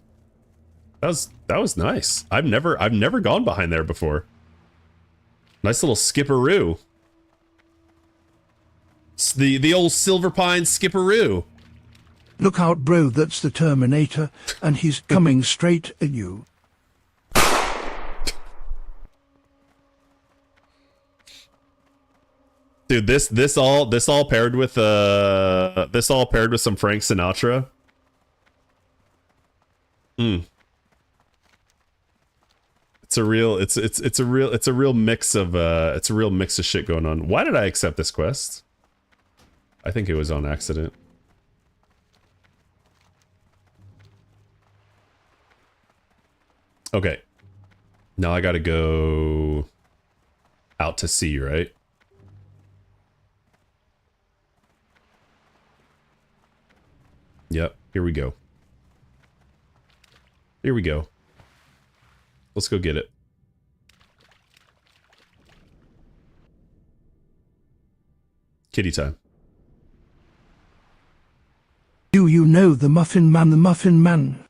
That was nice. I've never gone behind there before. Nice little skipperoo. It's the old Silver Pine skipperoo. Look out, bro, that's the Terminator, and he's coming straight at you. Dude, this all paired with some Frank Sinatra. It's a real mix of shit going on. Why did I accept this quest? I think it was on accident. Okay. Now I gotta go out to sea, right? Yep, here we go. Here we go. Let's go get it. Kitty time. Do you know the Muffin Man, the Muffin Man?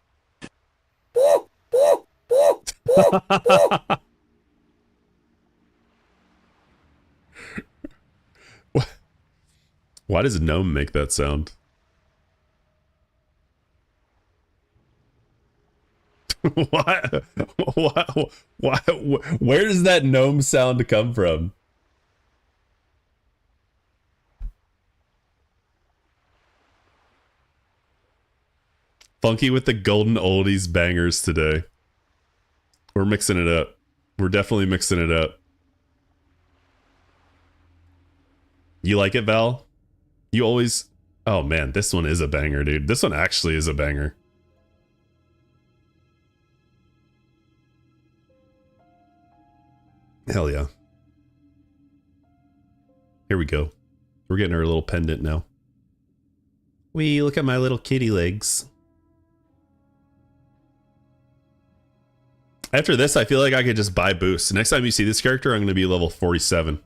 Why does Gnome make that sound? Why? Where does that gnome sound come from? Funky with the golden oldies bangers today. We're mixing it up. We're definitely mixing it up. You like it, Val? You always... Oh man, this one is a banger, dude. This one actually is a banger. Hell yeah. Here we go. We're getting her little pendant now. Wee, look at my little kitty legs. After this, I feel like I could just buy boosts. Next time you see this character, I'm going to be level 47.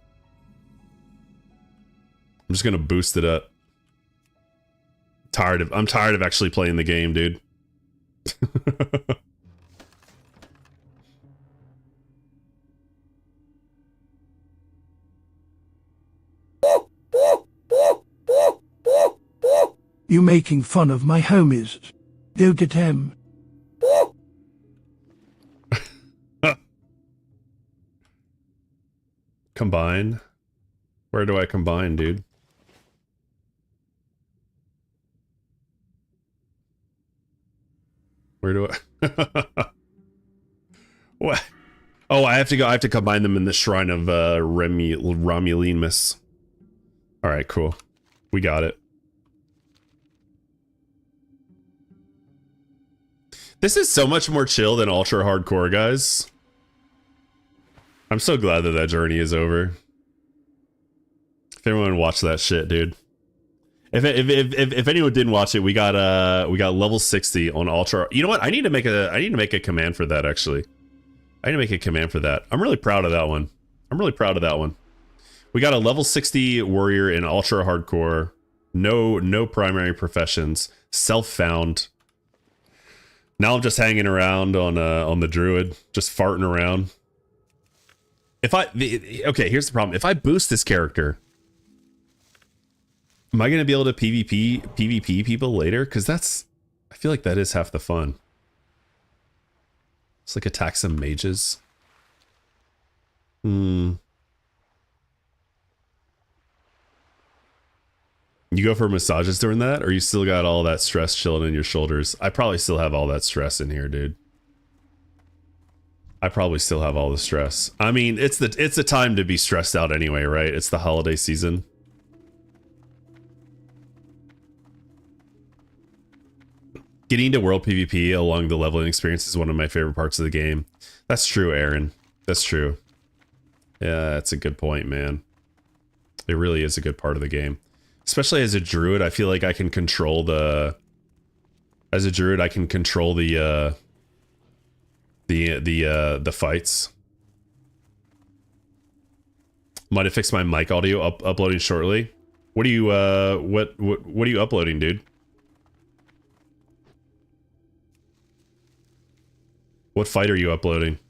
I'm just going to boost it up. I'm tired of actually playing the game, dude. You making fun of my homies. Do get him. Combine? Where do I combine, dude? Where do I... What? Oh, I have to combine them in the Shrine of Romulinus. Alright, cool. We got it. This is so much more chill than Ultra Hardcore, guys. I'm so glad that that journey is over. If anyone watched that shit, dude. If anyone didn't watch it, we got level 60 on Ultra. You know what? I need to make a command for that, actually. I need to make a command for that. I'm really proud of that one. We got a level 60 warrior in Ultra Hardcore. No primary professions. Self-found. Now I'm just hanging around on the druid, just farting around. Okay, here's the problem. If I boost this character, am I going to be able to PvP people later? Because I feel like that is half the fun. It's like attack some mages. You go for massages during that, or you still got all that stress chilling in your shoulders? I probably still have all that stress in here, dude. I probably still have all the stress. I mean, it's the time to be stressed out anyway, right? It's the holiday season. Getting to world PvP along the leveling experience is one of my favorite parts of the game. That's true, Aaron. That's true. Yeah, that's a good point, man. It really is a good part of the game. Especially as a druid, I feel like I can control the... As a druid, I can control the fights. Might have fixed my mic audio uploading shortly. What are you what are you uploading, dude? What fight are you uploading?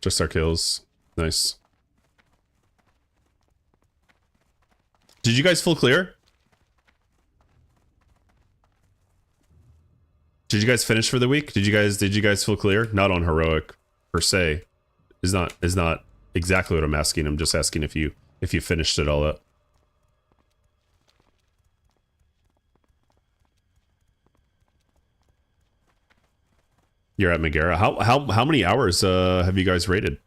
Just our kills. Nice. Did you guys full clear? Did you guys finish for the week? Did you guys full clear? Not on heroic per se. Is not exactly what I'm asking. I'm just asking if you finished it all up. You're at Megara. How many hours have you guys rated?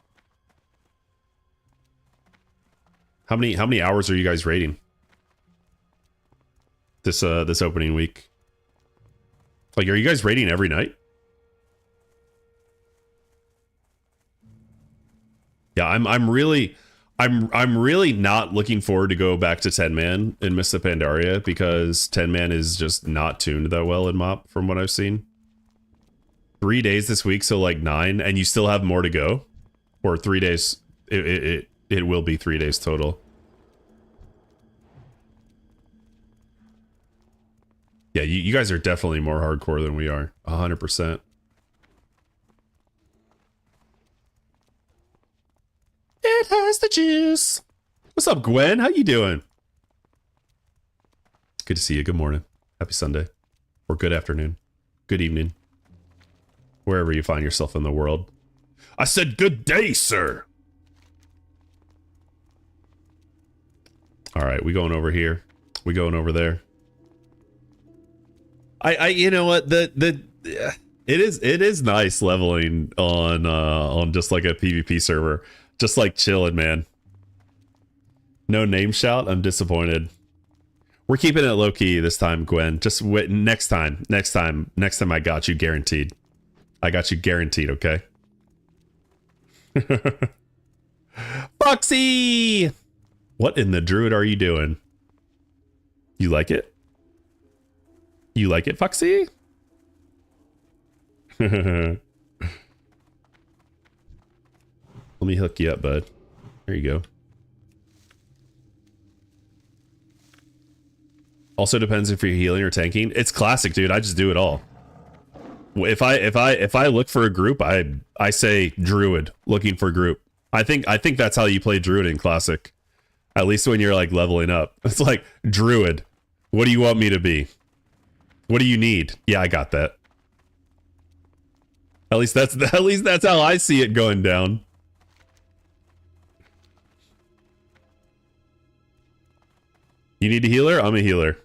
How many hours are you guys rating? This opening week. Like, are you guys rating every night? Yeah, I'm really not looking forward to go back to 10-man in Mists of Pandaria, because 10-man is just not tuned that well in MoP from what I've seen. 3 days this week, so like 9, and you still have more to go? Or 3 days, it will be 3 days total. Yeah, you guys are definitely more hardcore than we are. 100%. It has the juice. What's up, Gwen? How you doing? Good to see you. Good morning. Happy Sunday. Or good afternoon. Good evening. Wherever you find yourself in the world. I said good day, sir. All right, we going over here. We going over there. You know what, it is nice leveling on just like a PvP server, just like chilling, man. No name shout. I'm disappointed. We're keeping it low key this time, Gwen. Just wait. Next time. I got you guaranteed. I got you guaranteed. Okay. Foxy, what in the druid are you doing? You like it? You like it, Foxy? Let me hook you up, bud. There you go. Also depends if you're healing or tanking. It's classic, dude. I just do it all. If I look for a group, I say druid, looking for group. I think that's how you play druid in classic. At least when you're like leveling up. It's like, druid, what do you want me to be? What do you need? Yeah, I got that. At least that's how I see it going down. You need a healer? I'm a healer.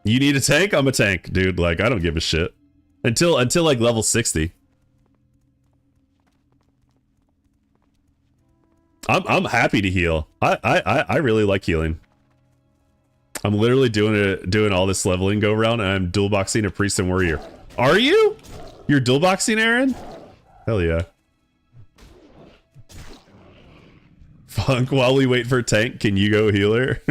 You need a tank? I'm a tank, dude. Like, I don't give a shit. Until like level 60. I'm happy to heal. I really like healing. I'm literally doing all this leveling go around, and I'm dual boxing a priest and warrior. Are you? You're dual boxing, Aaron? Hell yeah. Funk, while we wait for tank, can you go healer?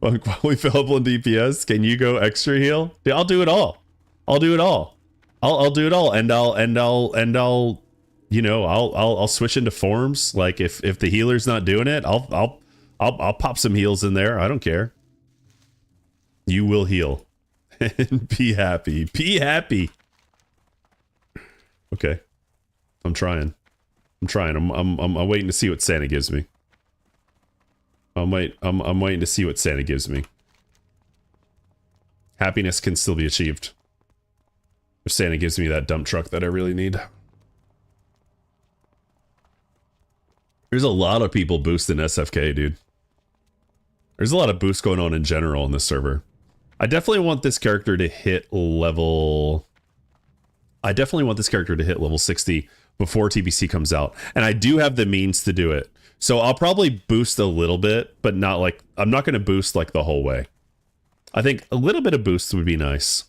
Funk, while we fill up on DPS, can you go extra heal? Yeah, I'll do it all. I'll do it all. I'll do it all, and I'll you know, I'll switch into forms. Like if the healer's not doing it, I'll pop some heals in there. I don't care. You will heal. And be happy. Be happy. Okay. I'm trying. I'm waiting to see what Santa gives me. I'm waiting to see what Santa gives me. Happiness can still be achieved. If Santa gives me that dump truck that I really need. There's a lot of people boosting SFK, dude. There's a lot of boosts going on in general in this server. I definitely want this character to hit level... I definitely want this character to hit level 60 before TBC comes out. And I do have the means to do it. So I'll probably boost a little bit, but not like... I'm not going to boost like the whole way. I think a little bit of boost would be nice.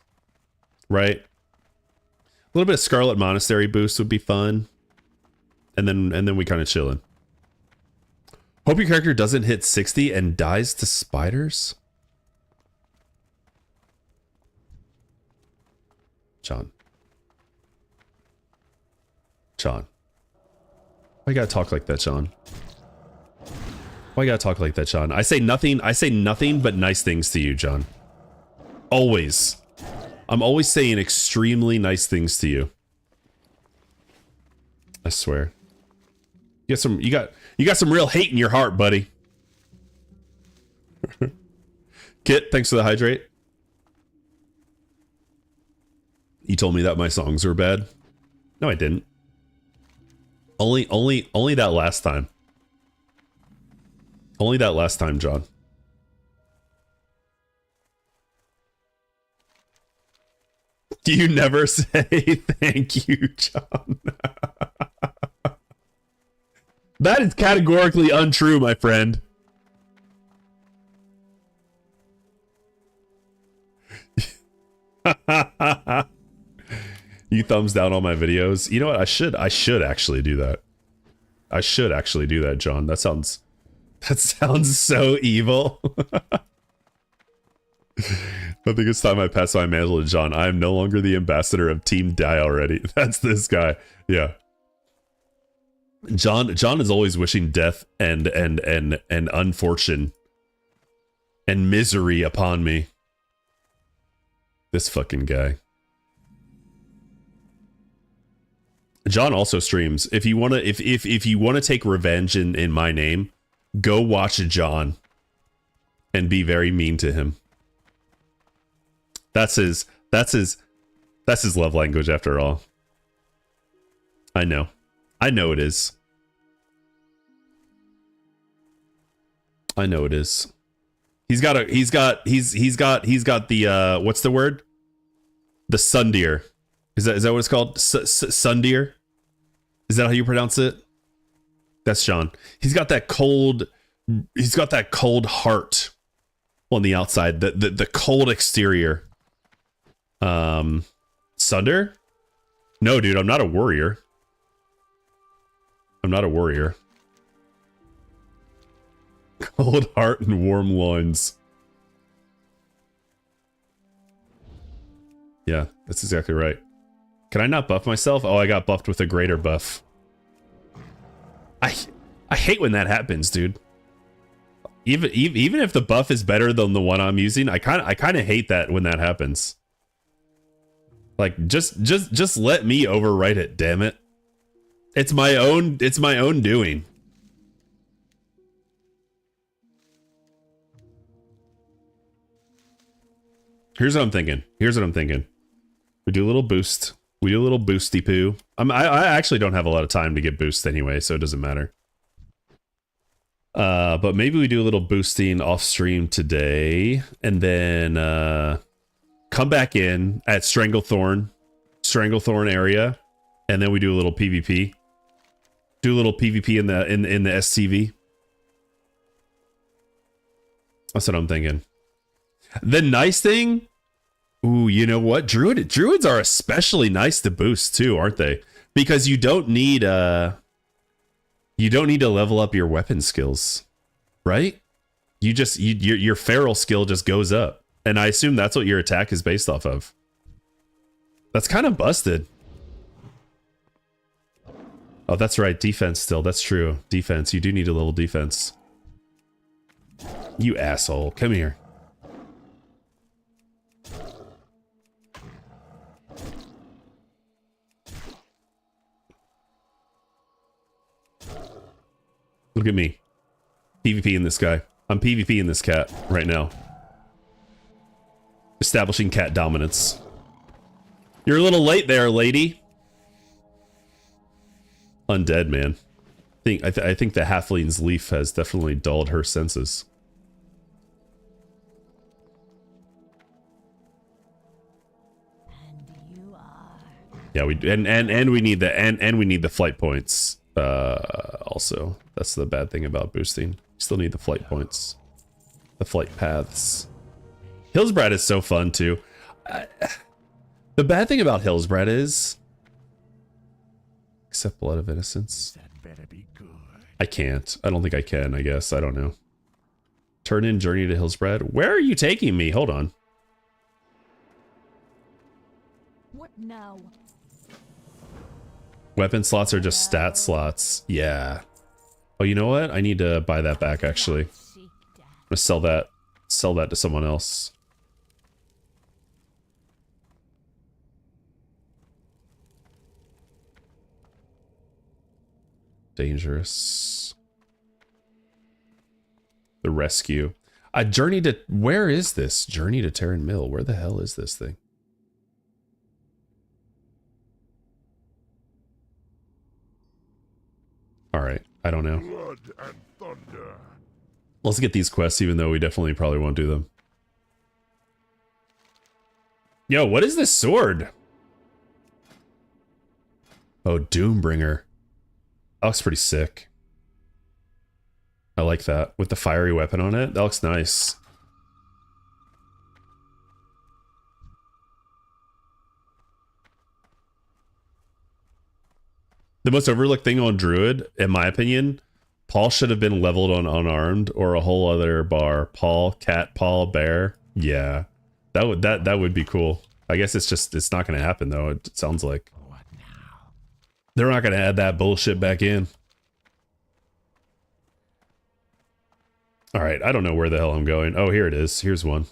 Right? A little bit of Scarlet Monastery boost would be fun. And then we kind of chillin'. Hope your character doesn't hit 60 and dies to spiders. John. Why you gotta talk like that, John? Why you gotta talk like that, John? I say nothing but nice things to you, John. Always. I'm always saying extremely nice things to you. I swear. You got some real hate in your heart, buddy. Kit, thanks for the hydrate. You told me that my songs were bad. No, I didn't. Only that last time. Only that last time, John. Do you never say thank you, John? That is categorically untrue, my friend. You thumbs down on my videos. You know what? I should actually do that. I should actually do that, John. That sounds so evil. I think it's time I pass my mantle to John. I am no longer the ambassador of Team Die Already. That's this guy. Yeah. John is always wishing death and unfortune and misery upon me. This fucking guy. John also streams. If you wanna if you wanna take revenge in my name, go watch John and be very mean to him. That's his love language after all. I know. I know it is. I know it is. He's got the what's the word? The sundeer. Is that what it's called? Sundeer? Is that how you pronounce it? That's Sean. He's got that cold heart on the outside. The cold exterior. Sunder? No, dude, I'm not a warrior. I'm not a warrior. Cold heart and warm loins. Yeah, that's exactly right. Can I not buff myself? Oh, I got buffed with a greater buff. I hate when that happens, dude. Even if the buff is better than the one I'm using, I kind of hate that when that happens. Like just let me overwrite it, damn it. It's my own doing. Here's what I'm thinking. We do a little boost. We do a little boosty poo. I actually don't have a lot of time to get boost anyway, so it doesn't matter. But maybe we do a little boosting off stream today, and then come back in at Stranglethorn area, and then we do a little PvP. Do a little PvP in the SCV. That's what I'm thinking. The nice thing, ooh, you know what? Druids are especially nice to boost too, aren't they? Because you don't need to level up your weapon skills, right? Your feral skill just goes up, and I assume that's what your attack is based off of. That's kind of busted. Oh, that's right, defense still. That's true. Defense. You do need a level defense. You asshole. Come here. Look at me. PvP in this guy. I'm PvP in this cat right now. Establishing cat dominance. You're a little late there, lady. Undead, man. I think the halfling's leaf has definitely dulled her senses. And you are. Yeah, we need the flight points. Also, that's the bad thing about boosting. Still need the flight points, the flight paths. Hillsbrad is so fun too. The bad thing about Hillsbrad is, except Blood of Innocence, That better be good. I can't. I don't think I can. I guess I don't know. Turn in Journey to Hillsbrad. Where are you taking me? Hold on. What now? Weapon slots are just stat slots. Yeah. Oh, you know what? I need to buy that back, actually. I'm gonna sell that to someone else. Dangerous. The rescue. A journey to... Where is this? Journey to Terran Mill. Where the hell is this thing? Alright, I don't know. Blood and thunder. Let's get these quests, even though we definitely probably won't do them. Yo, what is this sword? Oh, Doombringer. That looks pretty sick. I like that. With the fiery weapon on it. That looks nice. The most overlooked thing on Druid, in my opinion, Paul should have been leveled on unarmed or a whole other bar. Paul, cat, Paul, bear. Yeah. That would be cool. I guess it's not gonna happen though, it sounds like. What now? They're not gonna add that bullshit back in. Alright, I don't know where the hell I'm going. Oh, here it is. Here's one.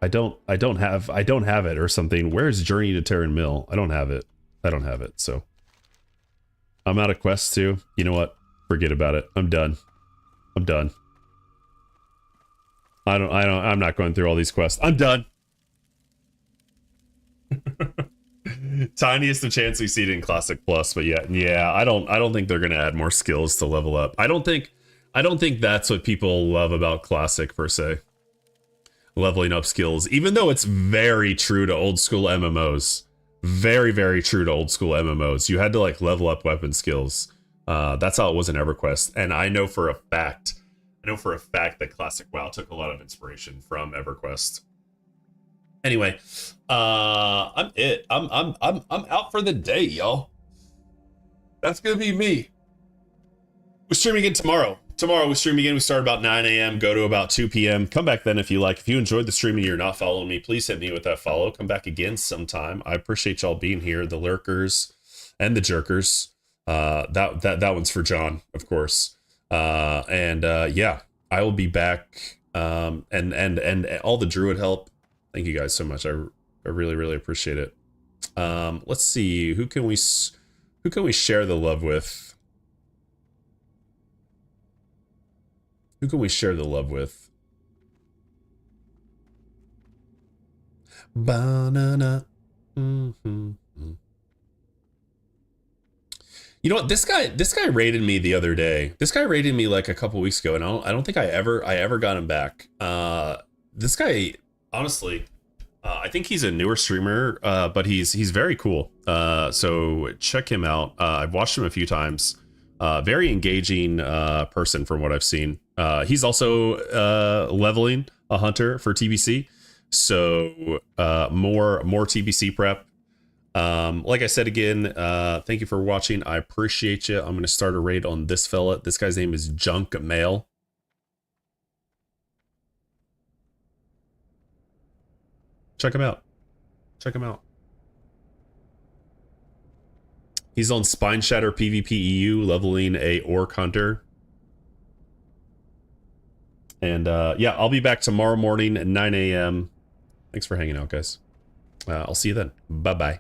I don't have it or something. Where's Journey to Terran Mill? I don't have it. So I'm out of quests too. You know what? Forget about it. I'm done. I'm not going through all these quests. I'm done. Tiniest of chance we see it in Classic Plus, but yeah, I don't think they're gonna add more skills to level up. I don't think that's what people love about Classic per se. Leveling up skills, even though it's very true to old school MMOs. Very, very true to old school MMOs. You had to like level up weapon skills. That's how it was in EverQuest. And I know for a fact that Classic WoW took a lot of inspiration from EverQuest. Anyway, I'm out for the day, y'all. That's gonna be me. We're streaming again tomorrow. We stream again. We start about 9 a.m. Go to about 2 p.m. Come back then if you like. If you enjoyed the stream and you're not following me, please hit me with that follow. Come back again sometime. I appreciate y'all being here, the lurkers and the jerkers. That one's for John, of course. Yeah, I will be back. And all the druid help. Thank you guys so much. I really, really appreciate it. Let's see, who can we share the love with? Who can we share the love with? Banana. Mm-hmm. You know what? This guy raided me the other day. This guy raided me like a couple weeks ago, and I don't think I ever got him back. This guy, honestly, I think he's a newer streamer, but he's very cool. So check him out. I've watched him a few times. Very engaging person from what I've seen. He's also leveling a hunter for TBC. So more TBC prep. Like I said again, thank you for watching. I appreciate you. I'm going to start a raid on this fella. This guy's name is Junk Mail. Check him out. Check him out. He's on Spine Shatter PvP EU, leveling a Orc Hunter. And yeah, I'll be back tomorrow morning at 9 a.m. Thanks for hanging out, guys. I'll see you then. Bye-bye.